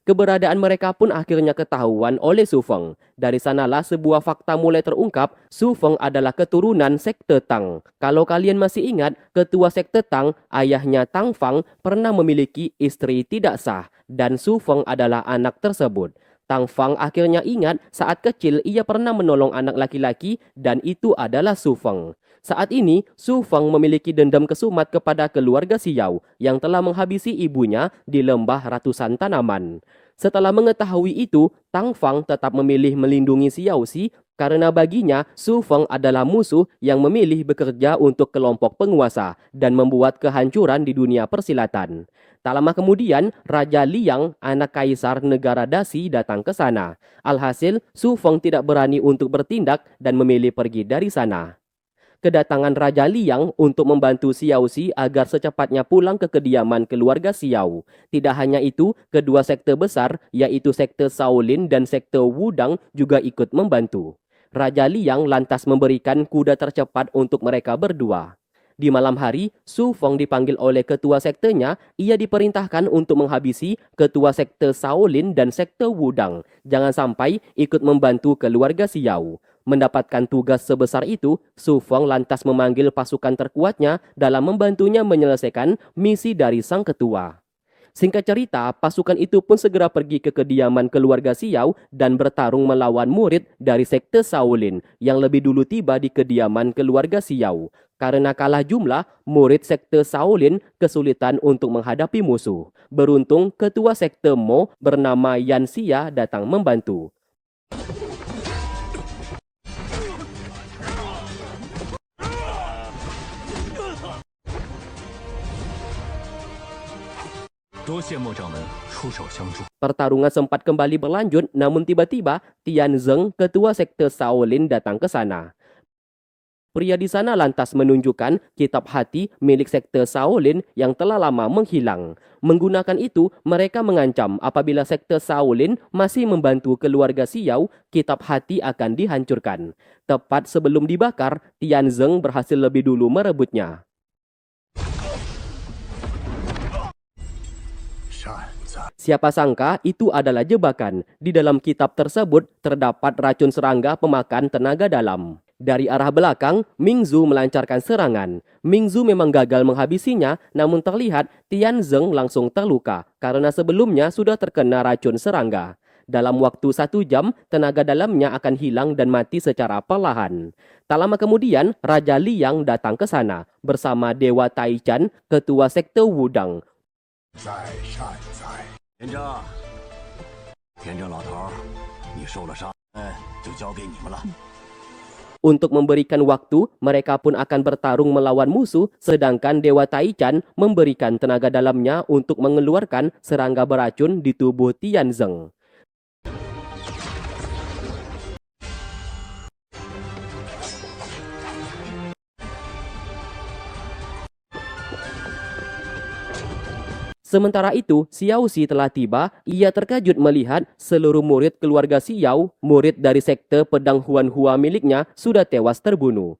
A: Keberadaan mereka pun akhirnya ketahuan oleh Su Feng. Dari sanalah sebuah fakta mulai terungkap, Su Feng adalah keturunan sekte Tang. Kalau kalian masih ingat, ketua sekte Tang, ayahnya Tang Fang, pernah memiliki istri tidak sah, dan Su Feng adalah anak tersebut. Tang Fang akhirnya ingat saat kecil ia pernah menolong anak laki-laki dan itu adalah Su Feng. Saat ini, Su Feng memiliki dendam kesumat kepada keluarga Xiao yang telah menghabisi ibunya di lembah ratusan tanaman. Setelah mengetahui itu, Tang Fang tetap memilih melindungi Xiao Xi karena baginya Su Feng adalah musuh yang memilih bekerja untuk kelompok penguasa dan membuat kehancuran di dunia persilatan. Tak lama kemudian, Raja Liang, anak kaisar negara Dasi, datang ke sana. Alhasil, Su Feng tidak berani untuk bertindak dan memilih pergi dari sana. Kedatangan Raja Liang untuk membantu Xiao Xi agar secepatnya pulang ke kediaman keluarga Xiao. Tidak hanya itu, kedua sekte besar yaitu sekte Shaolin dan sekte Wudang juga ikut membantu. Raja Liang lantas memberikan kuda tercepat untuk mereka berdua. Di malam hari, Su Feng dipanggil oleh ketua sektenya. Ia diperintahkan untuk menghabisi ketua sekte Shaolin dan sekte Wudang. Jangan sampai ikut membantu keluarga Xiao. Mendapatkan tugas sebesar itu, Su Feng lantas memanggil pasukan terkuatnya dalam membantunya menyelesaikan misi dari sang ketua. Singkat cerita, pasukan itu pun segera pergi ke kediaman keluarga Xiao dan bertarung melawan murid dari sekte Shaolin yang lebih dulu tiba di kediaman keluarga Xiao. Karena kalah jumlah, murid sekte Shaolin kesulitan untuk menghadapi musuh. Beruntung, ketua sekte Mo bernama Yan Xia datang membantu. Pertarungan sempat kembali berlanjut, namun tiba-tiba Tian Zeng, ketua sekte Shaolin, datang ke sana. Pria di sana lantas menunjukkan kitab hati milik sekte Shaolin yang telah lama menghilang. Menggunakan itu, mereka mengancam apabila sekte Shaolin masih membantu keluarga Xiao, kitab hati akan dihancurkan. Tepat sebelum dibakar, Tian Zeng berhasil lebih dulu merebutnya. Siapa sangka itu adalah jebakan. Di dalam kitab tersebut terdapat racun serangga pemakan tenaga dalam. Dari arah belakang, Ming Zhu melancarkan serangan. Ming Zhu memang gagal menghabisinya, namun terlihat Tian Zeng langsung terluka karena sebelumnya sudah terkena racun serangga. Dalam waktu 1 jam, tenaga dalamnya akan hilang dan mati secara perlahan. Tak lama kemudian, Raja Liang datang ke sana bersama Dewa Taichan, ketua sekte Wudang. Untuk memberikan waktu, mereka pun akan bertarung melawan musuh, sedangkan Dewa Taichan memberikan tenaga dalamnya untuk mengeluarkan serangga beracun di tubuh Tian Zeng. Sementara itu, Xiao Xi telah tiba. Ia terkejut melihat seluruh murid keluarga Xiao, murid dari sekte pedang Huan Hua miliknya, sudah tewas terbunuh.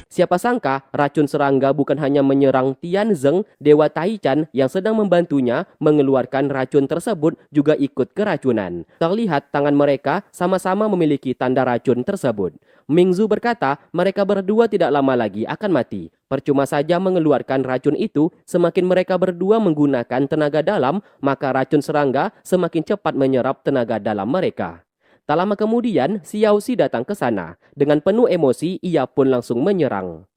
A: Siapa sangka racun serangga bukan hanya menyerang Tian Zeng, Dewa Taichan yang sedang membantunya mengeluarkan racun tersebut juga ikut keracunan. Terlihat tangan mereka sama-sama memiliki tanda racun tersebut. Ming Zhu berkata mereka berdua tidak lama lagi akan mati. Percuma saja mengeluarkan racun itu, semakin mereka berdua menggunakan tenaga dalam, maka racun serangga semakin cepat menyerap tenaga dalam mereka. Tak lama kemudian, Xiao Xi datang ke sana. Dengan penuh emosi, ia pun langsung menyerang.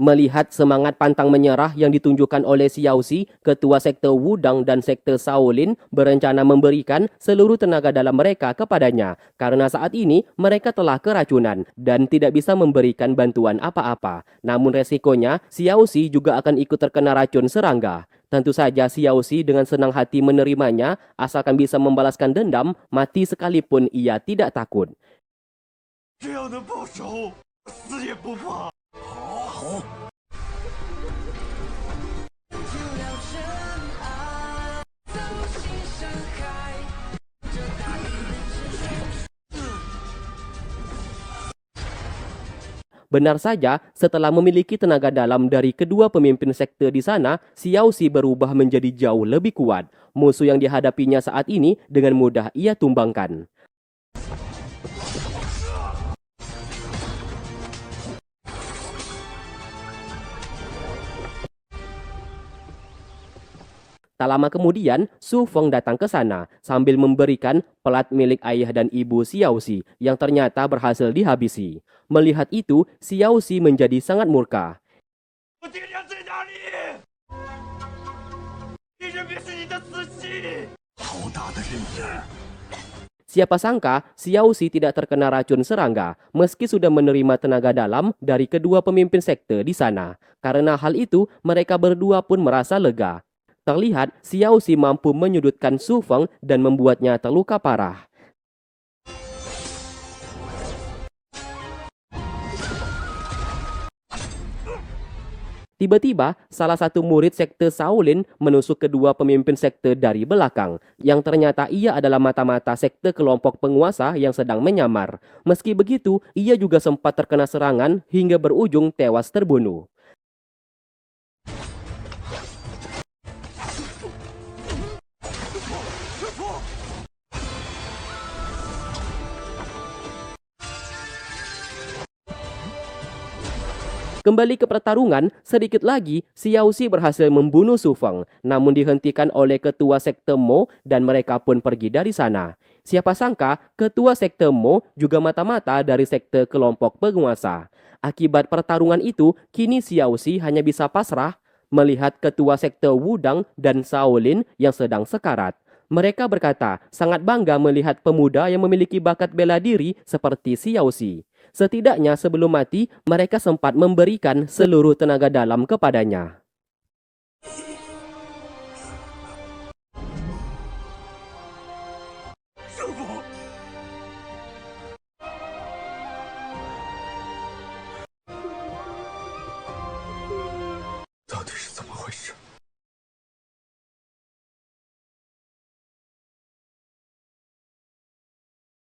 A: Melihat semangat pantang menyerah yang ditunjukkan oleh Xiao Xi, ketua sekte Wudang dan sekte Shaolin berencana memberikan seluruh tenaga dalam mereka kepadanya. Karena saat ini mereka telah keracunan dan tidak bisa memberikan bantuan apa-apa. Namun resikonya, Xiao Xi juga akan ikut terkena racun serangga. Tentu saja Xiao Xi dengan senang hati menerimanya, asalkan bisa membalaskan dendam, mati sekalipun ia tidak takut. Benar saja, setelah memiliki tenaga dalam dari kedua pemimpin sekte di sana, Xiao Xi berubah menjadi jauh lebih kuat. Musuh yang dihadapinya saat ini dengan mudah ia tumbangkan. Tak lama kemudian, Su Feng datang ke sana sambil memberikan pelat milik ayah dan ibu Xiao Xi yang ternyata berhasil dihabisi. Melihat itu, Xiao Xi menjadi sangat murka. Siapa sangka Xiao Xi tidak terkena racun serangga meski sudah menerima tenaga dalam dari kedua pemimpin sekte di sana. Karena hal itu, mereka berdua pun merasa lega. Terlihat Xiao Xi mampu menyudutkan Su Feng dan membuatnya terluka parah. Tiba-tiba, salah satu murid sekte Shaolin menusuk kedua pemimpin sekte dari belakang, yang ternyata ia adalah mata-mata sekte kelompok penguasa yang sedang menyamar. Meski begitu, ia juga sempat terkena serangan hingga berujung tewas terbunuh. Kembali ke pertarungan, sedikit lagi Xiao Xi berhasil membunuh Su Feng, namun dihentikan oleh ketua sekte Mo dan mereka pun pergi dari sana. Siapa sangka ketua sekte Mo juga mata-mata dari sekte kelompok penguasa. Akibat pertarungan itu, kini Xiao Xi hanya bisa pasrah melihat ketua sekte Wudang dan Shaolin yang sedang sekarat. Mereka berkata sangat bangga melihat pemuda yang memiliki bakat bela diri seperti Xiao Xi. Setidaknya sebelum mati, mereka sempat memberikan seluruh tenaga dalam kepadanya.